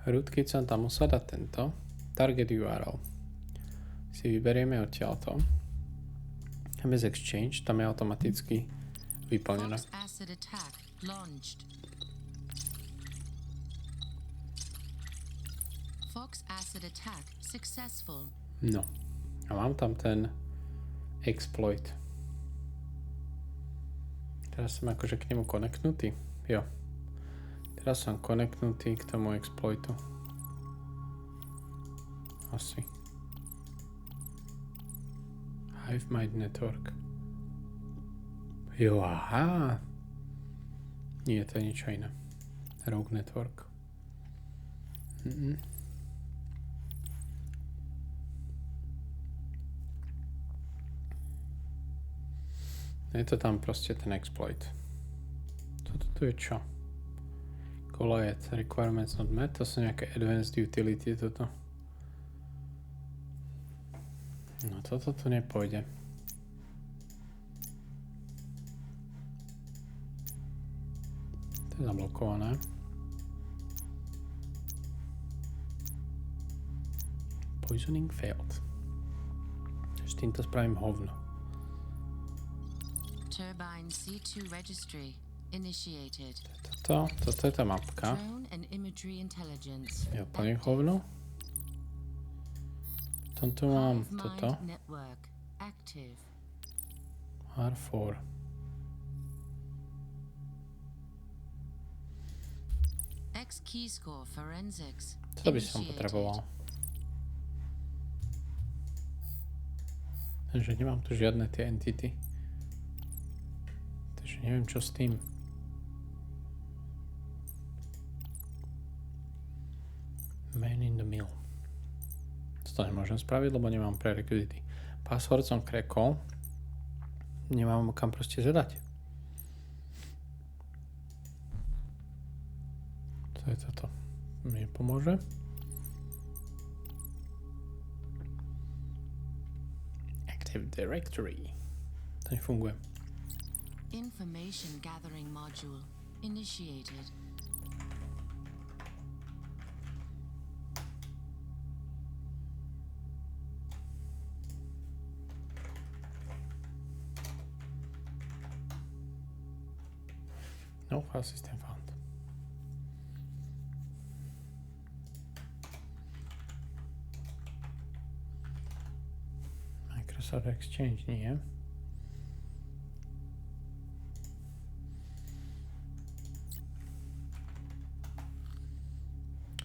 Rootkit som tam musel dať tento. Target URL. Si vyberieme odtiaľto. MS Exchange, tam je automaticky vyplnené. No. A mám tam ten exploit. Teraz som akože k nemu konektnutý. Jo. Teraz som konektnutý k tomu exploitu. Asi. HiveMind Network. Jo, aha. Nie, to je niečo iné. Rogue Network. Je to tam proste ten exploit. Toto tu je čo? Collide requirements not met. To sú nejaké advanced utility toto. No toto tu nepôjde. To je zablokované. Poisoning failed. S týmto spravím hovno.
Turbine C2 registry initiated.
Toto je tá mapka.
Drone and imagery intelligence.
Je úplne hovno. Tomto mám toto. R4.
X key score forensics.
To by som potreboval. Takže nemám tu žiadne tie entity. Takže neviem čo s tým. Man in the mill. To nemôžem spraviť, lebo nemám prerekvizity. Password som krekol. Nemám kam proste zadať. To je toto. Mi pomôže. Active Directory. To nefunguje.
Information gathering module initiated.
File system found. Microsoft Exchange nie.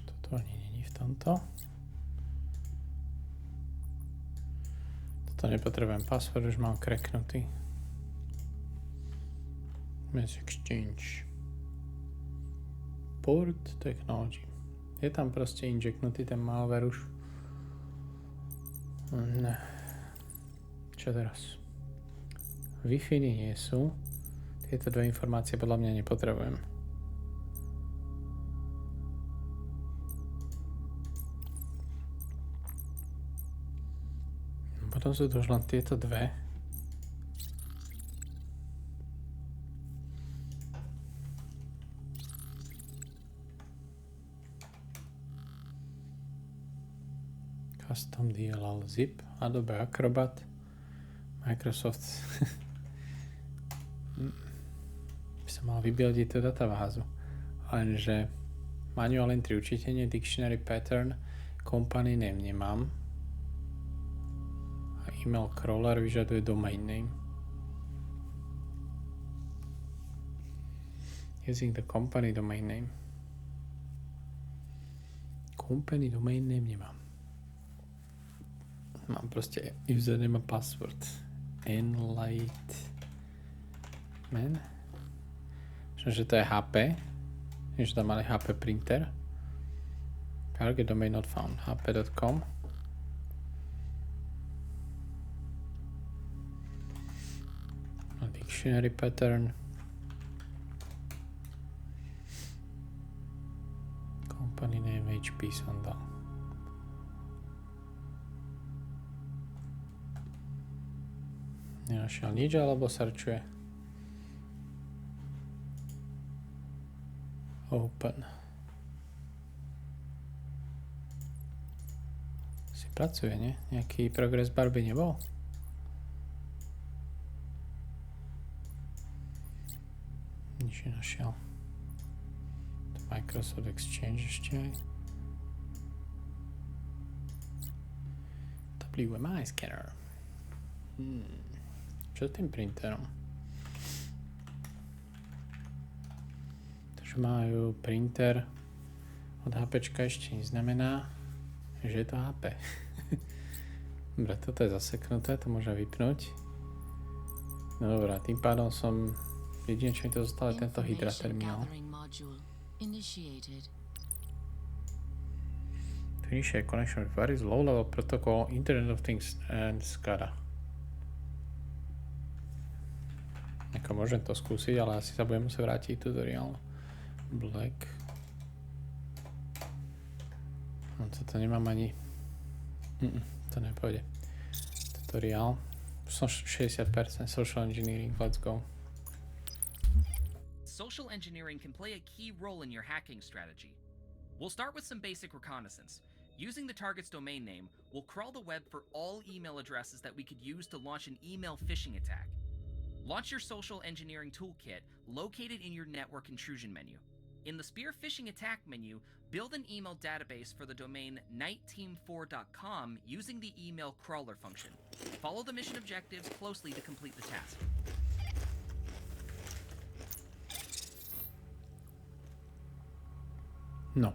Toto ani není v tomto. Toto nepotrebujem password, už mám kreknutý. Mass Exchange. Port Technology. Je tam proste injectnutý ten malware už. Ne. Čo teraz? Wi-Fi nie sú. Tieto dve informácie podľa mňa nepotrebujem. Potom sú to už len tieto dve. Custom DLL zip, Adobe Acrobat, Microsoft. By sa mal vybuildiť tú databázu. Lenže manual entry určite nie, dictionary pattern, company name nemám. A email crawler vyžaduje domain name. Using the company domain name. Company domain name nemám. Mám proste username a password. NITE Man. Myslím, že to je HP. Myslím, že tam mali HP printer. Target domain not found. hp.com. Dictionary pattern. Company name HP som dal. Nenašiel nič, alebo searchuje. Open. Si pracuje, nie? Nejaký progress bar by nebol? Nič nenašiel. Microsoft Exchange ešte aj. WMI scanner. Čo s tým printerom? Takže majú printer od HPčka ešte neznamená, že je to HP. Dobre, toto je zaseknuté, to môžem vypnúť. No dobrá, tým pádom som jedine, čo mi to zostalo, je tento Hydra terminál. To initiate connection with various low-level protocol, Internet of Things and SCADA. Ako môžem to skúsiť, ale asi sa budem musieť vrátiť tutoriál. Black. No toto nemám ani. To nepôjde. Tutoriál. Som 60% social engineering, let's go.
Social engineering can play a key role in your hacking strategy. We'll start with some basic reconnaissance. Using the target's domain name, we'll crawl the web for all email addresses that we could use to launch an email phishing attack. Launch your social engineering toolkit located in your network intrusion menu. In the Spear phishing attack menu, build an email database for the domain NITEteam4.com using the email crawler function. Follow the mission objectives closely to complete the task.
No.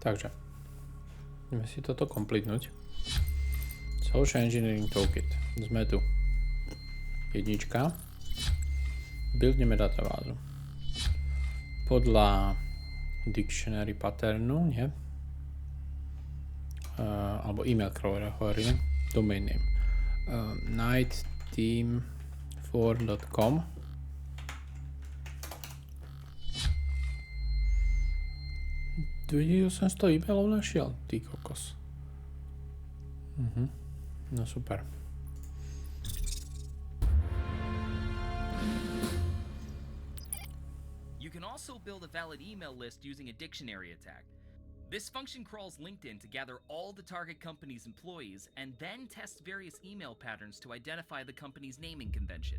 Takže. Ideme si toto komplitnúť. Social Engineering Toolkit. Sme tu. Jednička. Buildneme databázu. Podľa dictionary patternu, nie? Alebo email crawler hovorím. Domain name. NITEteam4.com 2800 e-mailov našiel, ty kokos. No super.
You can also build a valid email list using a dictionary attack. This function crawls LinkedIn to gather all the target company's employees and then tests various email patterns to identify the company's naming convention.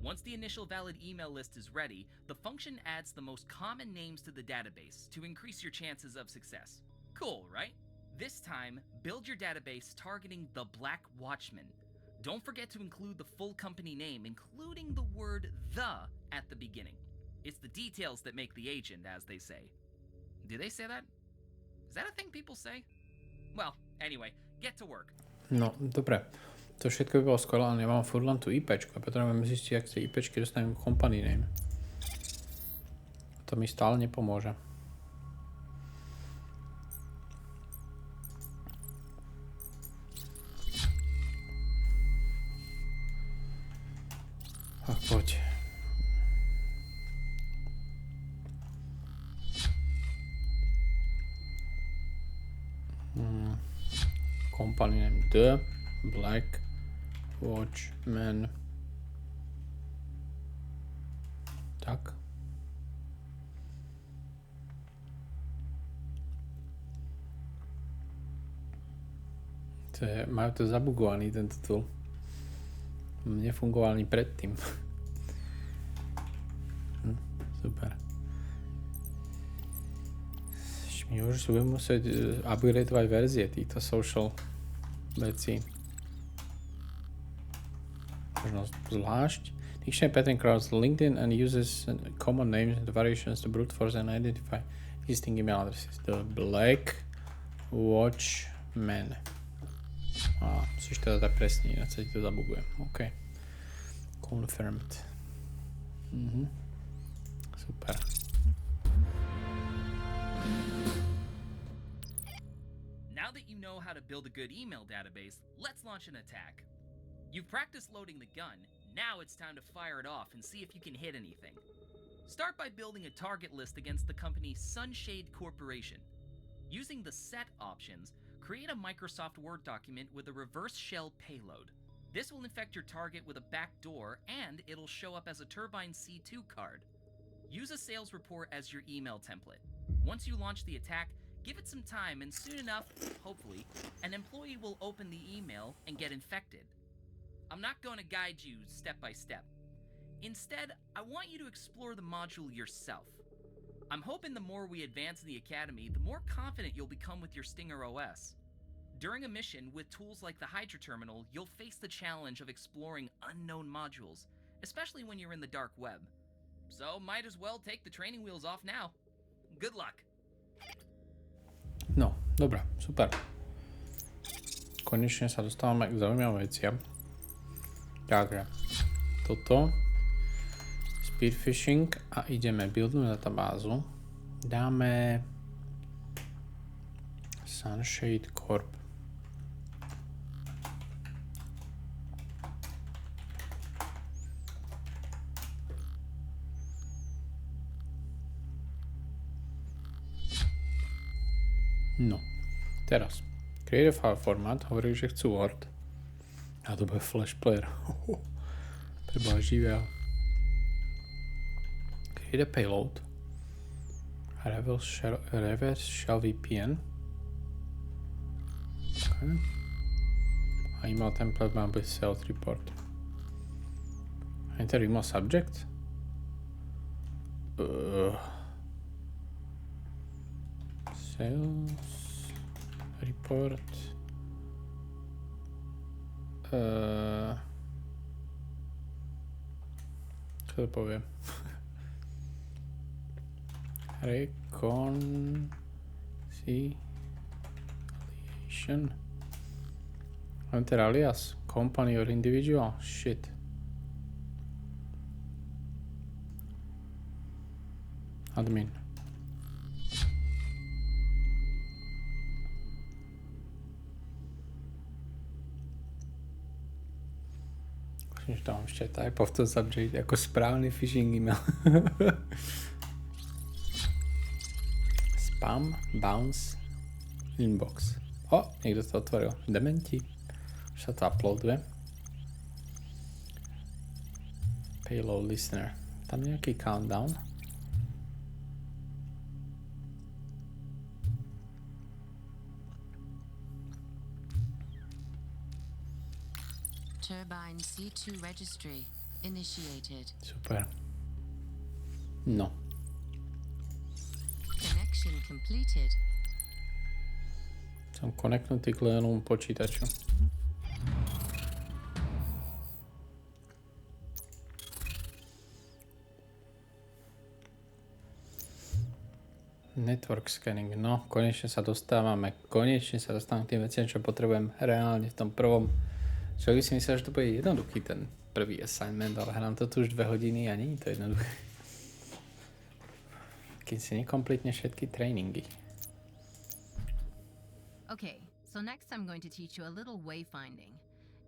Once the initial valid email list is ready, the function adds the most common names to the database to increase your chances of success. Cool, right? This time, build your database targeting the Black Watchman. Don't forget to include the full company name, including the word "the" at the beginning. It's the details that make the agent, as they say. Do they say that? Is that a thing people say? Well, anyway, get to work.
No, dobre. To všetko by bolo skvelé, ale nemám furt len tú IPčku. Potrebujeme zistiť, ak z tej IPčky dostanem company name. To mi stále nepomôže. Ach, poď. Company name The Black Watchman. Tak. Majú to zabugovaný tento tool. Nefungoval ani predtým. Super. My už si budeme musieť upgradeovať verzie týchto social veci. Možno zvlášť. Dictionary pattern crowds LinkedIn and uses common names and variations to brute force and identify existing email addresses. The Black Watchman. Musíš teda tak presne, ináč sa ti to zabuguje. OK. Confirmed. Super.
Now that you know how to build a good email database, let's launch an attack. You've practiced loading the gun, now it's time to fire it off and see if you can hit anything. Start by building a target list against the company Sunshade Corporation. Using the set options, create a Microsoft Word document with a reverse shell payload. This will infect your target with a backdoor, and it'll show up as a Turbine C2 card. Use a sales report as your email template. Once you launch the attack, give it some time, and soon enough, hopefully, an employee will open the email and get infected. I'm not going to guide you step by step. Instead, I want you to explore the module yourself. I'm hoping the more we advance in the Academy, the more confident you'll become with your Stinger OS. During a mission with tools like the Hydra Terminal, you'll face the challenge of exploring unknown modules, especially when you're in the dark web. So might as well take the training wheels off now. Good luck.
No, dobré, super. Konečne sa dostávame k zaujímavým veciam. Takže, toto. Spearfishing a ideme buildnúť databázu. Dáme Sunshade Corp. No, teraz. Create a file format, hovorí, že chcú Word. A to bude Flash Player. Preboha živého. Create a payload. Reverse shell VPN. Okay. A email template má byť sales report. Enter email subject. Sales report. Čo to poviem? Reconciliation. Enter alias. Company or individual. Shit. Admin. Už tam ešte type of the subject ako správny phishing email. Spam, bounce, inbox. O, niekto to otvoril. Dementi. Už sa to uploaduje. Payload listener. Tam nejaký countdown.
Turbine C2 registry. initiated.
Super. No.
Connection completed.
Som koneknutý k lenému počítaču. Network scanning. No, konečne sa dostávame k tým veciam, čo potrebujem reálne v tom prvom. Človek by si myslel, že to bude jednoduchý ten prvý assignment, ale hrám to tu už 2 hodiny a nie je to jednoduché. Keď si nekomplitne všetky tréningy.
Okay, so next I'm going to teach you a little wayfinding.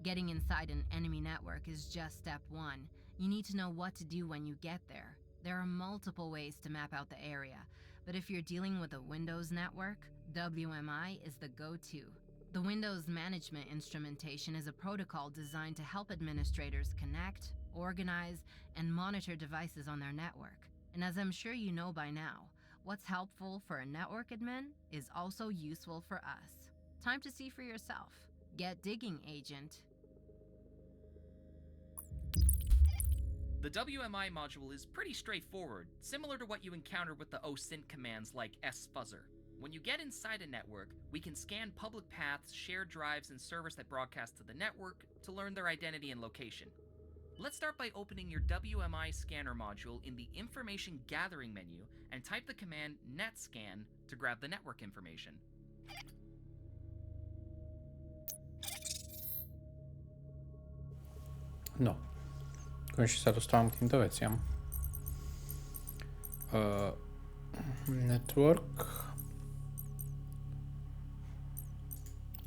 Getting inside an enemy network is just step 1. You need to know what to do when you get there. There are multiple ways to map out the area, but if you're dealing with a Windows network, WMI is the go-to. The Windows Management Instrumentation is a protocol designed to help administrators connect, organize, and monitor devices on their network. And as I'm sure you know by now, what's helpful for a network admin is also useful for us. Time to see for yourself. Get digging, agent.
The WMI module is pretty straightforward, similar to what you encountered with the OSINT commands like sfuzzer. When you get inside a network, we can scan public paths, shared drives, and servers that broadcast to the network to learn their identity and location. Let's start by opening your WMI scanner module in the information gathering menu and type the command netscan to grab the network information.
No. Konečne sa dostávam k týmto veciam. Network.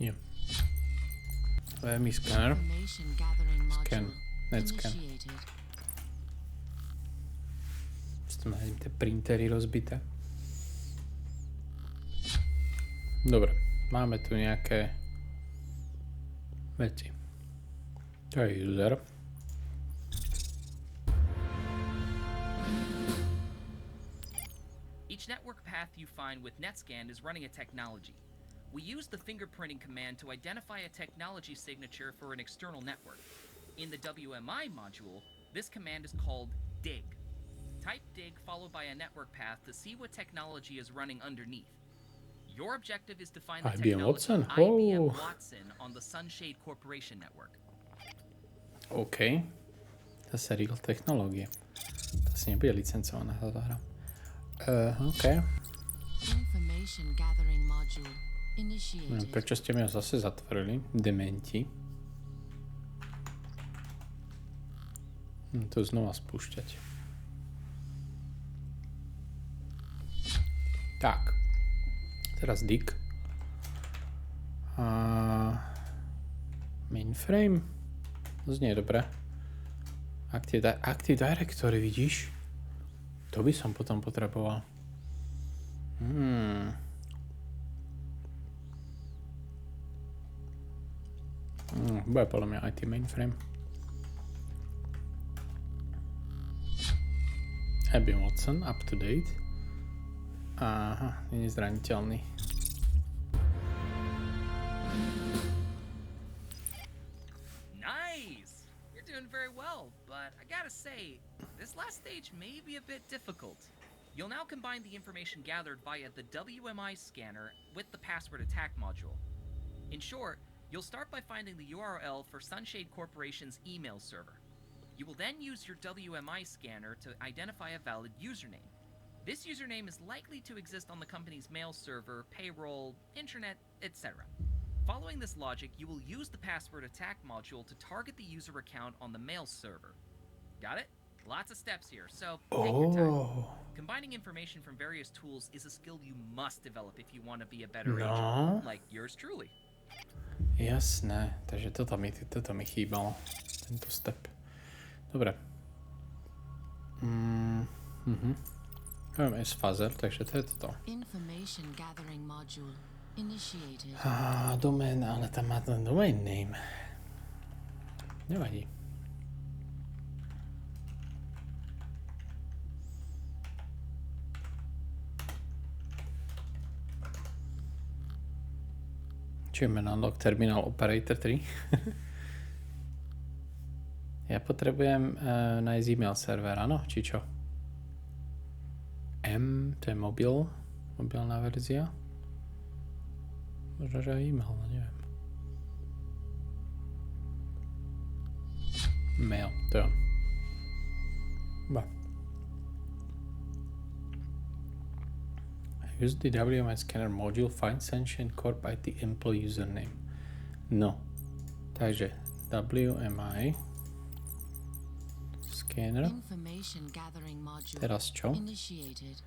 Nie. VMI scanner.
Information gathering
Scan.
module
Netscan.
initiated.
Tam nájdem tie printery rozbité. Dobre, máme tu nejaké veci. To je user.
Each network path you find with netscan is running a technology. We use the fingerprinting command to identify a technology signature for an external network. In the WMI module, this command is called dig. Type dig followed by a network path to see what technology is running underneath. Your objective is to find the
IBM
technology
Watson?
IBM
Oh.
Watson on the Sunshade Corporation network.
OK. Zase real technológie. To asi nebude licencovaná táto hra. OK.
Information gathering module initiated.
Prečo ste mi ho zase zatvorili? Dementi. To znova spúšťať. Tak. Teraz dig. Mainframe. Znie dobre. Active Directory, vidíš? To by som potom potreboval. Bude podľa mňa IT mainframe. IBM Watson, up to date. Aha, nie je zraniteľný.
Nice! You're doing very well, but I gotta say, this last stage may be a bit difficult. You'll now combine the information gathered via the WMI scanner with the password attack module. In short, you'll start by finding the URL for Sunshade Corporation's email server. You will then use your WMI scanner to identify a valid username. This username is likely to exist on the company's mail server, payroll, intranet, etc. Following this logic, you will use the password attack module to target the user account on the mail server. Got it? Lots of steps here, so take your time. Combining information from various tools is a skill you must develop if you want to be a better agent, like yours truly.
Jasné, takže toto mi chýbalo, tento step. Dobre. Mám sfuzzer, takže to je toto.
Information gathering module initiated.
Domain, ale tam má ten domain name. Nevadí. Čiže unlock terminal operator 3. Ja Ja potrebujem nájsť email server, áno? Či čo? To je mobilná verzia. Možno, že aj e-mail, no neviem. Mail, to je on. Use the WMI scanner module, find Sunshine Corp IT employee username. No, takže WMI scanner.
Information gathering module
Teraz čo?
initiated.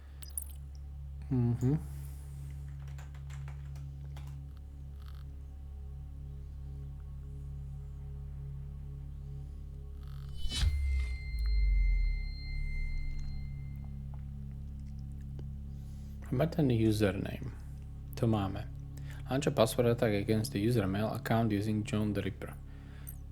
Máme ten username. To máme. Launch a password attack against the user mail account using John the Ripper.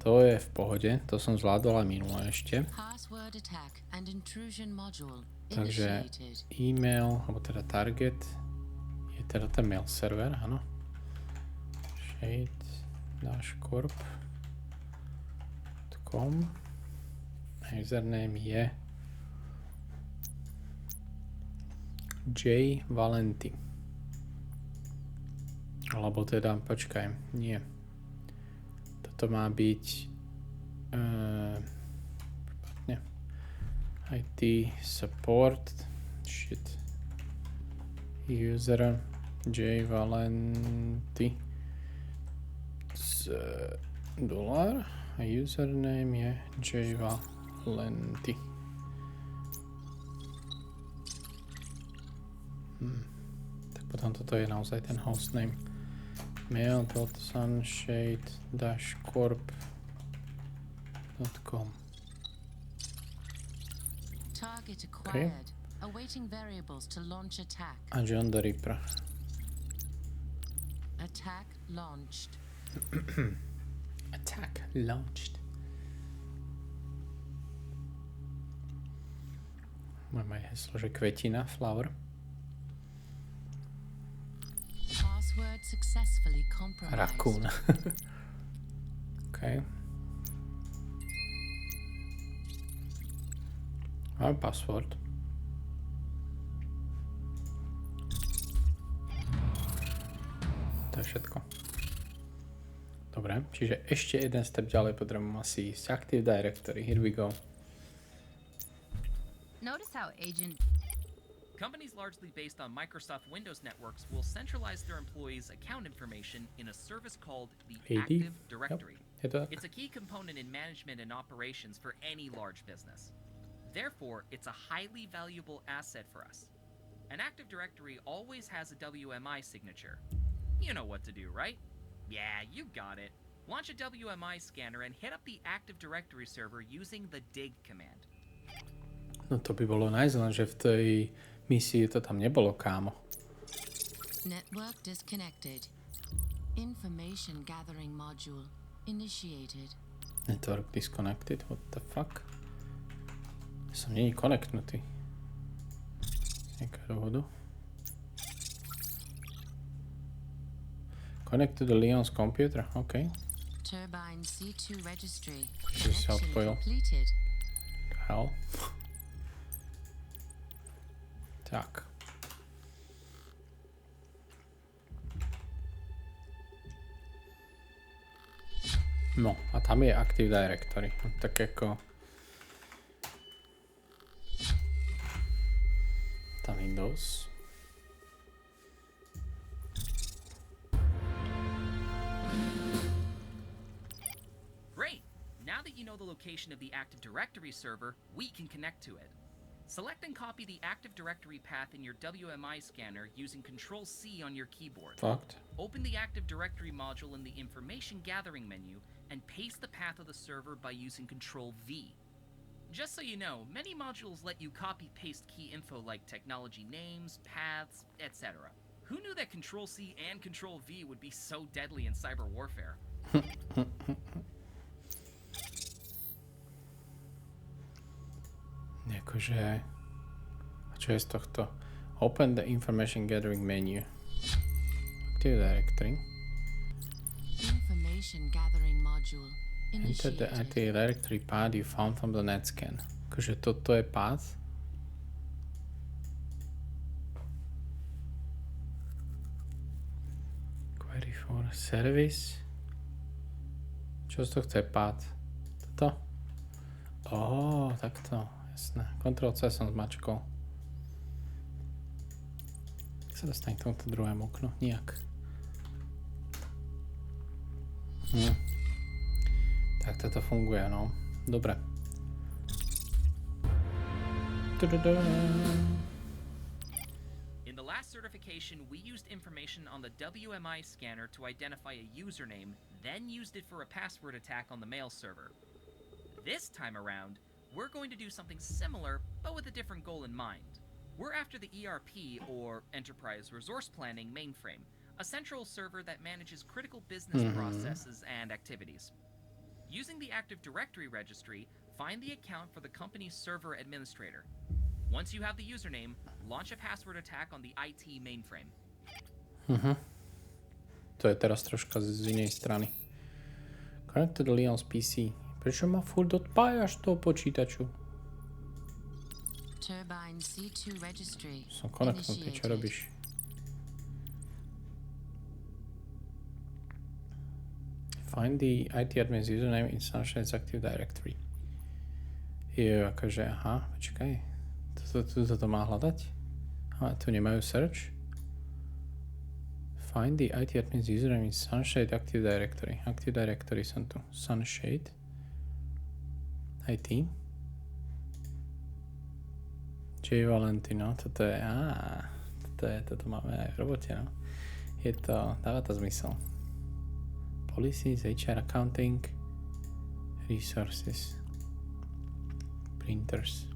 To je v pohode, to som zvládol aj minule ešte.
Password attack and intrusion module
Takže
initiated.
e-mail, alebo teda target, je teda ten mail server, áno. shade-corp.com username je J. Valenti. Alebo teda, počkaj, nie. Toto má byť špatne. IT support user J. Valenti $. A username je J. Valenti. Tak potom toto je naozaj ten hostname. mail.sunshade-corp.com.
Target acquired. Awaiting variables to launch attack.
A John the Ripper.
Attack launched.
Attack launched. Máme aj heslo, že kvetina, flower.
Password successfully compromised.
Raccoon. OK. Máme password. To je všetko. Dobre, čiže ešte jeden step ďalej potrebujem asi ísť. Active Directory, here we go.
Notice how agent
Companies largely based on Microsoft Windows networks will centralize their employees' account information in a service called the
AD?
Active Directory.
Je to tak?
It's a key component in management and operations for any large business. Therefore, it's a highly valuable asset for us. An Active Directory always has a WMI signature. You know what to do, right? Yeah, you got it. Launch a WMI scanner and hit up the Active Directory server using the dig command.
No to by bolo nice, lenže v tej misii to tam nebolo, kámo.
Network disconnected. Information gathering module initiated.
Network disconnected, what the fuck? Som není konektnutý. Z nejakého dôvodu. Connect to the Leon's computer, OK.
Turbine C2 registry.
Že sa
Connection
odpojil.
completed.
Hell. Tak. No, a tam je Active Directory. Tak ako... Tam Windows.
Great! Now that you know the location of the Active Directory server, we can connect to it. Select and copy the Active Directory path in your WMI scanner using Control-C on your keyboard.
Fakt.
Open the Active Directory module in the Information Gathering menu and paste the path of the server by using Control-V. Just so you know, many modules let you copy-paste key info like technology names, paths, etc. Who knew that Control-C and Control-V would be so deadly in cyber warfare?
Akože... A čo je z tohto? Open the Information Gathering menu. Active Directory.
Information gathering module
Enter the IT directory path you found from the net scan. Akože toto je path. Query for service. Čo z toho chce path? Toto? Takto. Jasné. Ctrl C som zmačkol. Jak sa dostane k tomuto druhému oknu? Nijak. Tak toto funguje, no. Dobre.
In the last certification, we used information on the WMI scanner to identify a username, then used it for a password attack on the mail server. This time around, we're going to do something similar, but with a different goal in mind. We're after the ERP, or Enterprise Resource Planning mainframe, a central server that manages critical business processes and activities. Using the Active Directory registry, find the account for the company's server administrator. Once you have the username, launch a password attack on the IT mainframe.
To je teraz troška z inej strany. Connect to the Leon's PC. Prečo ma furt odpájaš toho počítaču?
Turbine C2 registry.
Som konektnutý, čo robíš? Find the IT admin's username in Sunshine's Active Directory. Akože, počkaj. Toto má hľadať? Tu nemajú search? Find the IT admin's username in Sunshade Active Directory. Active Directory som tu. Sunshade. IT. J. Valentino. Toto je... Toto máme aj v robote, no. Je to... Dáva to zmysel. Policies, HR, accounting, resources, printers.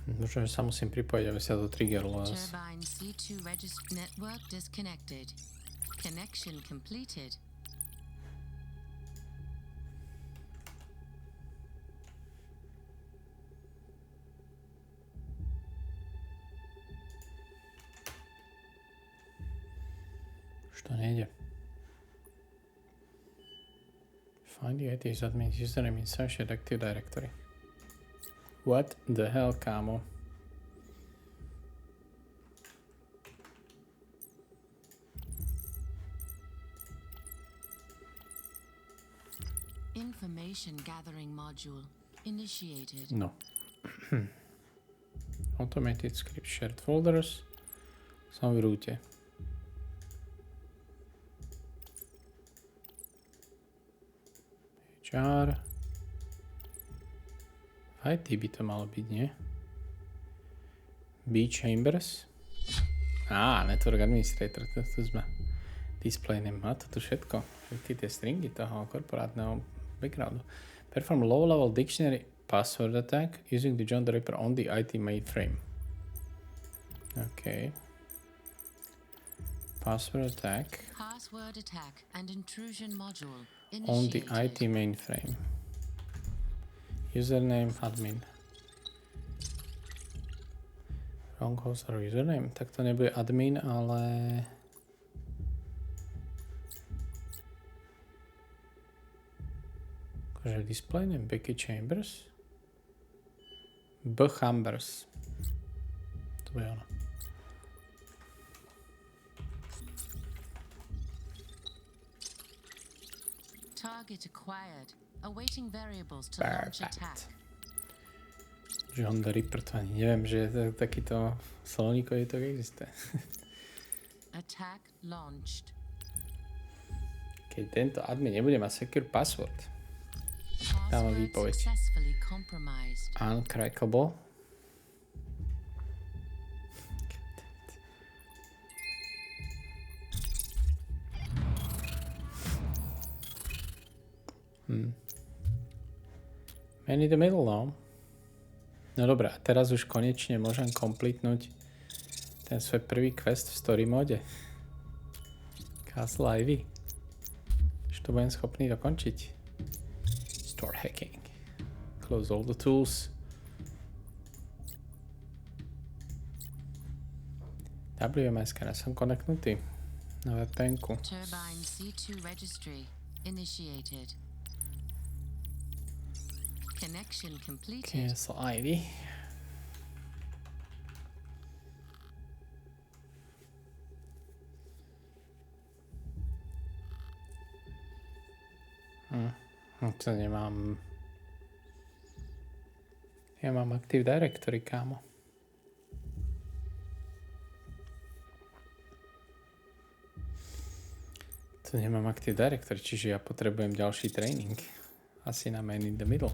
Možno, že sa musím pripojiť, aby sa to triggerlo.
Turbine C2 register network disconnected. Connection completed.
Už to nejde. Find the IT admin username in Sunshade Active Directory. What the hell, kámo?
Information gathering module initiated.
No. Automated script shared folders. Som v rúte. HR. IT by to malo byť, nie? B Chambers. Network Administrator, tu sme. Display name, má to tu všetko. Všetky tie stringy toho korporátneho backgroundu. Perform low-level dictionary password attack using the John the Ripper on the IT mainframe. OK. Password attack.
Password attack and intrusion module
On the
initiated.
IT mainframe. Username admin. Wrong host or username. Tak to nebude admin, ale... Akože display name Becky Chambers. B Chambers. To bude ono.
Target acquired. Awaiting variables to launch attack.
John the Ripper, to ani neviem, že takýto sloníkový to existuje.
Attack launched.
Keď tento admin nebude mať secure password, dávam
Password
výpoveď.
successfully compromised.
Uncrackable. Man in the middle, no. No dobré, a teraz už konečne môžem completnúť ten svoj prvý quest v story mode. Castle Ivy. Už to budem schopný dokončiť. Store hacking. Close all the tools. WMS, som koneknutý na VPN-ku.
Turbine C2 registry initiated. Connection completed.
Cancel ID. To nemám. Ja mám Active Directory, kámo. To nemám Active Directory, čiže ja potrebujem ďalší tréning. Asi na Man in the Middle.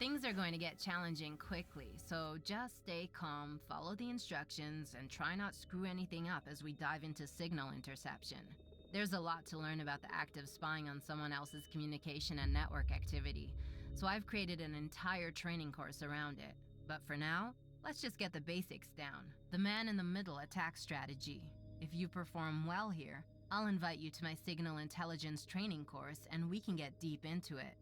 Things are going to get challenging quickly, so just stay calm, follow the instructions, and try not screw anything up as we dive into signal interception. There's a lot to learn about the act of spying on someone else's communication and network activity, so I've created an entire training course around it. But for now, let's just get the basics down. The man-in-the-middle attack strategy. If you perform well here, I'll invite you to my signal intelligence training course and we can get deep into it.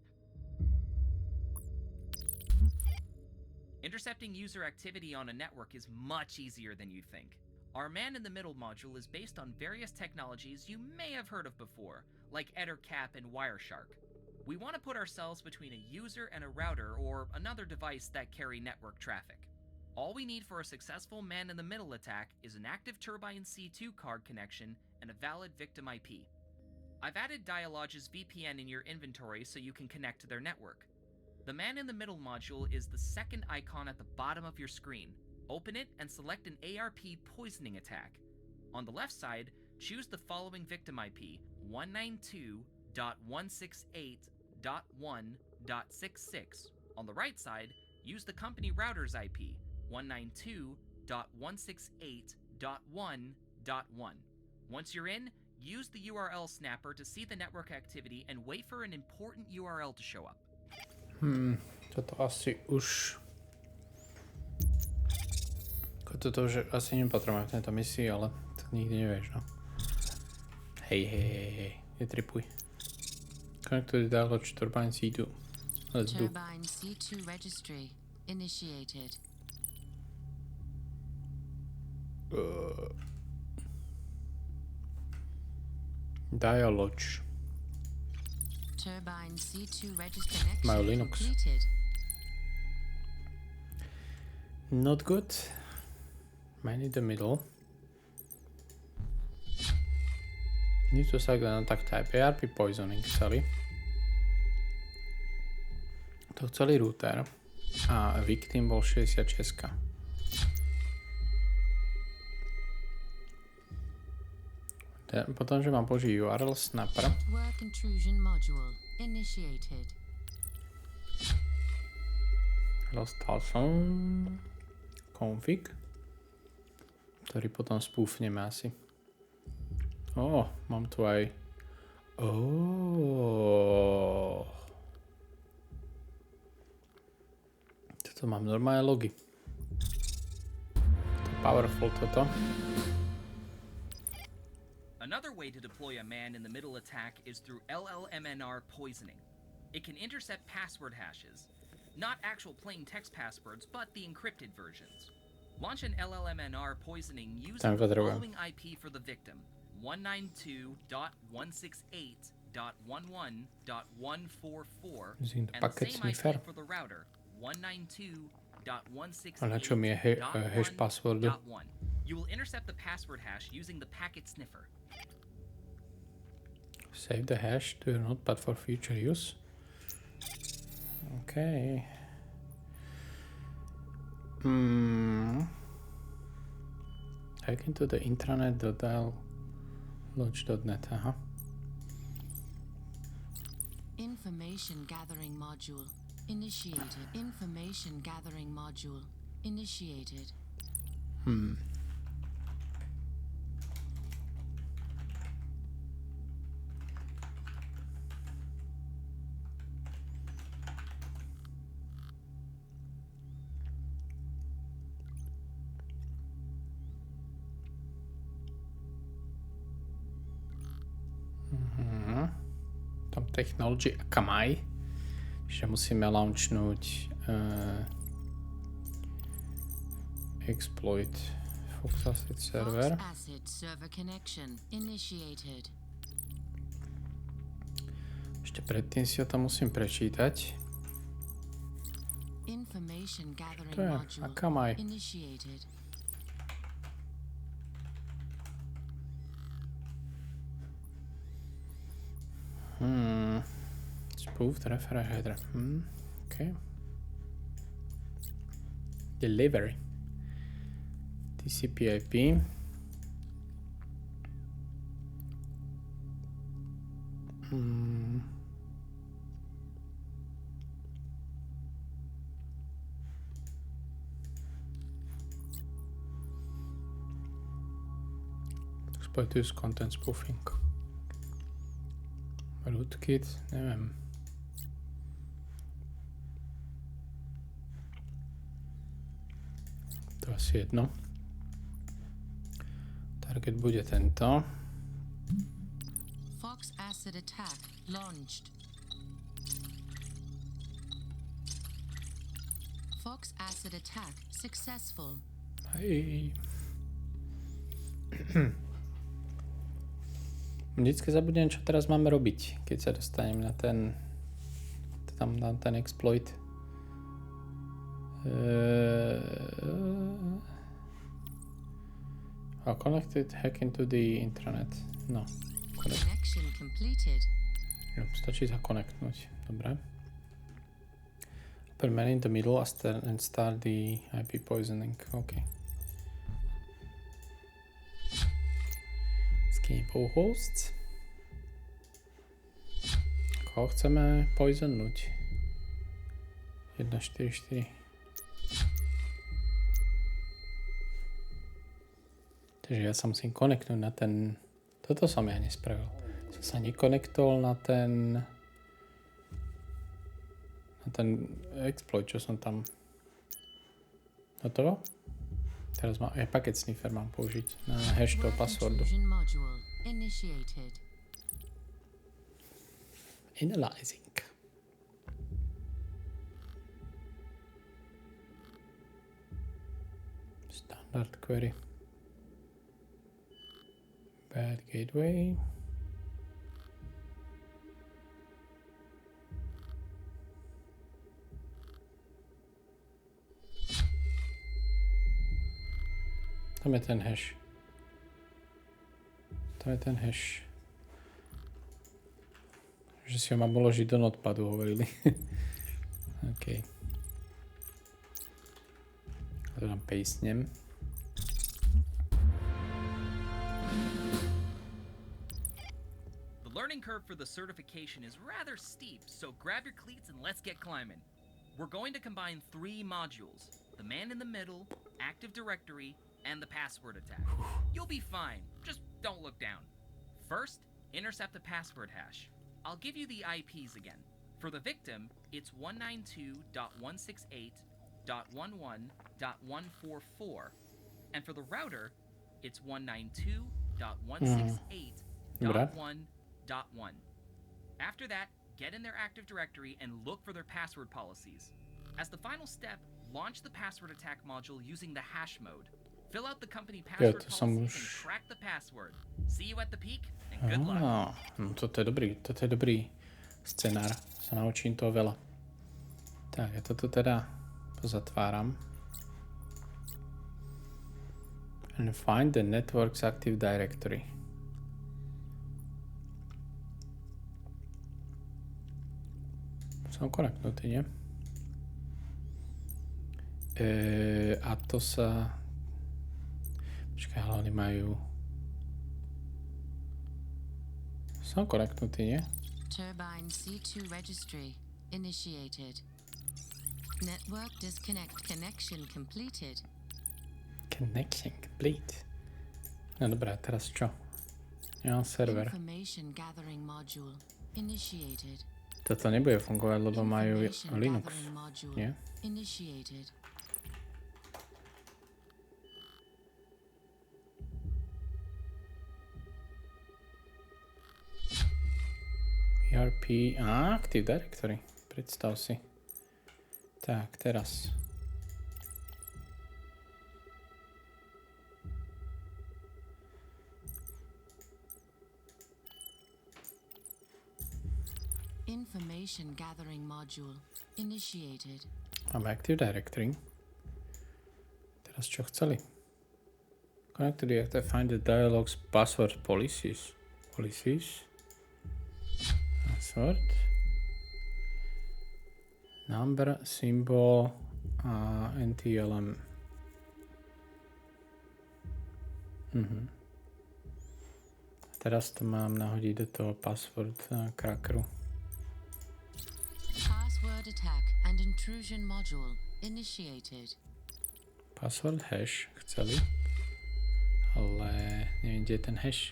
Intercepting user activity on a network is much easier than you think. Our man-in-the-middle module is based on various technologies you may have heard of before, like rdks126 and Wireshark. We want to put ourselves between a user and a router or another device that carry network traffic. All we need for a successful man-in-the-middle attack is an active Turbine C2 card connection and a valid victim IP. I've added Dialog's VPN in your inventory so you can connect to their network. The man-in-the-middle module is the second icon at the bottom of your screen. Open it and select an ARP poisoning attack. On the left side, choose the following victim IP, 192.168.1.66. On the right side, use the company router's IP, 192.168.1.1. Once you're in, use the URL snapper to see the network activity and wait for an important URL to show up.
Toto asi už... Toto už asi nepotrebujem v tejto misii, ale to nikdy nevieš, no. Hej, netripuj. Connect to the dialog Turbine C2. Let's do.
Turbine C2 registry initiated.
Dialog.
Turbine C2 register connection
Majú Linux.
completed.
Not good. Man in the middle. Need to select an attack type. ARP poisoning chceli. To chceli router. A victim bol 66. Potom, že mám použiť URL snapper.
Network intrusion module initiated.
Dostal som config, ktorý potom spúfneme asi. Mám tu aj... Toto mám normálne logy. To je powerful toto.
Another way to deploy a man-in-the-middle attack is through LLMNR poisoning. It can intercept password hashes. Not actual plain text passwords, but the encrypted versions. Launch an LLMNR poisoning using the following IP for the victim, 192.168.11.144,
Using the
and
packet
the same
sniffer.
IP for the router, 192.168.1.1.
A na čo mi je hash passwordu?
You will intercept the password hash using the packet sniffer.
Save the hash to your notepad for future use. Okay. Hack into the intranet.dialog.net. Aha.
Information gathering module initiated. Information gathering module initiated.
Tam technology Akamai. Že musíme launchnúť exploit Fox Acid server.
Fox Acid server connection initiated.
Ešte predtým si ho tam musím prečítať.
Information gathering
To je,
module
aká maj.
initiated.
Spoofed reference header. Okay. Delivery. TCP/IP. Exploit use content spoofing. Rootkit, neviem. To asi jedno. Target bude tento.
Fox Acid attack launched. Fox Acid attack successful.
Hej. Vždycky zabudnem, čo teraz máme robiť, keď sa dostanem na ten tam na ten exploit. Connected hack into the intranet. No.
Connection completed.
Jo, stačí sa konektnúť. Dobre. Open man in the middle and start the IP poisoning. OK. Skinful hosts. Koho chceme poisonnúť? 1, 4, 4. Takže ja sa musím konektnúť na ten... Toto som ja nespravil. Som sa nekonektol na ten exploit, čo som tam... Hotovo? Teraz mám aj packet sniffer mám použiť na hash toho passwordu.
Intrusion module initiated.
Analyzing. Standard query. Bad gateway. Tam je ten hash. Tam je ten hash. Že si ho mám uložiť do notepadu, hovorili. OK. To tam pastnem.
The learning curve for the certification is rather steep, so grab your cleats and let's get climbing. We're going to combine 3 modules: the man in the middle, Active Directory, and the password attack. You'll be fine, just don't look down. First, intercept the password hash. I'll give you the IPs again. For the victim, it's 192.168.11.144. And for the router, it's 192.168.1.1. After that, get in their Active Directory and look for their password policies. As the final step, launch the password attack module using the hash mode. Fill out the company password policies and crack the password. See you at the peak, and good luck.
No toto je dobrý scenár. Sa naučím toho veľa. Tak, ja toto teda pozatváram. And find the network's Active Directory. Som konektnutý, nie? A to sa... Počkaj, ale oni majú... Som konektnutý, nie?
Turbine C2 registry initiated. Network disconnect connection completed.
Connection complete. No dobré, teraz čo? Ja mám server.
Information gathering module initiated.
Toto nebude fungovať, lebo majú
Information
Linux.
gathering module
Nie?
initiated.
ERP... Active Directory. Predstav si. Tak, teraz.
Information gathering module initiated.
Máme Active Directory. Teraz čo chceli? Connect to the active, find the dialogues, password, policies. Password. Number, symbol a NTLM. Teraz to mám nahodiť do toho password crackeru.
Password attack and intrusion module initiated.
Password hash chceli, ale neviem, kde je ten hash.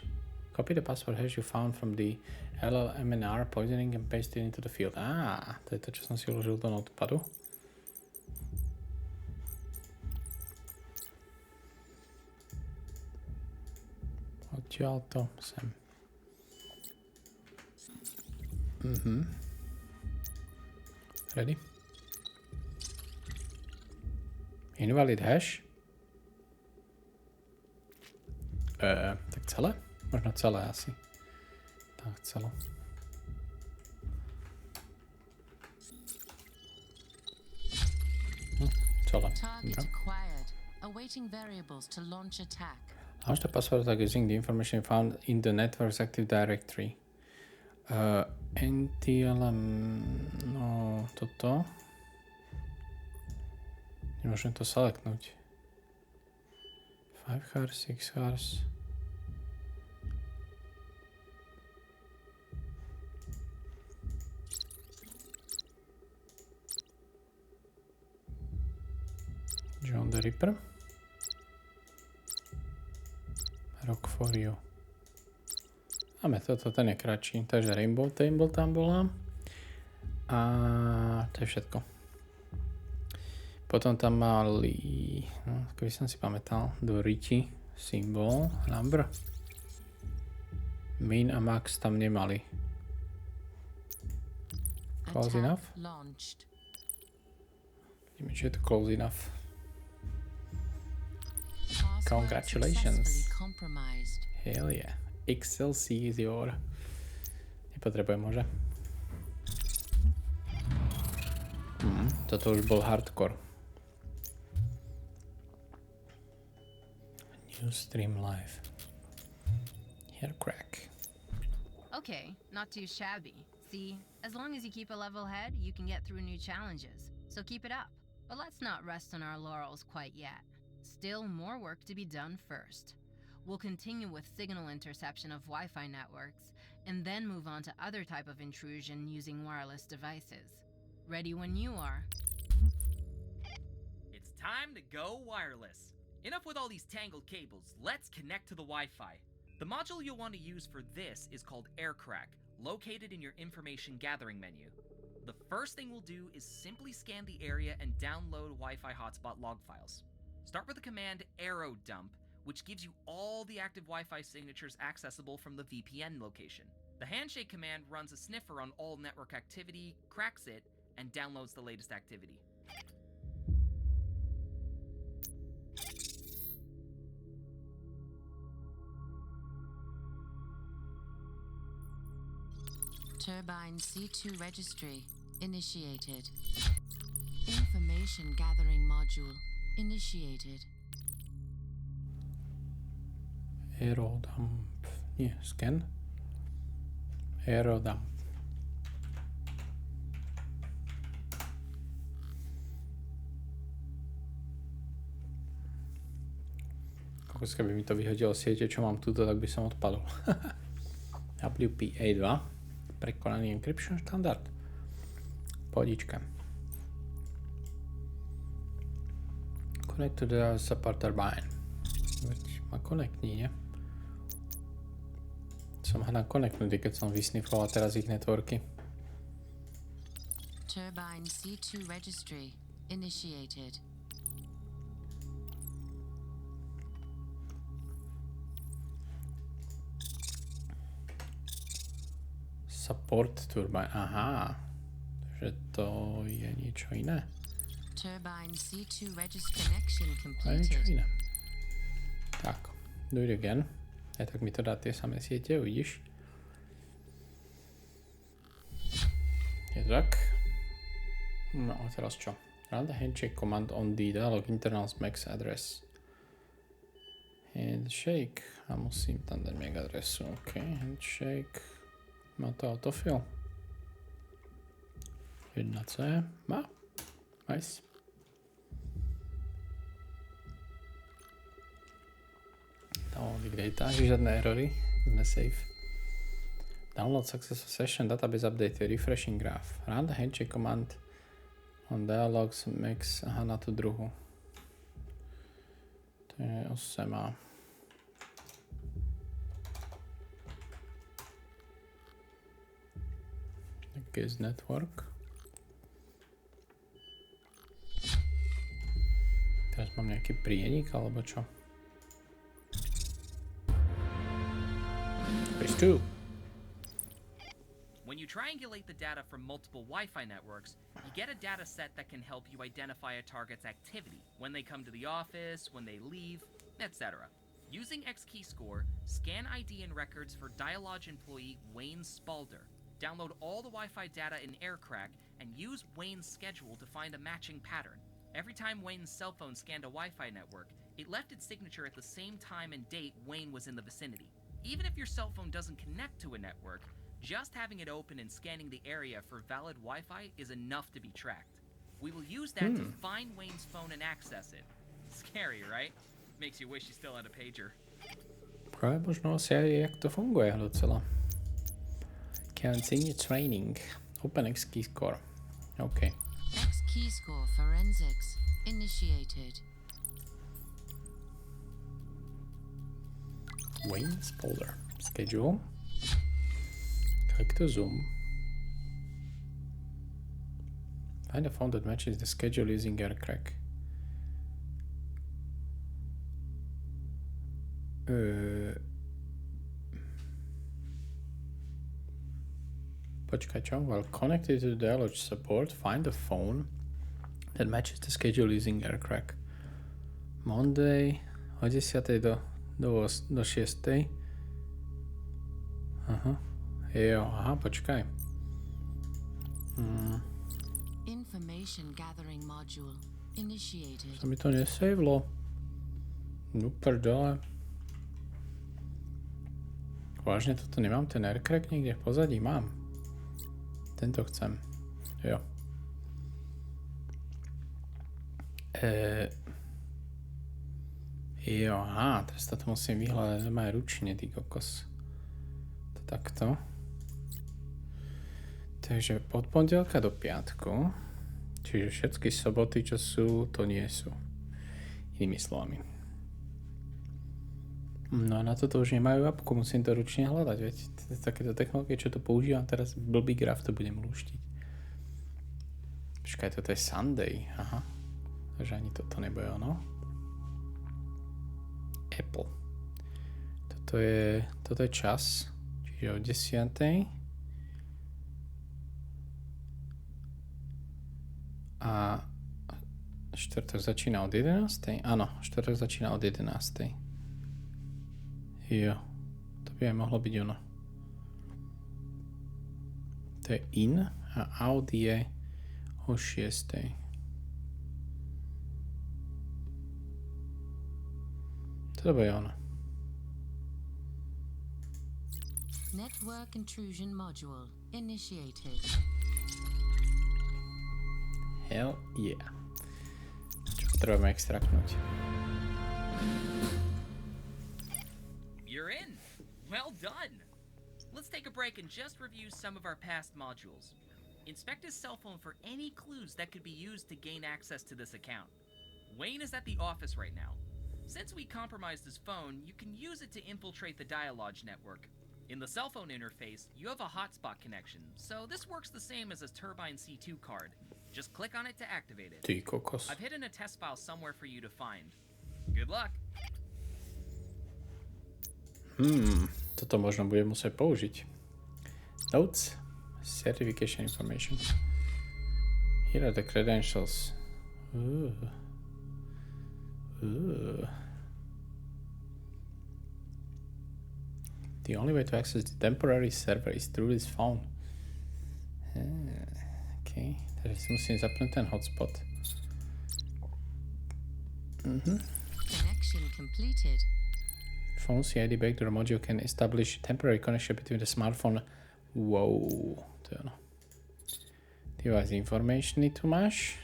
Copy the password hash you found from the LLMNR poisoning and paste it into the field. To je to, čo som si uložil do notepadu. Odtiaľ to sem. Ready? Invalid hash. Tak celé? Možno celé asi. Tak celé. Celé.
Target acquired. Awaiting variables to launch attack.
Launch the password attack using the information found in the network's Active Directory. NTLM, no toto. Nemôžem to selectnúť. 5 hours, 6 hours. John the Ripper. Rock for you. Máme toto, ten je kratší, takže Rainbow Table tam bola. A to je všetko. Potom tam mali, no, keby som si pamätal, do Riti, symbol, number. Min a max tam nemali. Close enough? Vidíme, či je to close enough. Congratulations. Hell yeah. XLC is your. Nepotrebujem, môže? Toto už bol hardcore. New stream live. Hair crack.
Okay, not too shabby. See, as long as you keep a level head, you can get through new challenges. So keep it up. But let's not rest on our laurels quite yet. Still more work to be done first. We'll continue with signal interception of Wi-Fi networks, and then move on to other type of intrusion using wireless devices. Ready when you are.
It's time to go wireless. Enough with all these tangled cables, let's connect to the Wi-Fi. The module you'll want to use for this is called AirCrack, located in your information gathering menu. The first thing we'll do is simply scan the area and download Wi-Fi hotspot log files. Start with the command arrow_dump, which gives you all the active Wi-Fi signatures accessible from the VPN location. The handshake command runs a sniffer on all network activity, cracks it, and downloads the latest activity.
Turbine C2 registry initiated. Information gathering module initiated.
Aerodump. Nie, scan. Aerodump. Kokos, keby mi to vyhodilo siete, čo mám tuto, tak by som odpadol. WPA2. Prekonaný encryption štandard. Pohodička. Connect to the support turbine. Veď ma konektní, nie? Som hádam konektnutý, keď som vysnifoval teraz ich networky.
Turbine C2 registry initiated.
Support turbine, aha. že to je niečo iné.
Turbine C2 register connection
A niečo
completed.
iné. Tak, do it again. Aj tak mi to dá tie samé siete, uvidíš. Je to tak. No a teraz čo? Run the handshake command on the dialog internals max address. Handshake. A musím tam dať MAC adresu. OK, handshake. Má to autofill. 1C. Má. Nice. Downloading data. Žiadne erory. Sme safe. Download successful session. Database update. Refreshing graph. Run the handshake command on dialogs max. Aha, na tú druhu. To je 8A. Guest network. Teraz mám nejaký prienik, alebo čo? Phase 2.
When you triangulate the data from multiple Wi-Fi networks, you get a data set that can help you identify a target's activity, when they come to the office, when they leave, etc. Using XKeyscore, scan ID and records for Dialog employee Wayne Spalder. Download all the Wi-Fi data in AirCrack and use Wayne's schedule to find a matching pattern. Every time Wayne's cell phone scanned a Wi-Fi network, it left its signature at the same time and date Wayne was in the vicinity. Even if your cell phone doesn't connect to a network, just having it open and scanning the area for valid Wi-Fi is enough to be tracked. We will use that to find Wayne's phone and access it. Scary, right? Makes you wish you still had a pager.
Práve možno asi aj jak to funguje docela. Continue training. Open XKeyscore. OK.
XKeyscore forensics initiated.
Wayne Spalder. Schedule. Click to zoom. Find a phone that matches the schedule using AirCrack. Počkaj, čo? While connected to the dialog support, find a phone that matches the schedule using AirCrack. Monday od 10. do 6. Aha. Jo, aha, počkaj.
Information gathering module initiated.
Sa mi to nesavelo. No prdele. Vážne toto nemám ten AirCrack niekde v pozadí? Mám. Tento chcem. Jo. Jo, aha, teraz toto musím vyhľadať aj ručne, ty kokos. To takto. Takže od pondelka do piatku, čiže všetky soboty, čo sú, to nie sú. Inými slovami. No a na toto už nemajú apku, musím to ručne hľadať, veď takéto technológie, čo to používam teraz, blbý graf to budem lúštiť. Počkaj, toto je Sunday, aha. Takže ani toto nebude ono. Apple. Toto je čas, čiže o 10. A štvrtok začína od 11. Áno, štvrtok začína od 11. Jo, to by aj mohlo byť ono. To je in a out je o 6. To bude ono.
Network intrusion module initiated.
Hell yeah. Čo potrebujeme extraktnúť?
You're in! Well done! Let's take a break and just review some of our past modules. Inspect his cell phone for any clues that could be used to gain access to this account. Wayne is at the office right now. Since we compromised his phone, you can use it to infiltrate the Dialog network. In the cell phone interface, you have a hotspot connection, so this works the same as a Turbine C2 card. Just click on it to activate it.
Ty kokos.
I've hidden a test file somewhere for you to find. Good luck!
Toto možno budem musieť použiť. Notes, certification information. Here are the credentials. Ooh. The only way to access the temporary server is through this phone. OK, takže si musím zapnúť ten hotspot.
Connection completed.
Phone CID backdoor module can establish temporary connection between the smartphone. Wow, to je ono. Device information tu máš.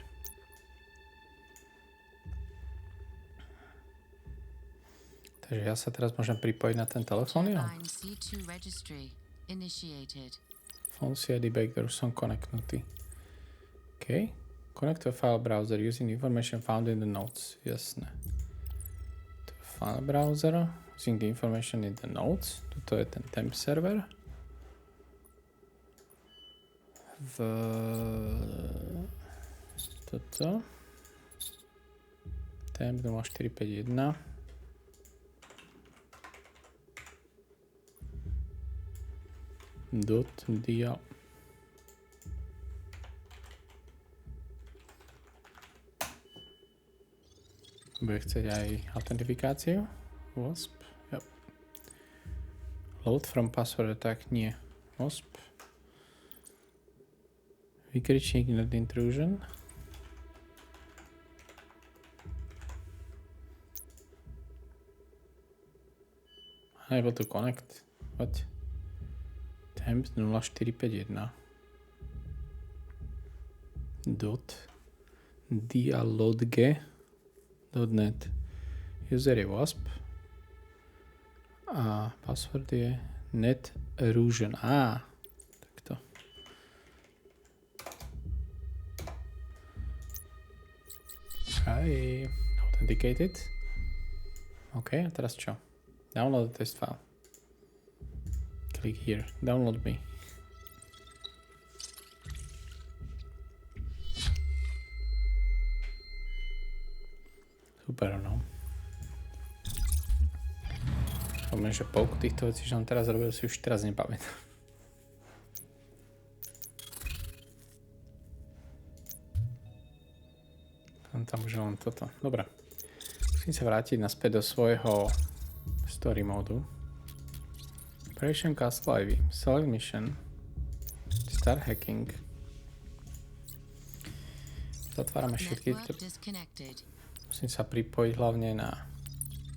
Takže ja sa teraz môžem pripojiť na ten telefón, jo?
Turbine C2 registry initiated.
Phone CID backdoor, som connectnutý. OK. Connect to a file browser using information found in the notes. Jasné. To je file browser. Using the information in the notes. Tuto je ten temp server. Toto. Temp 0451. .dia. Bude chcieť aj autentifikáciu. WASP. Yep. Load from password attack. Nie. WASP. Vykričník not intrusion. Unable to connect. What? Temp 0451. Dialogge.net. User je WASP. A password je NetErosion. Takto. Hi. Authenticated. OK, a teraz čo? Download test file. Click here. Download me. Super, no. Pomiem, že polku týchto vecí, že som teraz robil, si už teraz nepamätám. Tam už len toto. Dobre. Musím sa vrátiť naspäť do svojho story módu. Operation Castle IV. Select mission. Start hacking. Zatvárame všetky. Musím sa pripojiť hlavne na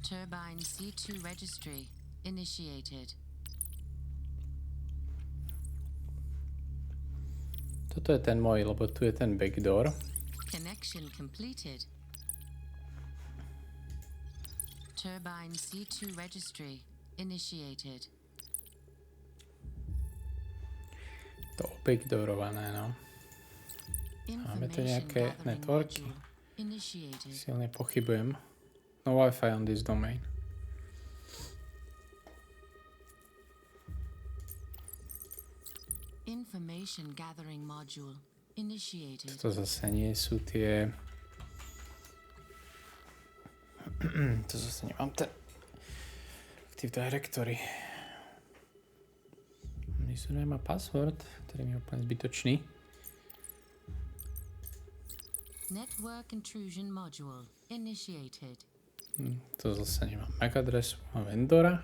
Turbine C2 registry initiated.
Toto je ten môj, lebo tu je ten backdoor.
Connection completed. Turbine C2 registry initiated.
To backdoorované, no. Máme tu nejaké networky. Silne pochybujem. No Wi-Fi on this domain.
Information gathering module initiated.
To zase nie sú tie... To zase nemám ten... Active Directory. Username má password, ktorý mi je úplne zbytočný.
Network intrusion module initiated.
To zase nemám. MAC adresu a vendora.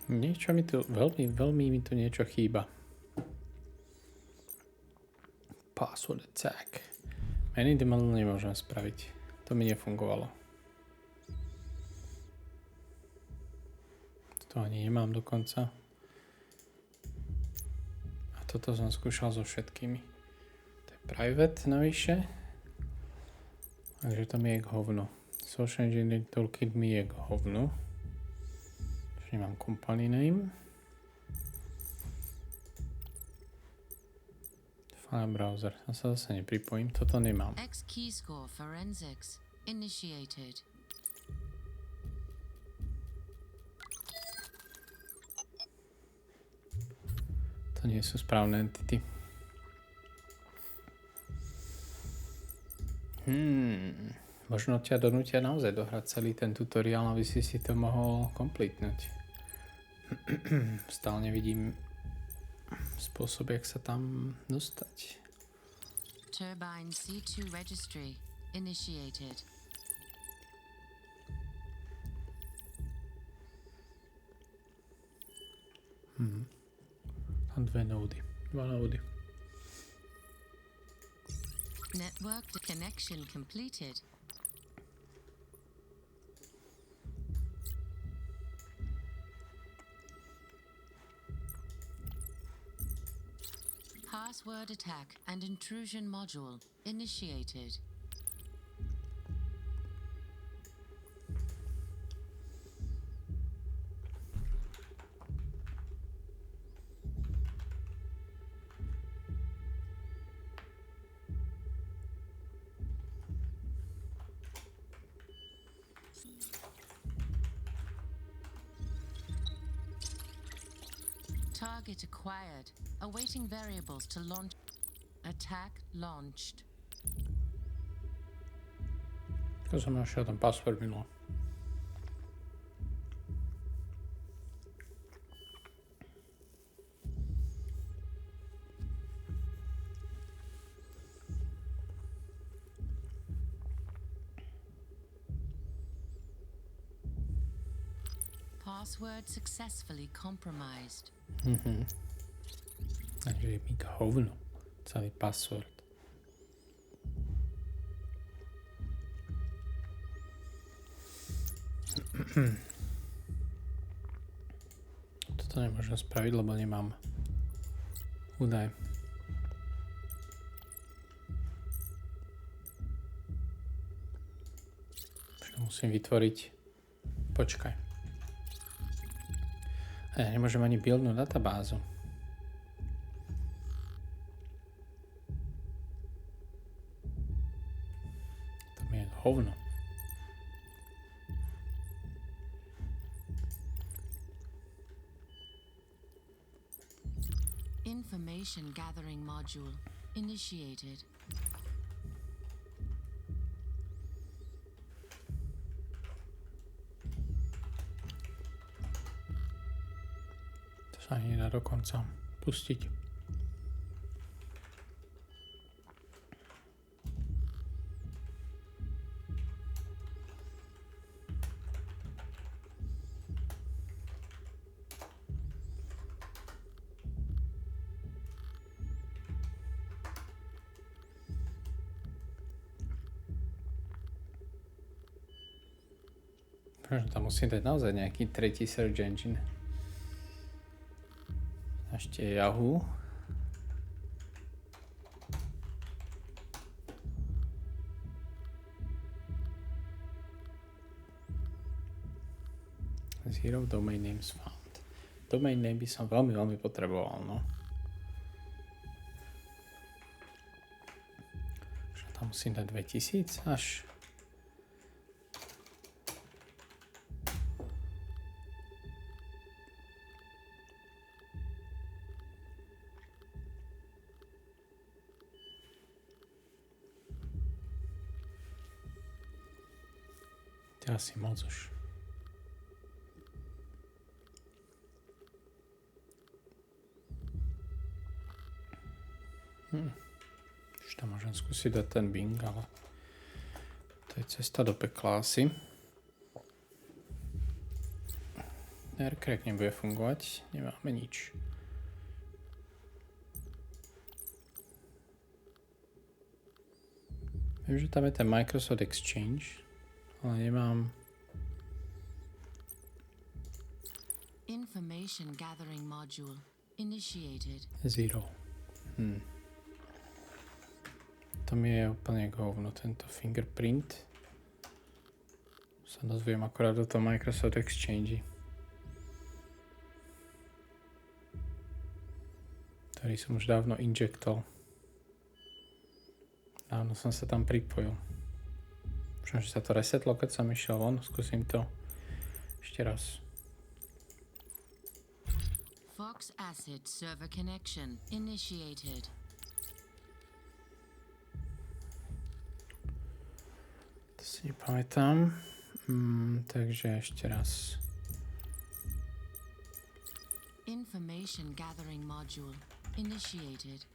Niečo mi tu, veľmi mi tu niečo chýba. Password attack. Man in the middle nemôžem spraviť. To mi nefungovalo. To ani nemám dokonca. A toto som skúšal so všetkými. To je private navyše. Takže to mi je k hovnu. Social Engineering Toolkit mi je k hovnu. Čiže nemám company name. File browser. Ja sa zase nepripojím. Toto nemám.
X key score forensics initiated.
To nie sú správne entity. Možno ťa donútia naozaj dohrať celý ten tutoriál, aby si to mohol komplitnúť. Stále nevidím spôsob, jak sa tam dostať.
Turbine C2 registry initiated.
Tam dva nódy.
Network connection completed. Password attack and intrusion module initiated. Target acquired. Awaiting variables to launch. Attack launched.
To som našiel ten password minulo.
Password successfully compromised.
Takže je mi hovno. Celý password. Toto nemôžem spraviť, lebo nemám údaj. Musím vytvoriť. Počkaj. Ja nemôžem ani buildnúť databázu. To mi je hovno.
Information gathering module initiated.
To sa ani nedá dokonca pustiť. Možno tam musím dať naozaj nejaký tretí search engine. Ešte Yahoo. Zero domain names found. Domain name by som veľmi potreboval, no. Možno tam musím dať 2000 až. Asi moc už. Už tam môžem skúsiť dať ten Bing, ale to je cesta do pekla asi. Aircrack nebude fungovať, nemáme nič. Viem, že tam je ten Microsoft Exchange. Ale nemám.
Information gathering module initiated.
Zero. To mi je úplne hovno, tento fingerprint. Sa dozviem akorát do toho Microsoft Exchange. Ktorý som už dávno injektol. Dávno som sa tam pripojil. Možno, že sa to resetlo, keď som išiel von. Skúsim to ešte raz.
Fox acid server connection initiated.
To si Si nepamätám. Takže ešte raz.
Information gathering module initiated.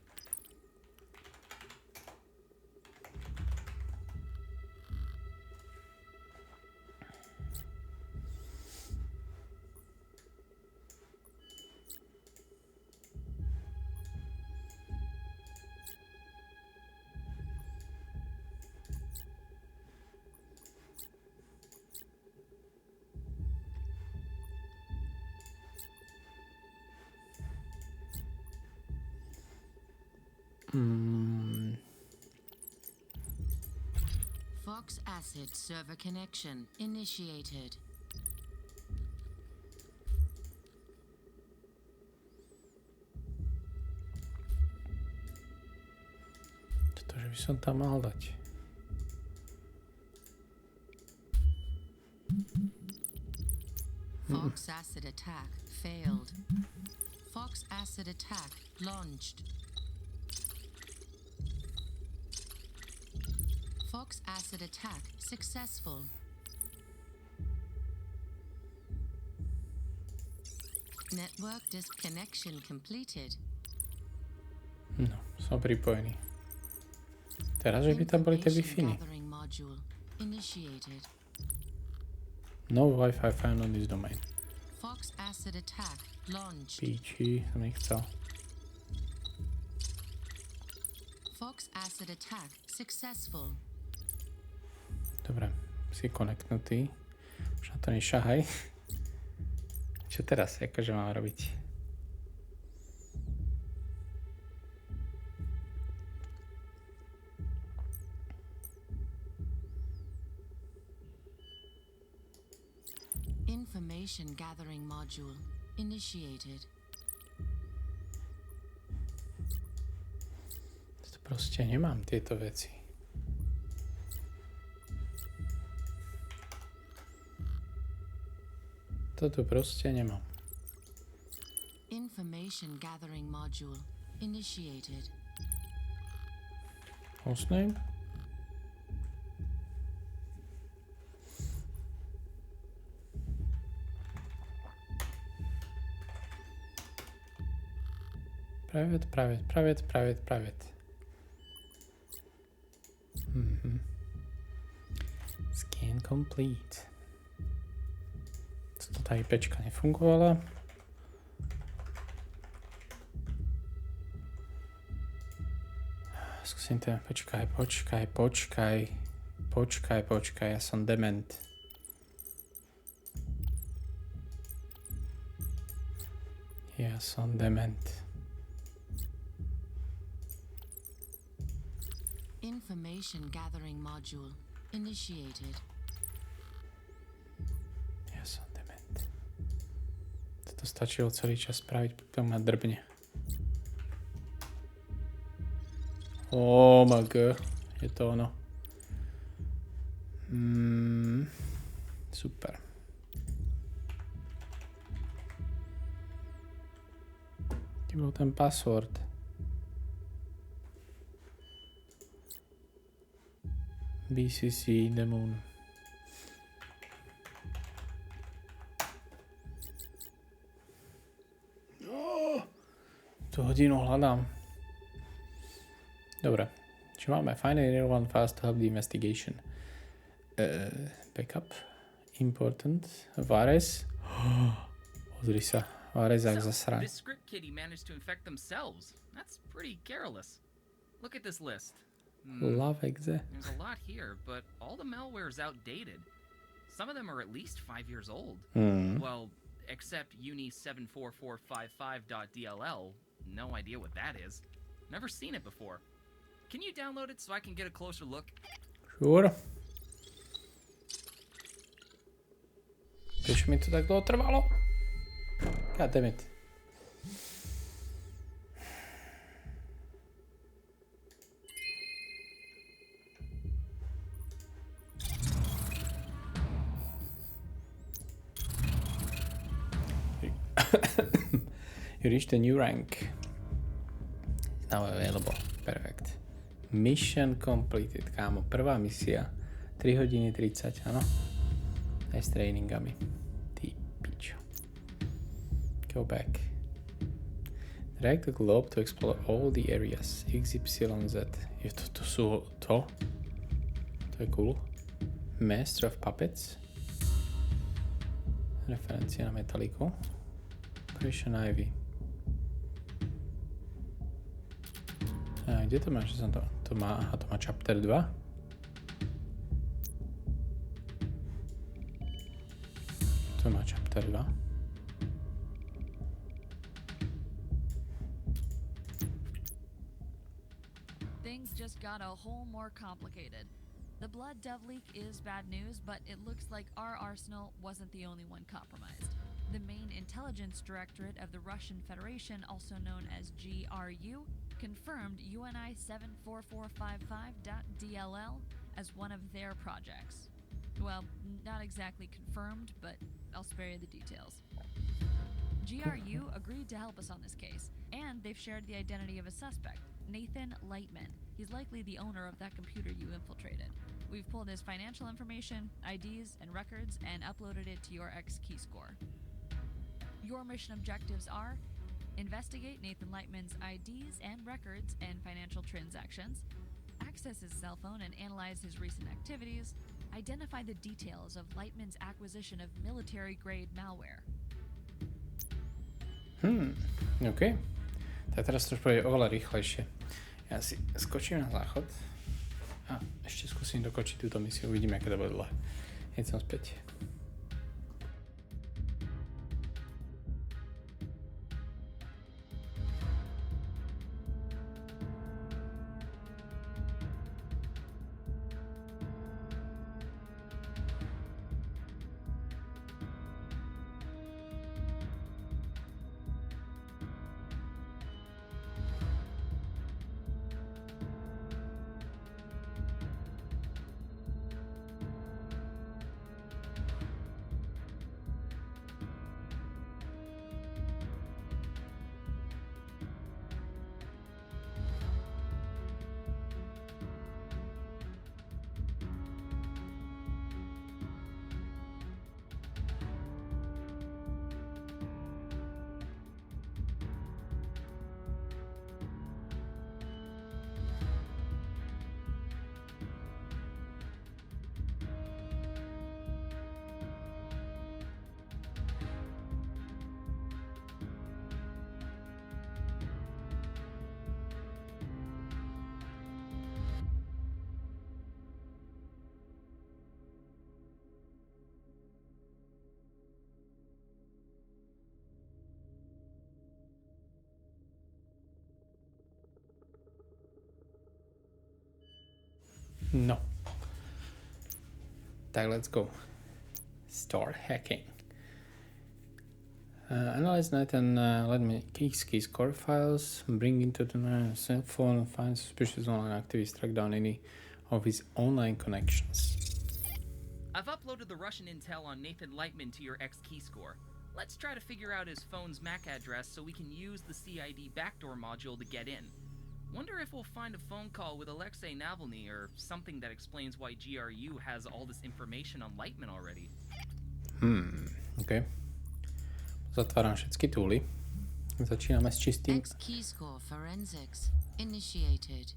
Fox acid server connection initiated.
Že by som tam mal dať.
Fox acid attack failed. Fox acid attack launched. Fox acid attack successful. Network disconnection completed.
No, som pripojený. Teraz, že by tam boli tie Wi-Fi. No Wi-Fi found on this domain.
Fox acid attack launched.
Píči, som nechcel.
Fox acid attack successful.
Dobre, si konektnutý. Už na to nešahaj. Čo teraz, akože mám robiť?
Information gathering module initiated.
To proste nemám tieto veci. Toto proste nemám.
Information gathering module initiated.
Hostname? Private. Scan complete. Tá IPčka nefungovala. Skúsim to. Počkaj, ja som dement.
Information gathering module initiated.
Toto stačilo celý čas spraviť, potom ma drbne. Oh my god, je to ono. Super. Kde bol ten password? BCC Demon. Tu hodinu hľadám. Dobre. Či máme find a relevant files to help the investigation. Backup. Important. Vares. Pozri sa. Varezák zasraň.
This script kiddie managed to infect themselves. That's pretty careless. Look at this list.
Love exe.
There's a lot here, but all the malware is outdated. Some of them are at least 5 years old. Well, except uni74455.dll. No idea what that is. Never seen it before. Can you download it so I can get a closer look?
Sure. Prečo mi to tak dlho trvalo? God damn it. You reached a new rank. Now available. Perfect. Mission completed, kámo. Prvá misia 3 hodiny 30, áno. Aj s tréningami. Ty pičo. Go back. Drag the globe to explore all the areas. XYZ. Je to sú to? To je cool. Master of Puppets. Referencia na Metalliku. Operation Ivy. A kde to má? Že som to má, aha, to má chapter 2. To má chapter 2.
Things just got a whole more complicated. The blood dove leak is bad news, but it looks like our arsenal wasn't the only one compromised. The main intelligence directorate of the Russian Federation, also known as GRU, confirmed UNI 74455.dll as one of their projects. Well, not exactly confirmed, but I'll spare you the details. GRU agreed to help us on this case, and they've shared the identity of a suspect, Nathan Lightman. He's likely the owner of that computer you infiltrated. We've pulled his financial information, IDs, and records and uploaded it to your X key score. Your mission objectives are: investigate Nathan Lightman's IDs and records and financial transactions, access his cell phone and analyze his recent activities, identify the details of Lightman's acquisition of military-grade malware.
OK. Tak teraz to už pôjde oveľa rýchlejšie. Ja si skočím na záchod a ešte skúsim dokončiť túto misiu. Uvidíme, aké to bude dlhé. Hneď som späť. No. Tak, let's go. Start hacking. Analyze NITE and let me key score files, bring into the cell phone, find suspicious online activities, track down any of his online connections.
I've uploaded the Russian intel on Nathan Lightman to your X key score. Let's try to figure out his phone's MAC address so we can use the CID backdoor module to get in. Wonder if we'll find a phone call with Alexei Navalny or something that explains why GRU has all this information on Lightman already.
OK. Zatváram všetky túly. Začíname s čistým.
X key score forensics initiated.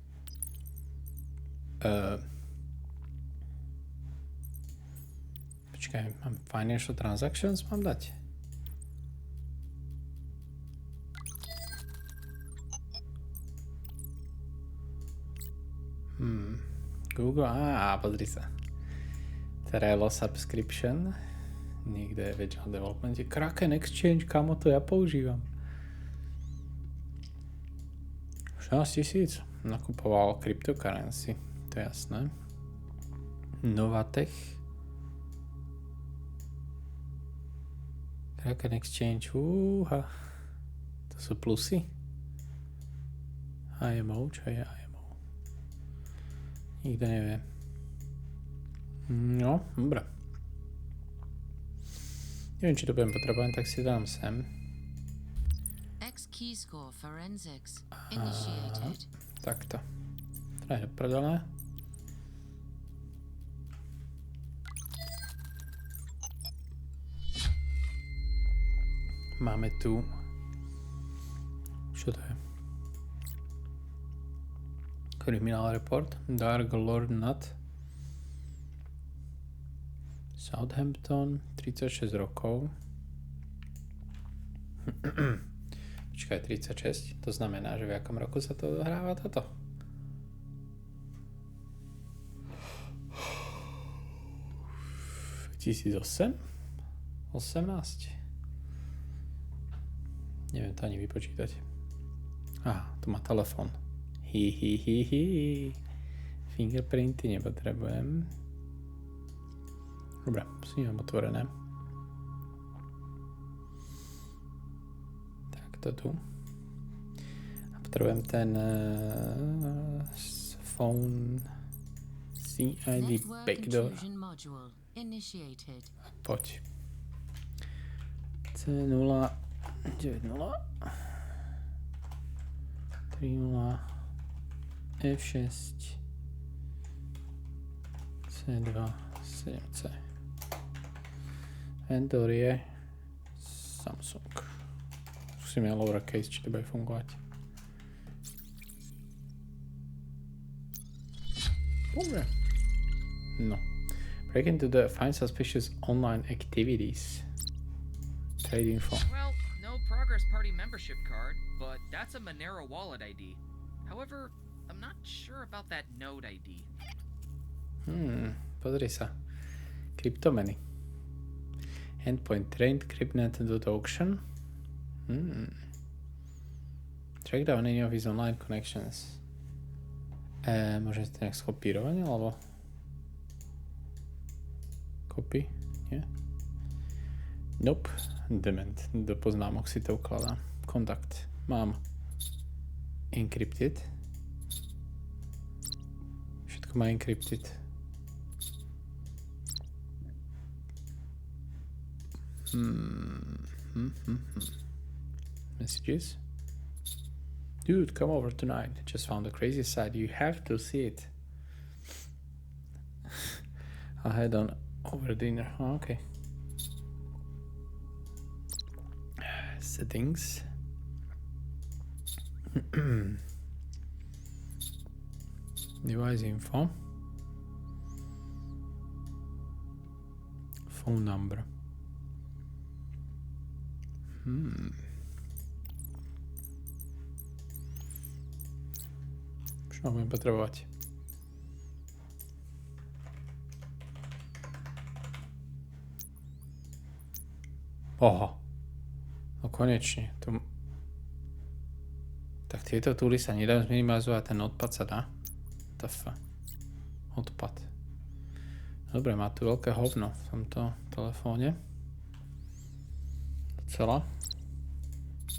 Počkaj, mám financial transactions, mám dať? Google, pozri sa. Trello subscription. Niekde je väčšia development. Kraken Exchange, kamo to ja používam. 16 000. Nakupoval cryptocurrency, to je jasné. Novatech. Kraken Exchange, to sú plusy. IMO, čo je IMO? Nikto nevie. No, dobré. Neviem, či to budem potrebovať, tak si dám sem.
X key score forensics initiated.
Takto. To je prdele. Máme tu... Čo to je? Criminal report. Dark Lord Nut. Southampton. 36 rokov. Počkaj, 36. To znamená, že v akom roku sa to odohráva toto? V 2008? 18? Neviem to ani vypočítať. Aha, tu má telefón. Fingerprinty nepotrebujem. Dobre, si mám otvorené. Tak to tu. A potrebujem ten phone CID backdoor. Poď. C0 90 30 F6 C2 7C. Vendor je Samsung. Skúsime lowercase, či to bude fungovať. Dobre. No. Break into the find suspicious online activities. Trade info.
Well, no Progress Party membership card, but that's a Monero wallet ID. However, I'm not sure about that node ID.
Pozri sa. Kryptomeny. Endpoint trained cryptnet.auction. Track down any of his online connections. Môžem si to nejak skopírovať, alebo... Copy? Nie? Nope. Dement. Do poznámok si to ukladám. Kontakt. Mám. Encrypted. Všetko má encrypted. Messages. Dude, come over tonight. Just found the craziest side. You have to see it. I'll head on over dinner. Oh, okay. Settings. Device info. Phone number. Čo budem potrebovať? Oho. No konečne. Tak tieto túly sa nedajú zminimalizovať, ten odpad sa dá. Odpad. Dobre, má tu veľké hovno v tomto telefóne. Docela.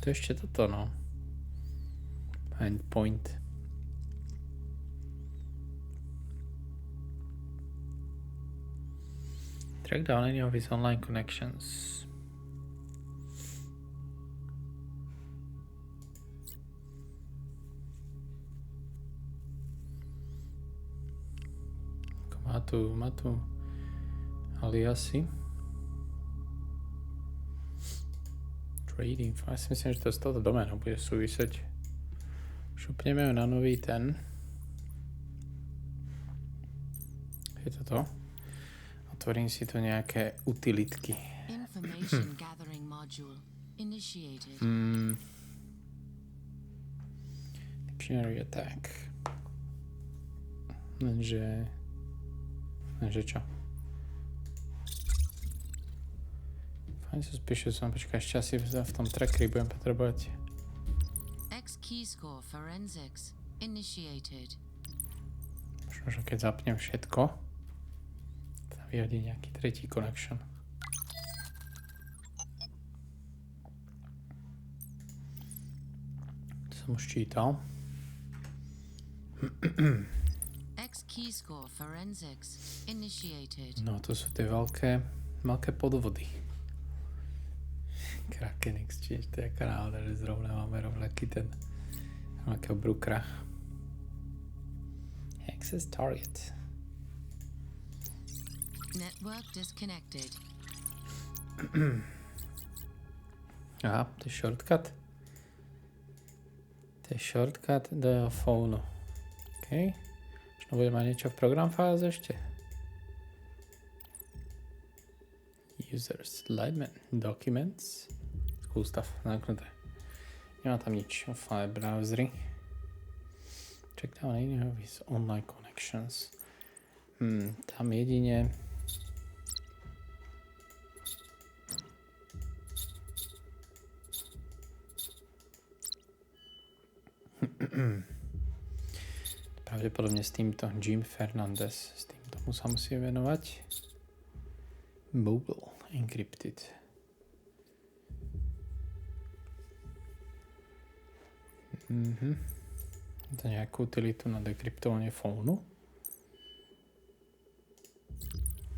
To je ešte toto, no. Endpoint. Track down any of his online connections. Má tu aliasy. Trading. Ja si myslím, že to z toho doménu bude súvisieť. Šupneme ho na nový ten. Je to to? Otvorím si tu nejaké utilitky.
Information gathering module initiated.
Dictionary attack. Lenže čo? Find suspicious one. Počkaj, ešte asi v tom trackery budem potrebovať.
X key score forensics initiated.
Možno, že keď zapnem všetko, sa vyhodí nejaký tretí connection. To som už čítal.
X key score forensics initiated.
No, to sú tie veľké podvody. Kraken Exchange, to je jaká náhoda, že zrovna máme rovnaký ten rovnakého brookera. Access target.
Network disconnected.
Aha, to je shortcut. To je shortcut do jeho fónu. OK. Možno bude mať niečo v program fáze ešte. User slide documents. Cool stuff. Zamknuté. Nemá tam nič. File browsery. Check down any of his online connections. Tam jedine pravdepodobne s týmto Jim Fernandez. S tým tomu sa musí venovať. Mobile encrypted. Je to nejakú utilitu na dekryptovanie fónu?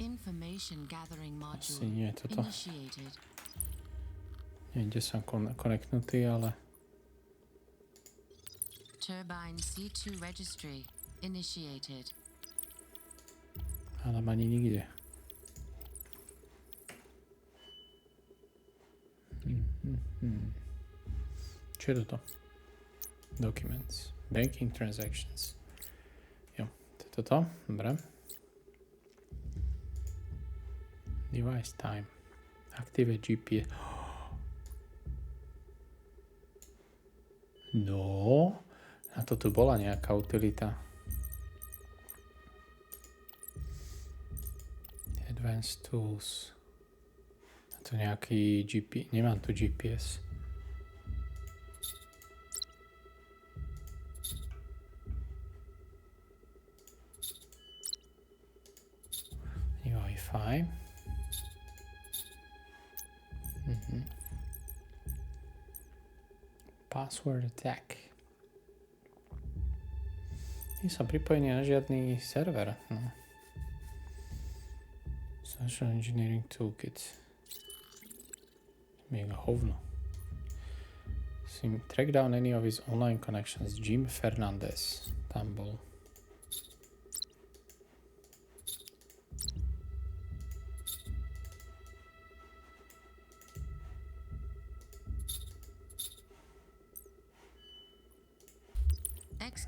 Information gathering
Asi
module
nie je toto.
initiated.
Neviem, kde som konektnutý, ale
Turbine C2 registry initiated.
hádam ani nikde. Čo je toto? Documents. Banking transactions. Jo, to je toto. Dobre. Device time. Activate GPS. No, na to tu bola nejaká utilita. Advanced tools. A to nejaký GPS. Nemám tu GPS. Wi-Fi. Password attack. Nie som pripojený na žiadny server. No. Social Engineering Toolkit. Mega hovno. Track down any of his online connections. Jim Fernandez. Tam bol.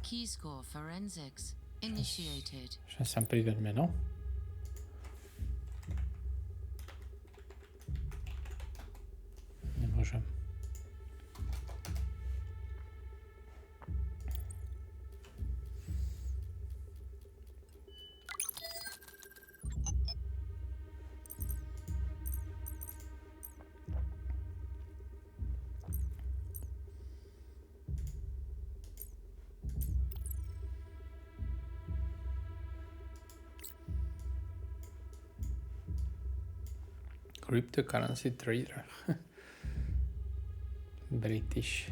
Key score forensics initiated.
Môžem sa pridať meno. Nemôžem. Cryptocurrency trader. British.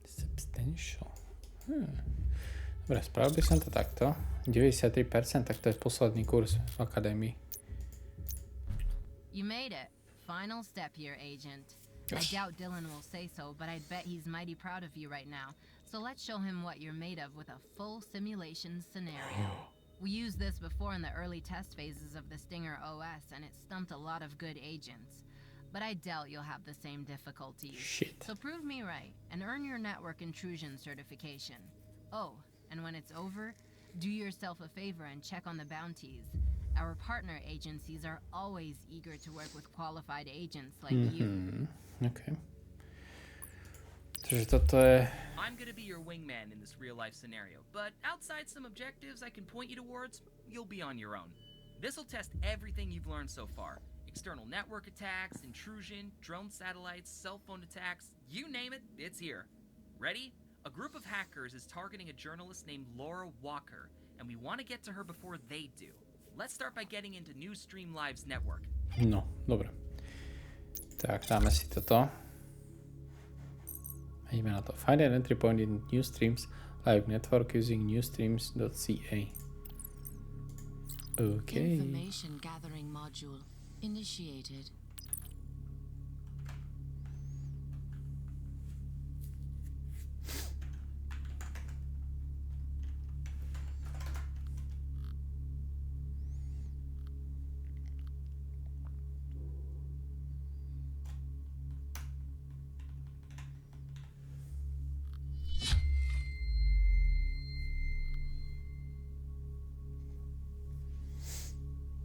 Substantial. Dobre, spravil by som to takto. 93%, tak to je posledný kurz v akadémii.
You made it. Final step here, Agent. I doubt Dylan will say so, but I'd bet he's mighty proud of you right now. So let's show him what you're made of with a full simulation scenario. We used this before in the early test phases of the Stinger OS, and it stumped a lot of good agents. But I doubt you'll have the same difficulties.
Shit.
So prove me right, and earn your network intrusion certification. Oh, and when it's over, do yourself a favor and check on the bounties. Our partner agencies are always eager to work with qualified agents like you.
Okay. Takže toto je...
I'm gonna be your wingman in this real-life scenario, but outside some objectives I can point you towards, you'll be on your own. This'll test everything you've learned so far. External network attacks, intrusion, drone satellites, cell phone attacks, you name it, it's here. Ready? A group of hackers is targeting a journalist named Laura Walker, and we want to get to her before they do. Let's start by getting into Newsstream Live's network.
No, dobre. Tak, dáme si toto. Ideme na to. Find an entry point in Newsstream's live network using newsstreams.ca. Okay.
Information gathering module initiated.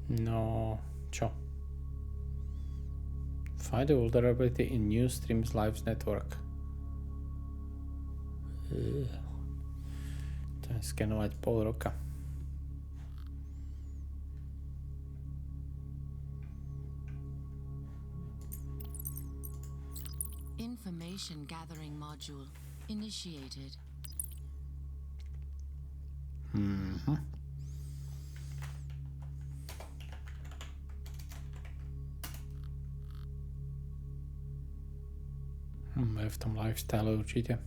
No, čo? Find the vulnerability in new streams lives network. To je skenovať pol roka.
Information gathering module initiated.
Je v tom lifestyle určite.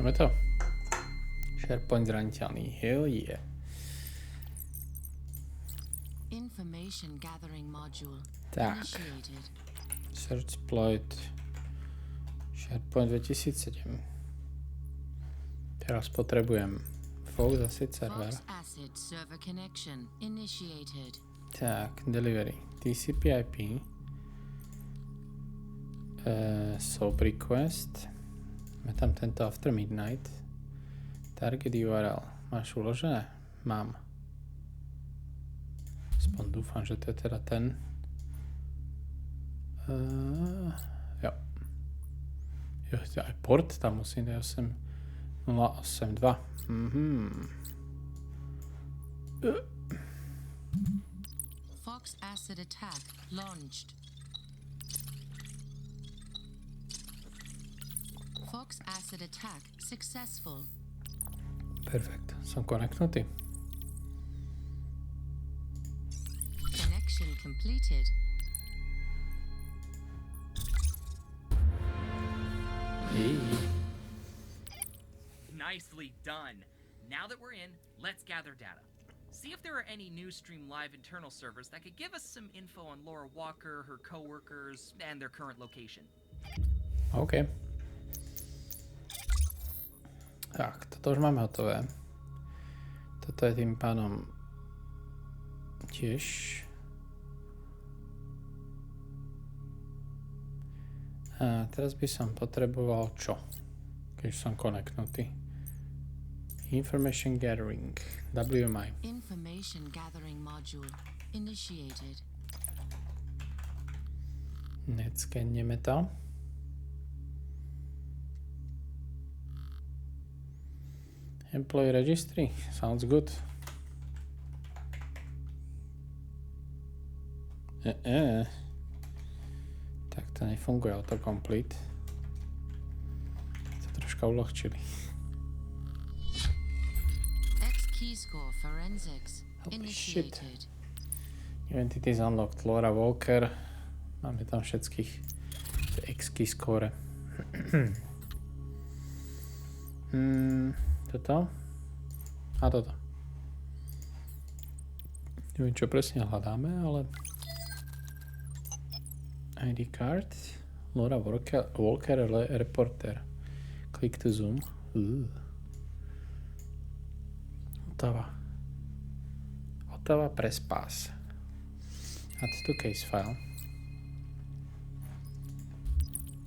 Máme to. SharePoint zraniteľný. Hell yeah.
Information gathering module
Tak.
initiated.
Search exploit. SharePoint 2007. Teraz potrebujem Fox Acid server.
Fox Acid server connection initiated.
Tak, delivery. TCP IP. SOAP request. Máme tam tento after midnight. Target URL. Máš uložené? Mám. Aspoň dúfam, že to je teda ten. Jo. Jo, aj port tam musím dať 8082.
Fox Acid attack launched. Fox Acid attack successful.
Perfekt. Som konektnutý.
Connection completed.
Nicely done. Now that we're in, let's gather data. See if there are any Newsstream Live internal servers that could give us some info on Laura Walker, her co-workers, and their current location.
OK. Tak, toto už máme hotové. Toto je tým pádom tiež. A teraz by som potreboval čo? Keď som konektnutý. Information gathering. WMI.
Information gathering module initiated.
Neskenneme to. Employee registry. Sounds good. Tak to nefunguje autocomplete. To troška uľahčili.
Keyscore forensics initiated.
New entities unlocked. Laura Walker. Máme tam všetkých X-keyscore. Toto. A toto. Neviem, čo presne hľadáme, ale ID card. Laura Walker reporter. Click to zoom. Ottawa press pass. Add to case file.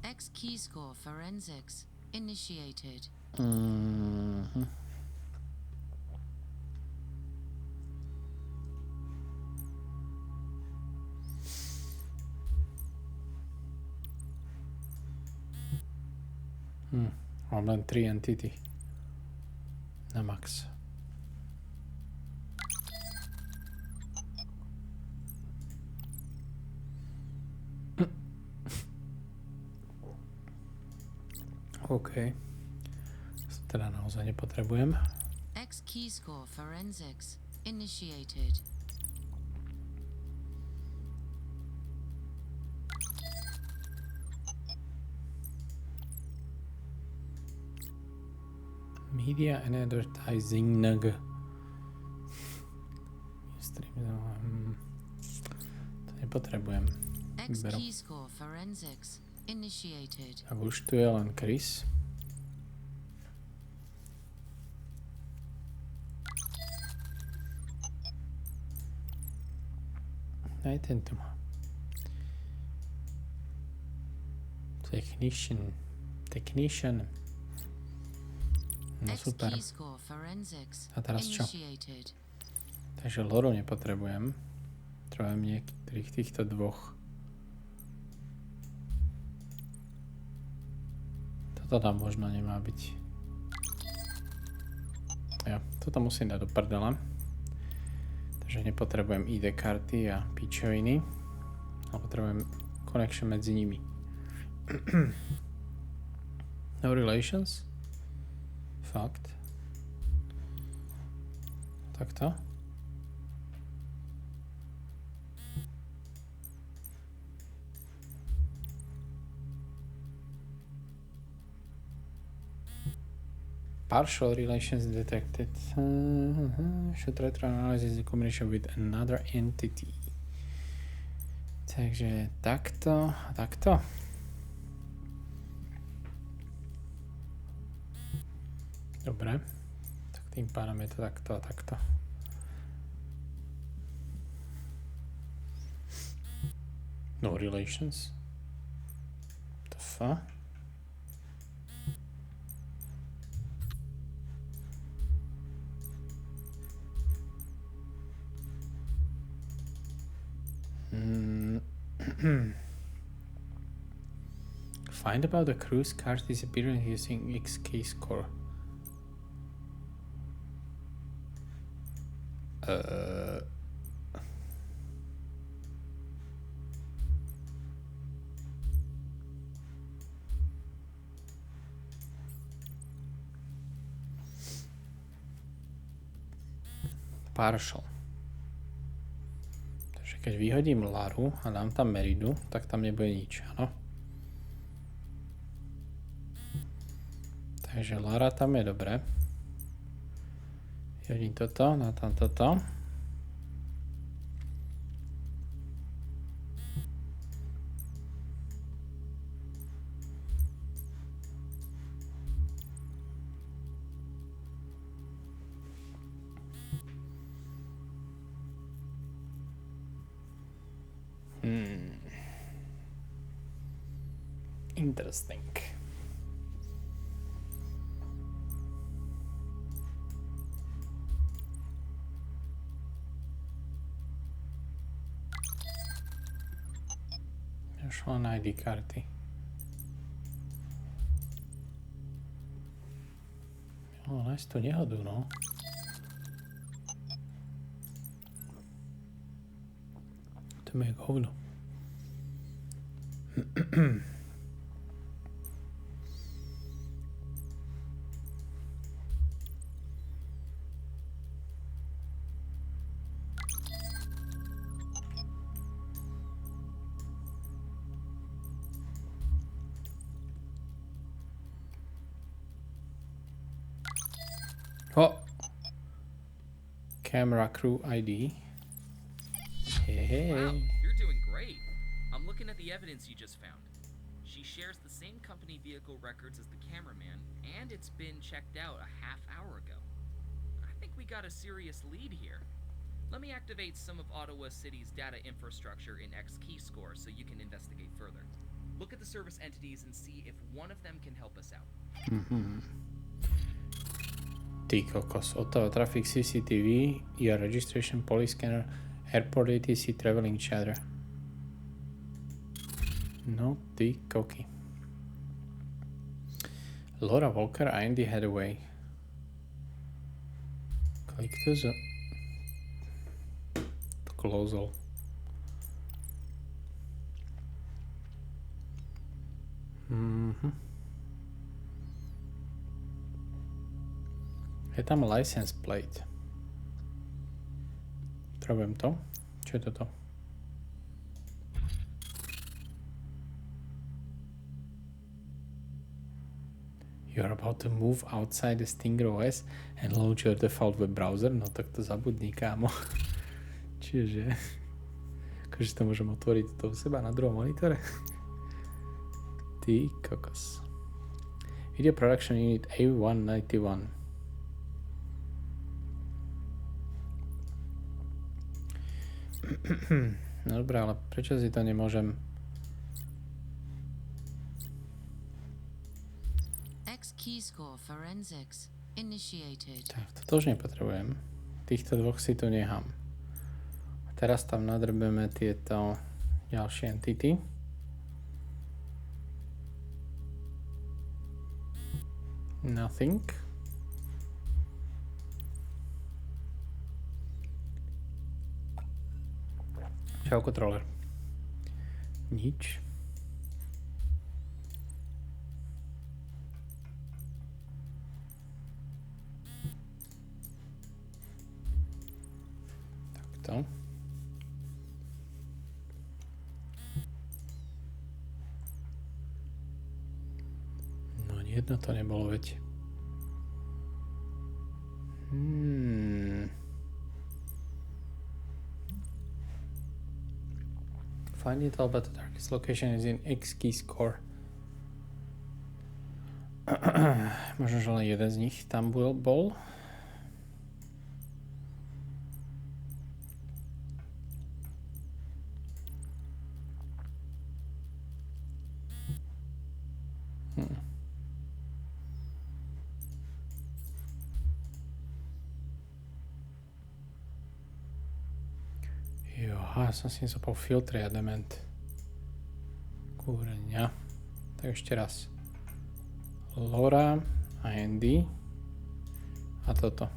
X keyscore forensics initiated.
Mám len 3 entity na max. OK. Teda naozaj nepotrebujem.
X keyscore forensics initiated.
Media and advertising. To nepotrebujem.
X
Berú.
key score forensics initiated.
Tak už tu je len Chris. Aj tento má. Technician. No
X
super.
key score forensics
A teraz čo?
initiated.
Takže loru nepotrebujem. Potrebujem niektorých týchto dvoch. Toto tam možno nemá byť. Ja, toto musím dať do prdela. Takže nepotrebujem ID karty a pičoviny. Ale potrebujem connection medzi nimi. No relations? Fakt. Takto. Partial relations detected. Should try to analyze the combination with another entity. Takže takto a takto. Dobre. Tak tým pádom je to takto a takto. No relations. The fuck? Find about the cruise car's disappearance using XK score. Partial. Takže keď vyhodím Laru a dám tam Meridu, tak tam nebude nič, áno? Takže Lara tam je dobré. Vyhodím toto, dám tam toto. Interesting. Už len ID karty. No, nájsť tu nehodu, no. To mi je hovno. Oh! Camera crew ID. Hey.
Wow, you're doing great. I'm looking at the evidence you just found. She shares the same company vehicle records as the cameraman, and it's been checked out a half hour ago. I think we got a serious lead here. Let me activate some of Ottawa City's data infrastructure in X-Key Score so you can investigate further. Look at the service entities and see if one of them can help us out.
Ty kokos, Ottawa Traffic CCTV, ER Registration, Police Scanner, Airport ATC, Traveling Chatter. No ty koky. Laura Walker, Andy Hathaway. Click to close all. Je tam license plate. Potrebujem to. Čo je toto? You're about to move outside the Stinger OS and launch your default web browser? No tak to zabudni, kámo. Čiže... akože to môžem otvoriť to u seba na druhom monitore. Ty kokos. Video Production Unit A191. No dobré, ale prečo si to nemôžem...
Keyscore forensics initiated.
Tak, toto už nepotrebujem. Týchto dvoch si tu nechám. A teraz tam nadrbeme tieto ďalšie entity. Nothing. Čau, controller. Nič. Takto. No jedno to nebolo, veď. Find it all, but the darkest location is in X key score. Možno, že len jeden z nich tam bol. Ja som si nezapol filtry a dement. Kúreňa. Tak ešte raz. Laura a Andy. A toto.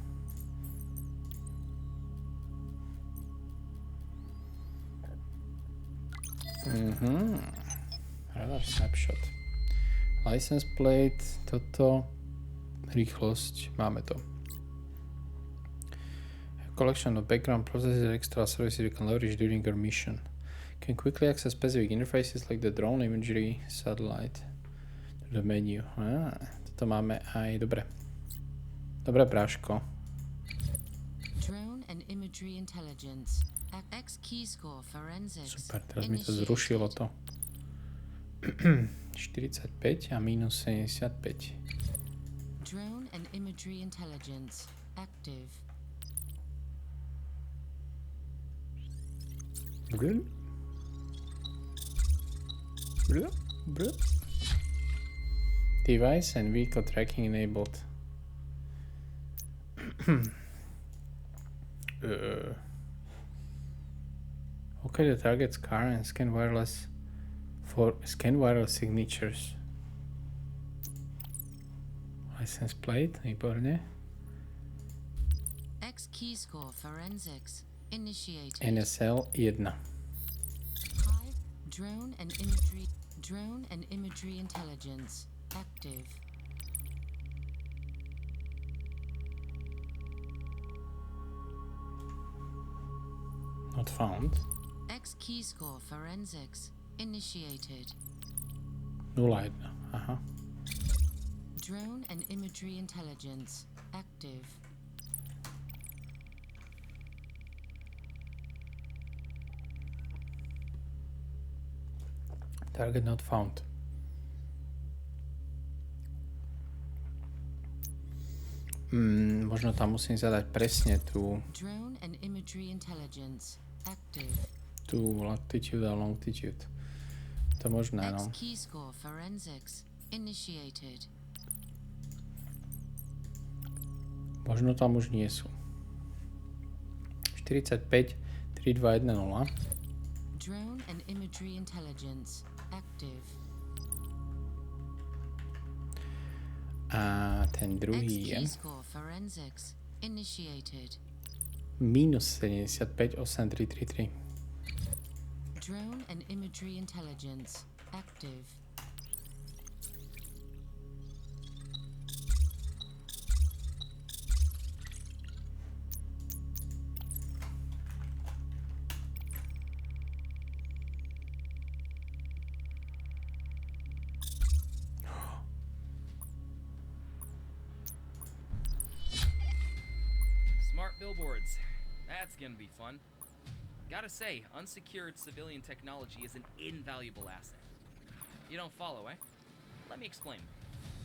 Radar snapshot. License plate, toto. Rýchlosť. Máme to. Collection of background processes and extra services you can leverage during your mission. Can quickly access specific interfaces like the drone imagery, satellite, to the menu. Toto máme aj, dobre. Dobre, práško.
Drone and imagery intelligence. X keyscore forensics.
Super, teraz mi to zrušilo to. 45 a minus 75.
Drone and imagery intelligence. Active.
Blub. Blub. Blub. Device and vehicle tracking enabled. Okay, the target's car and scan wireless signatures. License plate, výborne.
X keyscore forensics. Initiated.
NSL 1.
Hive, drone and imagery intelligence active.
Not found.
X keyscore forensics initiated.
0,1. Aha.
Drone and imagery intelligence active.
Target not found. Možno tam musím zadať presne tú
Drone and imagery intelligence active.
tú latitude a longitude. To možné, no.
X keyscore forensics initiated.
Možno tam už nie sú. 45 3210.
Drone and imagery intelligence active.
A ten druhý je
Keyscore forensics initiated.
minus 75 8333.
Drone and imagery intelligence active.
billboards. That's gonna be fun. Gotta say, unsecured civilian technology is an invaluable asset. You don't follow, eh? Let me explain.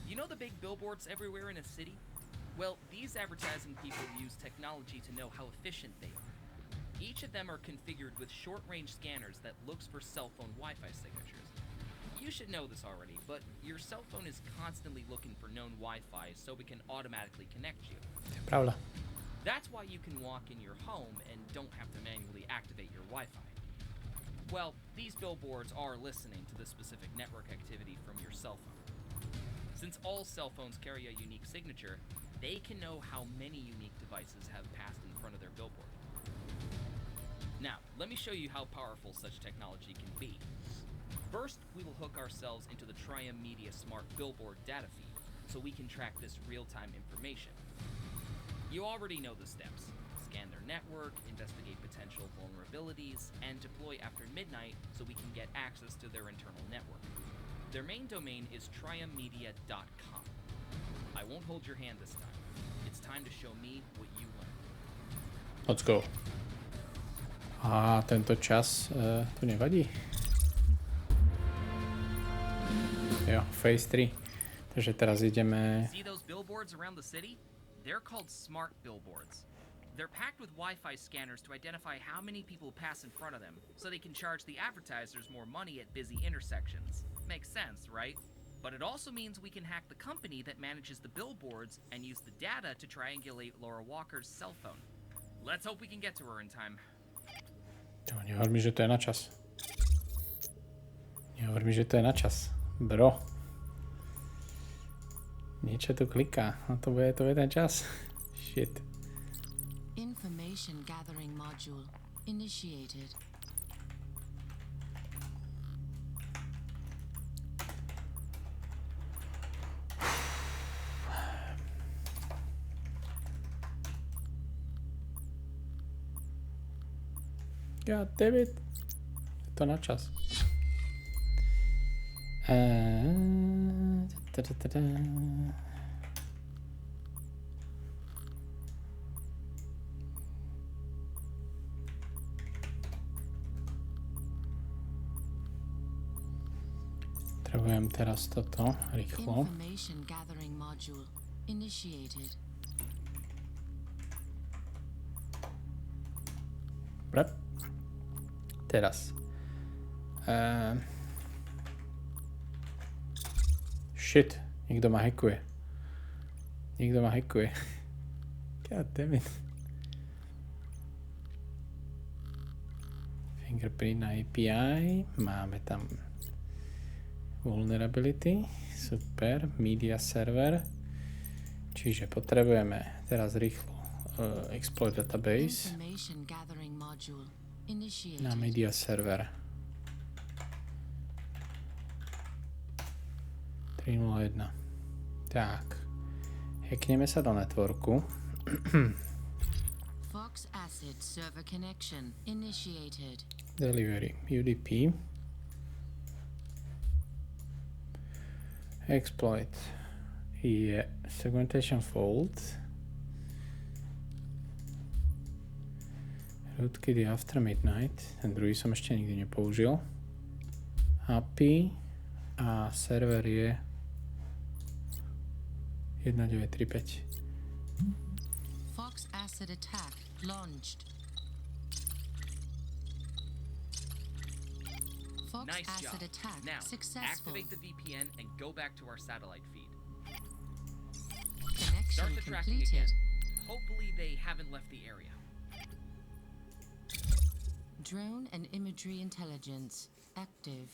You know the big billboards everywhere in a city? Well, these advertising people use technology to know how efficient they are. Each of them are configured with short-range scanners that looks for cell phone Wi-Fi signatures. You should know this already, but your cell phone is constantly looking for known Wi-Fi so it can automatically connect you.
Pravda.
That's why you can walk in your home and don't have to manually activate your Wi-Fi. Well, these billboards are listening to the specific network activity from your cell phone. Since all cell phones carry a unique signature, they can know how many unique devices have passed in front of their billboard. Now, let me show you how powerful such technology can be. First, we will hook ourselves into the Triumph Media Smart Billboard data feed, so we can track this real-time information. You already know the steps. Scan their network, investigate potential vulnerabilities, and deploy after midnight so we can get access to their internal network. Their main domain is triummedia.com. I won't hold your hand this time. It's time to show me what you learned.
Let's go. A tento čas tu nevadí. Jo, phase 3. Takže teraz ideme...
See those billboards around the city? They're called smart billboards. They're packed with Wi-Fi scanners to identify how many people pass in front of them, so they can charge the advertisers more money at busy intersections. Makes sense, right? But it also means we can hack the company that manages the billboards and use the data to triangulate Laura Walker's cell phone. Let's hope we can get to her in time.
Jo, nehovor mi, že to je na čas. Nehovor mi, že to je na čas. Bro. Niečo tu kliká. No to bude ten čas. Shit.
Information gathering module initiated.
God damn it. Je to na čas. Potrebujem teraz toto rýchlo.
Information gathering module initiated.
Dobre. Teraz. Shit. Niekto ma hackuje. God damn it. Fingerprint na API. Máme tam vulnerability. Super. Media server. Čiže potrebujeme teraz rýchlo exploit database
Information gathering module initiated.
na media server 3.0.1. Tak, hackneme sa do networku.
Fox Acid server connection initiated.
Delivery UDP exploit je segmentation fault. Rootkit je after midnight, ten druhý som ešte nikdy nepoužil. API a server je 1935.
Fox Acid attack launched. Fox
Nice job.
Acid attack
Now,
successful.
activate the VPN and go back to our satellite feed.
Connection
Start the tracking
completed.
again. Hopefully they haven't left the area.
Drone and imagery intelligence active.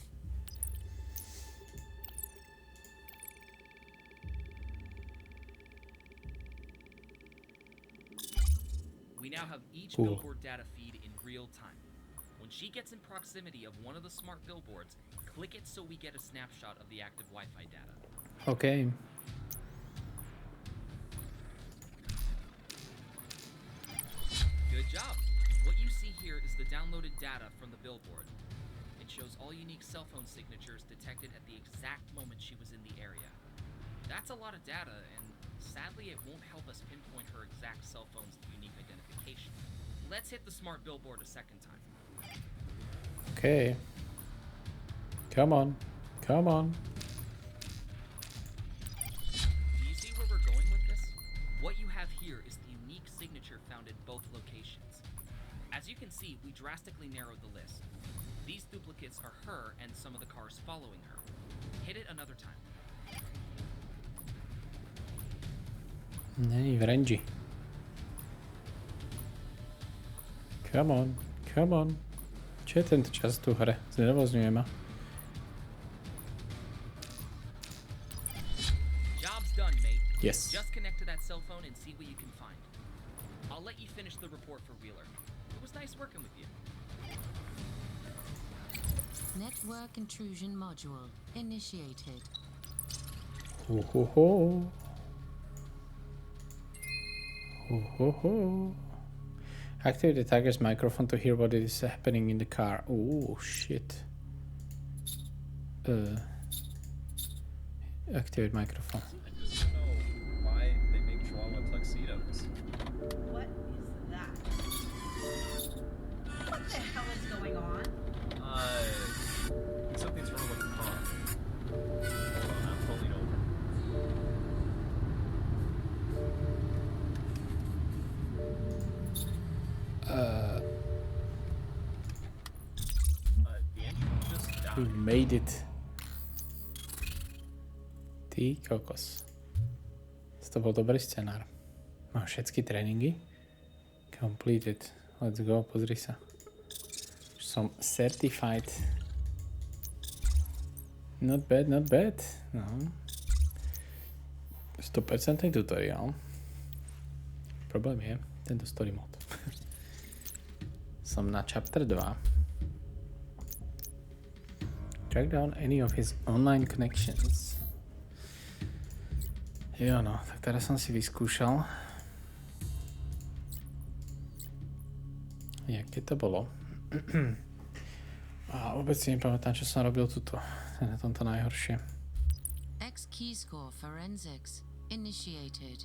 We now have each
Cool.
billboard data feed in real time. When she gets in proximity of one of the smart billboards, click it so we get a snapshot of the active Wi-Fi data.
OK.
Good job. What you see here is the downloaded data from the billboard. It shows all unique cell phone signatures detected at the exact moment she was in the area. That's a lot of data, and Sadly, it won't help us pinpoint her exact cell phone's unique identification. Let's hit the smart billboard a second time.
Okay. Come on. Come on.
Do you see where we're going with this? What you have here is the unique signature found in both locations. As you can see, we drastically narrowed the list. These duplicates are her and some of the cars following her. Hit it another time.
Není v range. Come on. Come on. Čo je tento čas tu hre? Znervozňuje ma.
Job's done, mate.
Yes.
Just connect to that cell phone and see what you can find. I'll let you finish the report for Wheeler. It was nice working with you.
Network intrusion module initiated.
Ho ho ho. Ho ho ho. Activate the target's microphone to hear what is happening in the car. Oh shit. Activate microphone.
I just don't know why they make drama tuxedos.
What is that? What the hell is going on?
Something's wrong with the car. Hold on, I'm pulling over. The engine just
We
died.
made it. Ty kokos. To bol dobrý scenár. Mám všetky tréningy. Completed. Let's go, pozri sa. Som certified. Not bad, not bad. No. 100% tutoriál. Problém je tento story mode. Som na chapter 2. Track down any of his online connections. Jo no, tak teraz som si vyskúšal. Jaké to bolo. A vôbec si nepamätám, čo som robil tuto. Na tomto najhoršie.
X key score forensics initiated.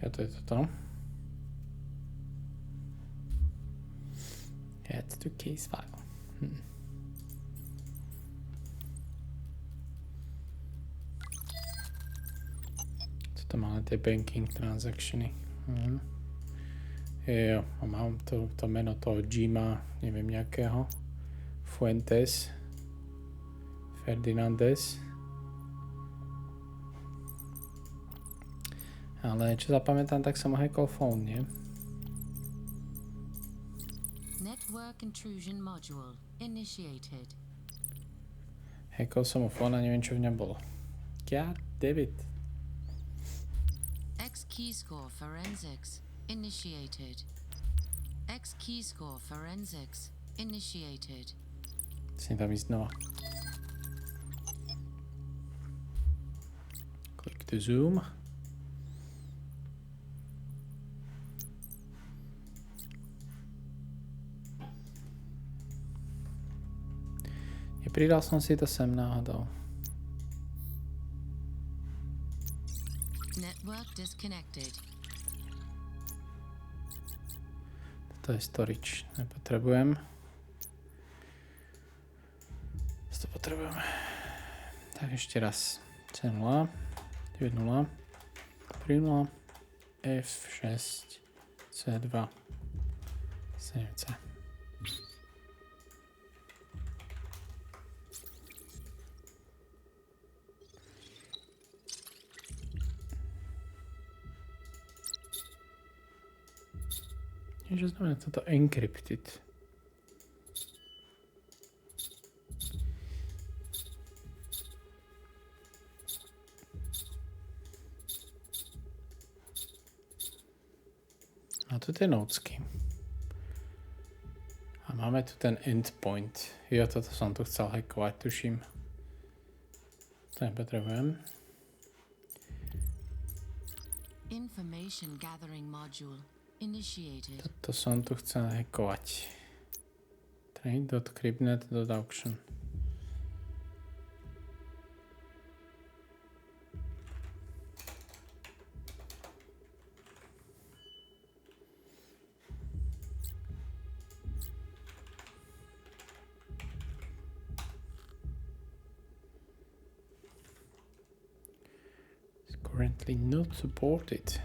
Ja to je toto. Add to case file. Toto máme tie banking transactiony. Jo, a mám to meno toho Jima, neviem nejakého. Fuentes. Ferdinandez. Ale čo zapamätám, tak som hackol phone, nie?
Network intrusion module initiated.
Hackol som mu phone a neviem, čo v ňom bolo. God damn it.
X key score forensics initiated. X key score forensics initiated.
Musím tam ísť znova. Click to zoom. Nepridal som si to sem náhodou.
Network disconnected.
Toto je storage. Nepotrebujem. To potrebujeme. Tak ešte raz. C0, 9.0, 3.0, F6, C2, 7C. Čo znamená toto encrypted? A tu je notesky. A máme tu ten endpoint. Jo, toto som tu chcel hackovať, tuším. To nepotrebujem.
Information gathering module initiated.
Toto som tu chcel hackovať. Trade.cryptnet.auction. Currently not supported.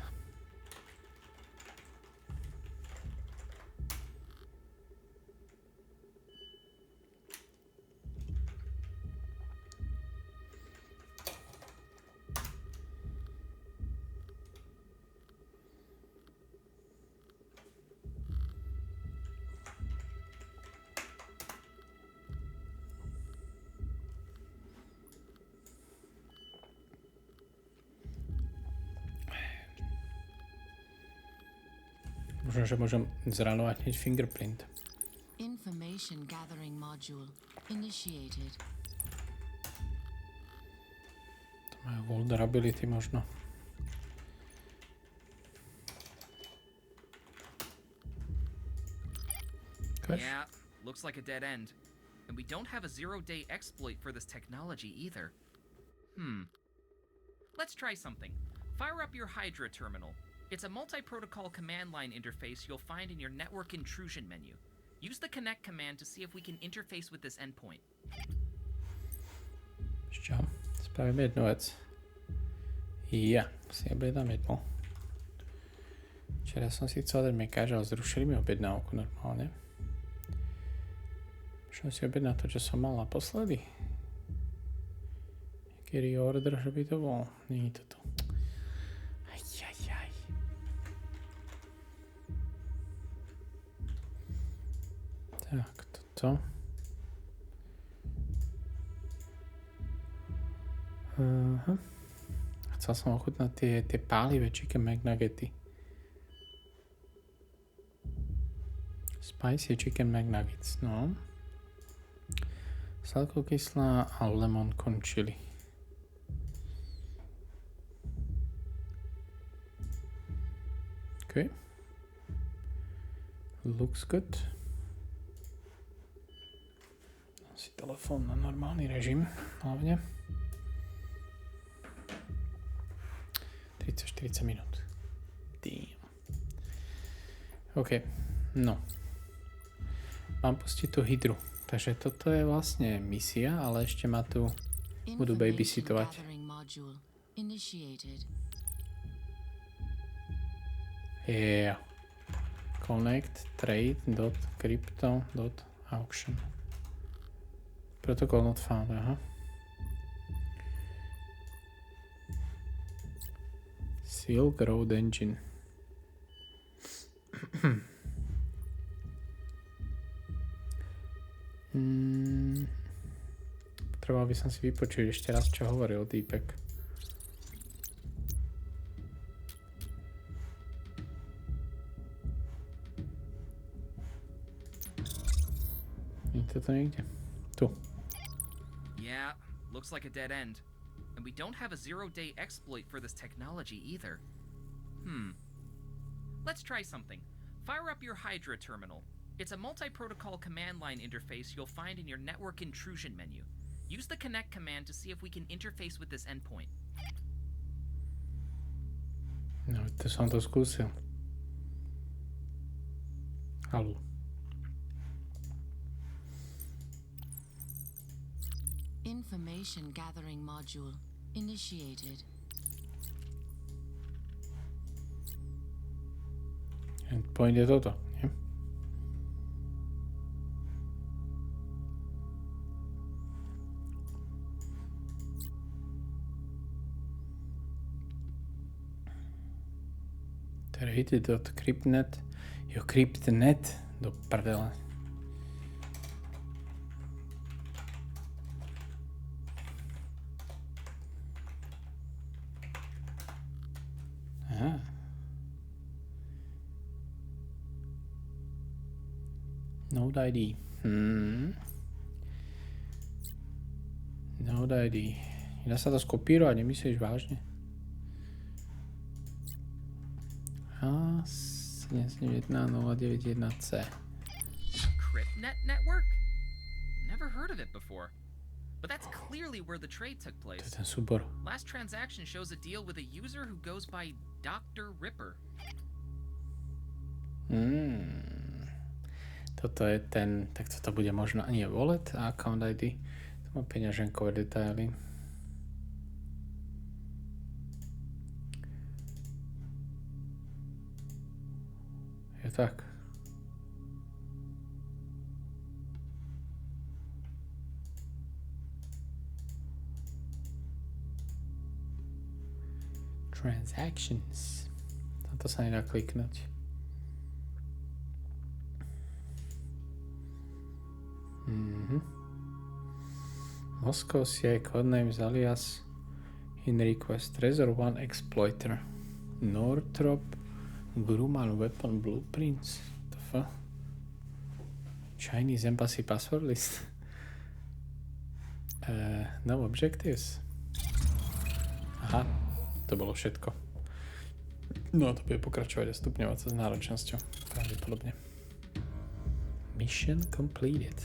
Možno, že môžem zranovať hneď fingerprint.
Information gathering module initiated.
To majú vulnerability možno. Okay.
Yeah, looks like a dead end. And we don't have a zero-day exploit for this technology either. Let's try something. Fire up your Hydra terminal. It's a multi-protocol command line interface you'll find in your network intrusion menu. Use the connect command to see if we can interface with this endpoint.
Čo? Spravím jednu vec. Ja si objednám jednu. Včera som si chcel dať mekáž, ale zrušili mi objednávku normálne. Môžem si objednať to, čo som mal naposledy. Jaký reorder, že by to bol? Nie je to tu. Tak, toto. Chcel som ochutnať tie pálivé chicken McNuggety. Spicy chicken McNuggets, no. Sladkokyslá a lemon con chili. Okay. Looks good. Si telefón na normálny režim, hlavne. 30-40 minút. Damn. OK, no. Mám pustiť tú hydru. Takže toto je vlastne misia, ale ešte ma tu budú babysittovať. Yeah. Connect trade.crypto.auction. Protocol not found, aha. Silk Road Engine. Potreboval by som si vypočuť ešte raz, čo hovoril týpek. Je to niekde? Tu.
Yeah, looks like a dead end. And we don't have a zero-day exploit for this technology either. Let's try something. Fire up your Hydra terminal. It's a multi-protocol command line interface you'll find in your network intrusion menu. Use the connect command to see if we can interface with this endpoint.
No, to som to skúsil. Haló.
Information gathering module initiated.
Endpoint je toto, nie? Trade.cryptnet. Jo, cryptnet. Do prdele. Aha. Node ID. Node ID. Dá sa to skopírovať, nemyslíš vážne? A 771-091C.
CryptNet network? Never heard of it before. But that's clearly where the trade took
To je
place.
ten súbor.
Last transaction shows a deal with a user who goes by Dr. Ripper.
Toto je ten, tak toto bude možno nie wallet a account ID. Tu mám peňaženkové detaily. Je tak. Transactions. Na to sa nedá kliknúť. Moscow CI codenames alias in request Trezor 1 exploiter Northrop Grumman weapon blueprints the fuck? Chinese embassy password list. No objectives. Aha, to bolo všetko. No a to bude pokračovať a stupňovať sa s náročnosťou. Pravdepodobne. Mission completed.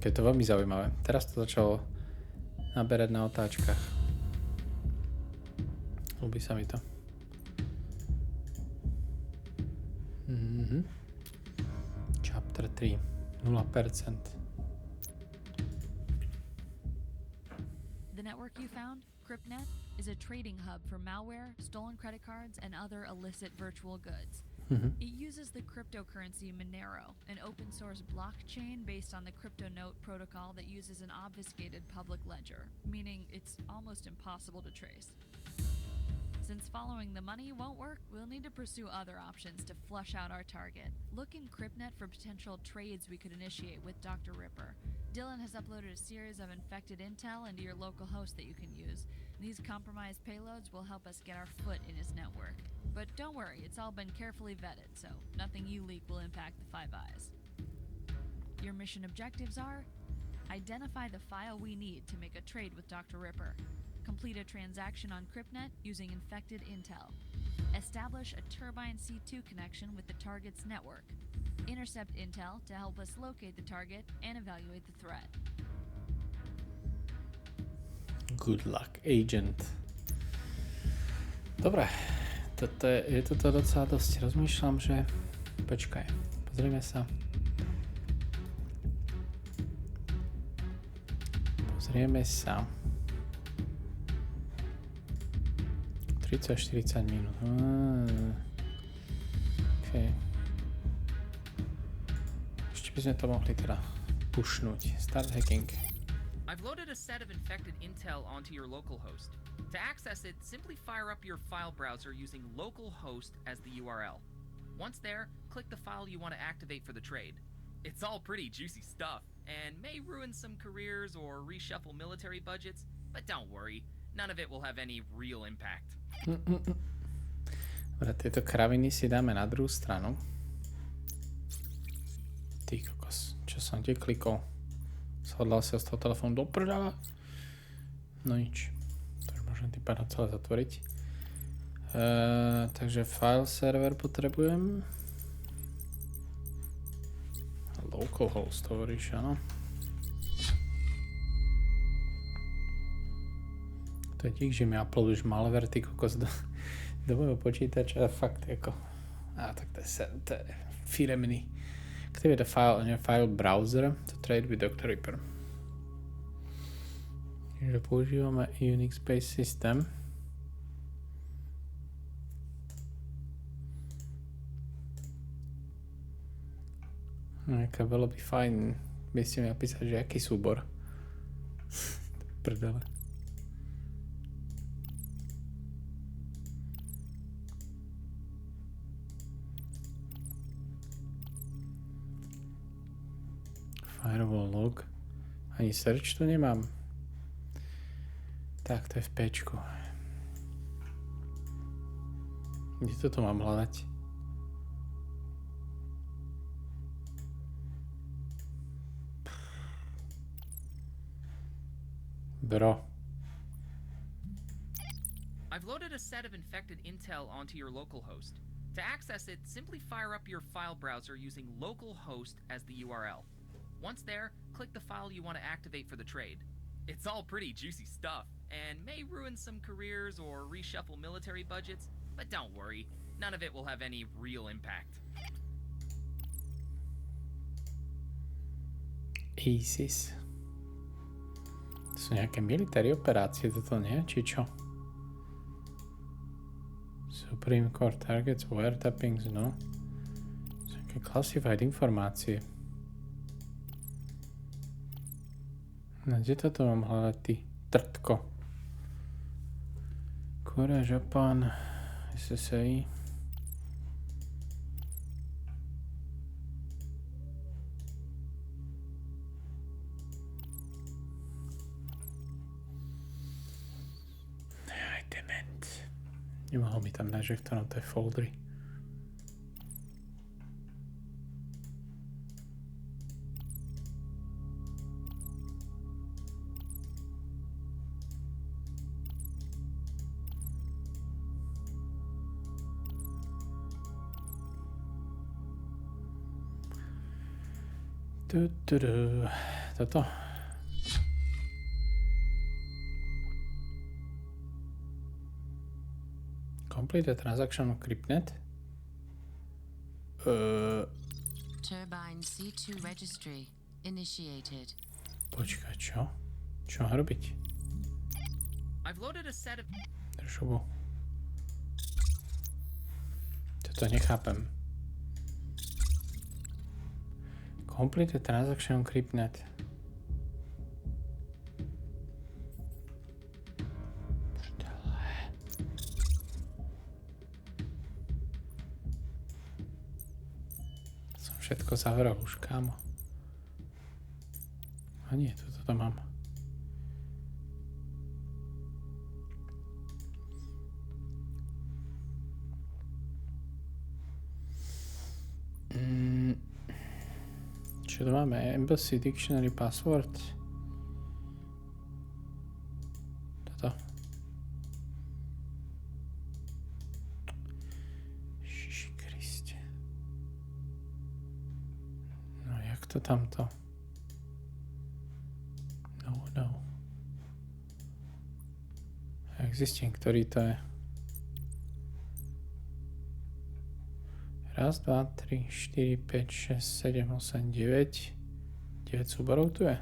Je to veľmi zaujímavé. Teraz to začalo naberať na otáčkach. Ľúbi sa mi to. Chapter 3. 0%.
The network you found, CryptNet, is a trading hub for malware, stolen credit cards, and other illicit virtual goods. It uses the cryptocurrency Monero, an open source blockchain based on the CryptoNote protocol that uses an obfuscated public ledger, meaning it's almost impossible to trace. Since following the money won't work, we'll need to pursue other options to flush out our target. Look in CryptNet for potential trades we could initiate with Dr. Ripper. Dylan has uploaded a series of infected intel into your local host that you can use. These compromised payloads will help us get our foot in his network. But don't worry, it's all been carefully vetted, so nothing you leak will impact the Five Eyes. Your mission objectives are: identify the file we need to make a trade with Dr. Ripper. Complete a transaction on CryptNet using infected intel. Establish a Turbine C2 connection with the target's network. Intercept intel to help us locate the target and evaluate the threat.
Good luck, agent. Dobre, je toto docela dosť. Rozmýšľam, že... Počkaj, pozrieme sa. Pozrieme sa. 30-40 minút. Okay. Ešte by sme to mohli teda pushnúť. Start hacking.
I've loaded a set of infected intel onto your local host. To access it, simply fire up your file browser using localhost as the URL. Once there, click the file you want to activate for the trade. It's all pretty juicy stuff, and may ruin some careers or reshuffle military budgets, but don't worry, none of it will have any real impact.
Dobre, tieto kraviny si dáme na druhú stranu. Ty kokos, čo som ti klikol? Shodlal sa z toho telefónu do prdala. No nič. To už môžem tým pádom celé zatvoriť. Takže file server potrebujem. Localhost hovoríš, áno. To je dík, že mi uploaduješ malware, ty kokos, do môjho počítača. Fakt ako... tak to je firemný. Activate a file on your file browser to trade with Dr. Ripper. Takže používame Unix-based system. Bolo by fajn, by ste mi napísali, že aký súbor. Prdele. Firewall log. Ani search tu nemám. Tak, to je v Pčku. Kde toto mám hľadať?
I've loaded a set of infected intel onto your local host. To access it, simply fire up your file browser using localhost as the URL. Once there, click the file you want to activate for the trade. It's all pretty juicy stuff, and may ruin some careers or reshuffle military budgets, but don't worry, none of it will have any real impact.
ISIS. To sú nejaké military operácie, toto nie? Či čo? Supreme Core Targets, wiretappings, no. Sú nejaké classified informácie. No, kde toto mám hľadať, ty trtko? Korea, Japan, SSA. Aj dement. Nemohol mi tam nájsť, že v ktorom to je foldery. Toto. Complete a transaction on CryptNet.
Turbine C2 registry initiated.
Počkaj, čo? Čo mám robiť?
I've loaded a set of...
Držobu. Toto nechápem. Complete a transaction on CryptNet. Som všetko zavral už, kámo. A nie, toto to mám. Čo to máme? Embassy Dictionary Password. Toto. Ježiši Kriste. No, jak to tamto? No. Jak zistím, ktorý to je? Raz, 2, 3, 4, 5, 6, 7, 8, 9. 9 súborov tu je.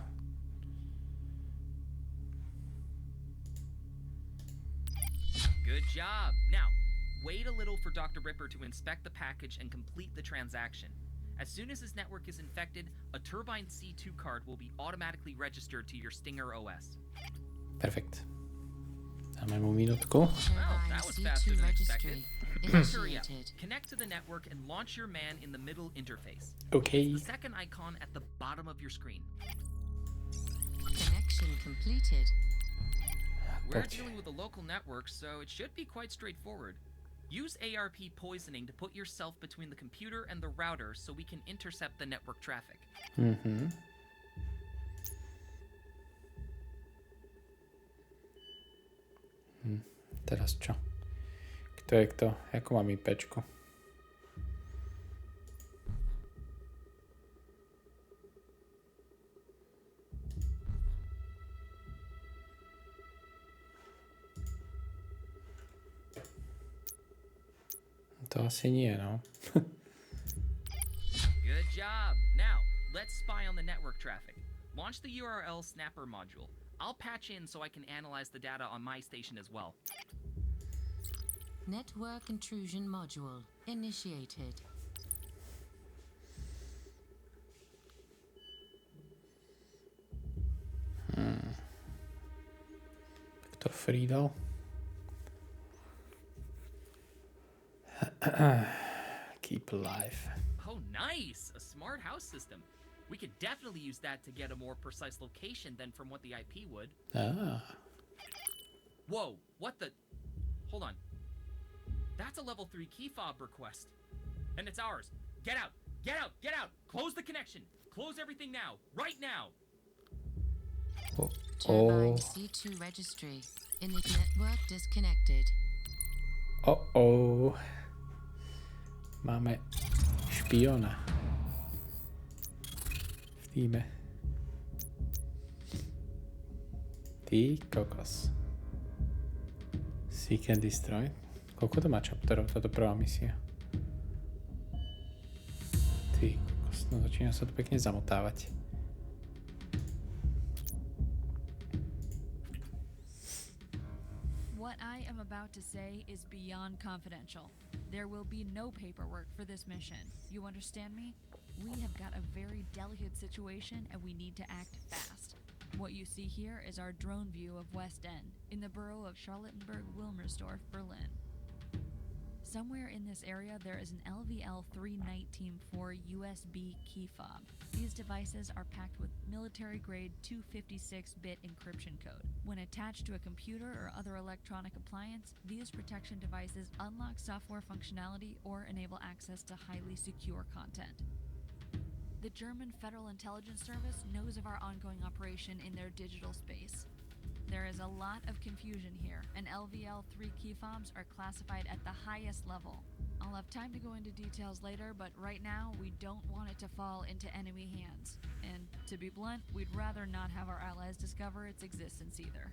Good job. Now, wait a little for Dr. Ripper to inspect the package and complete the transaction. As soon as his network is infected, a Turbine C2 card will be automatically registered to your Stinger OS.
Perfekt. Dáme mu minútku.
Well, that was faster than expected. Hurry up. Connect to the network and launch your man in the middle interface.
OK.
The second icon at the bottom of your screen.
Connection completed.
We're
Poď.
dealing with a local network, so it should be quite straightforward. Use ARP poisoning to put yourself between the computer and the router so we can intercept the network traffic.
Teraz čo? Kto je kto? Ako mám IPčko? To asi nie, no.
Good job. Now, let's spy on the network traffic. Launch the URL snapper module. I'll patch in so I can analyze the data on my station as well.
Network intrusion module initiated.
Kto Friedel? Keep alive.
Oh, nice! A smart house system. We could definitely use that to get a more precise location than from what the IP would.
Ah.
Whoa, what the... Hold on. That's a level 3 key fob request. And it's ours. Get out! Get out! Get out! Close the connection! Close everything now! Right now!
Oh.
Turbine C2 registry. Network disconnected.
Máme špiona v týme. Ty kokos. Seek and destroy. Koľko to má chapterov, táto prvá misia? Ty kokos, no začína sa to pekne zamotávať.
What I am about to say is beyond confidential. There will be no paperwork for this mission. You understand me? We have got a very delicate situation and we need to act fast. What you see here is our drone view of West End, in the borough of Charlottenburg-Wilmersdorf, Berlin. Somewhere in this area there is an LVL-3 NITE Team 4 USB key fob. These devices are packed with military-grade 256-bit encryption code. When attached to a computer or other electronic appliance, these protection devices unlock software functionality or enable access to highly secure content. The German Federal Intelligence Service knows of our ongoing operation in their digital space. There is a lot of confusion here, and LVL-3 key fobs are classified at the highest level. I'll have time to go into details later, but right now we don't want it to fall into enemy hands. And to be blunt, we'd rather not have our allies discover its existence either.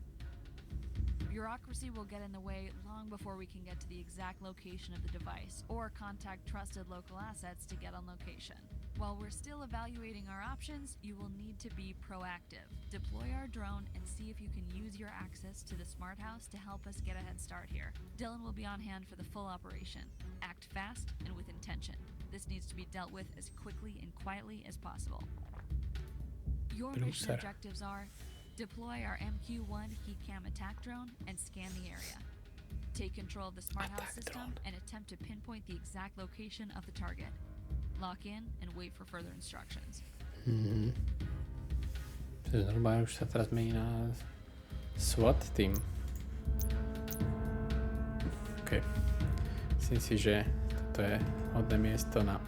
Bureaucracy will get in the way long before we can get to the exact location of the device, or contact trusted local assets to get on location. While we're still evaluating our options, you will need to be proactive. Deploy our drone and see if you can use your access to the smart house to help us get a head start here. Dylan will be on hand for the full operation. Act fast and with intention. This needs to be dealt with as quickly and quietly as possible. Your mission objectives are: deploy our MQ-1 heat cam attack drone and scan the area. Take control of the smart house system and attempt to pinpoint the exact location of the target. Lock in and wait for further instructions.
Normálne už sa teraz mení na SWAT team. OK. Myslím si, že toto je hodné miesto na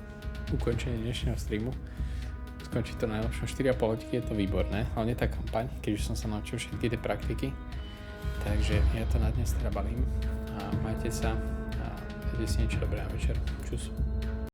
ukončenie dnešného streamu. Skončí to najlepšom 4,5 hodinky, je to výborné. Hlavne tá kampaň, keď už som sa naučil všetky tie praktiky. Takže ja to na dnes teda balím. A majte sa a dajte si niečo dobré na večer. Čus.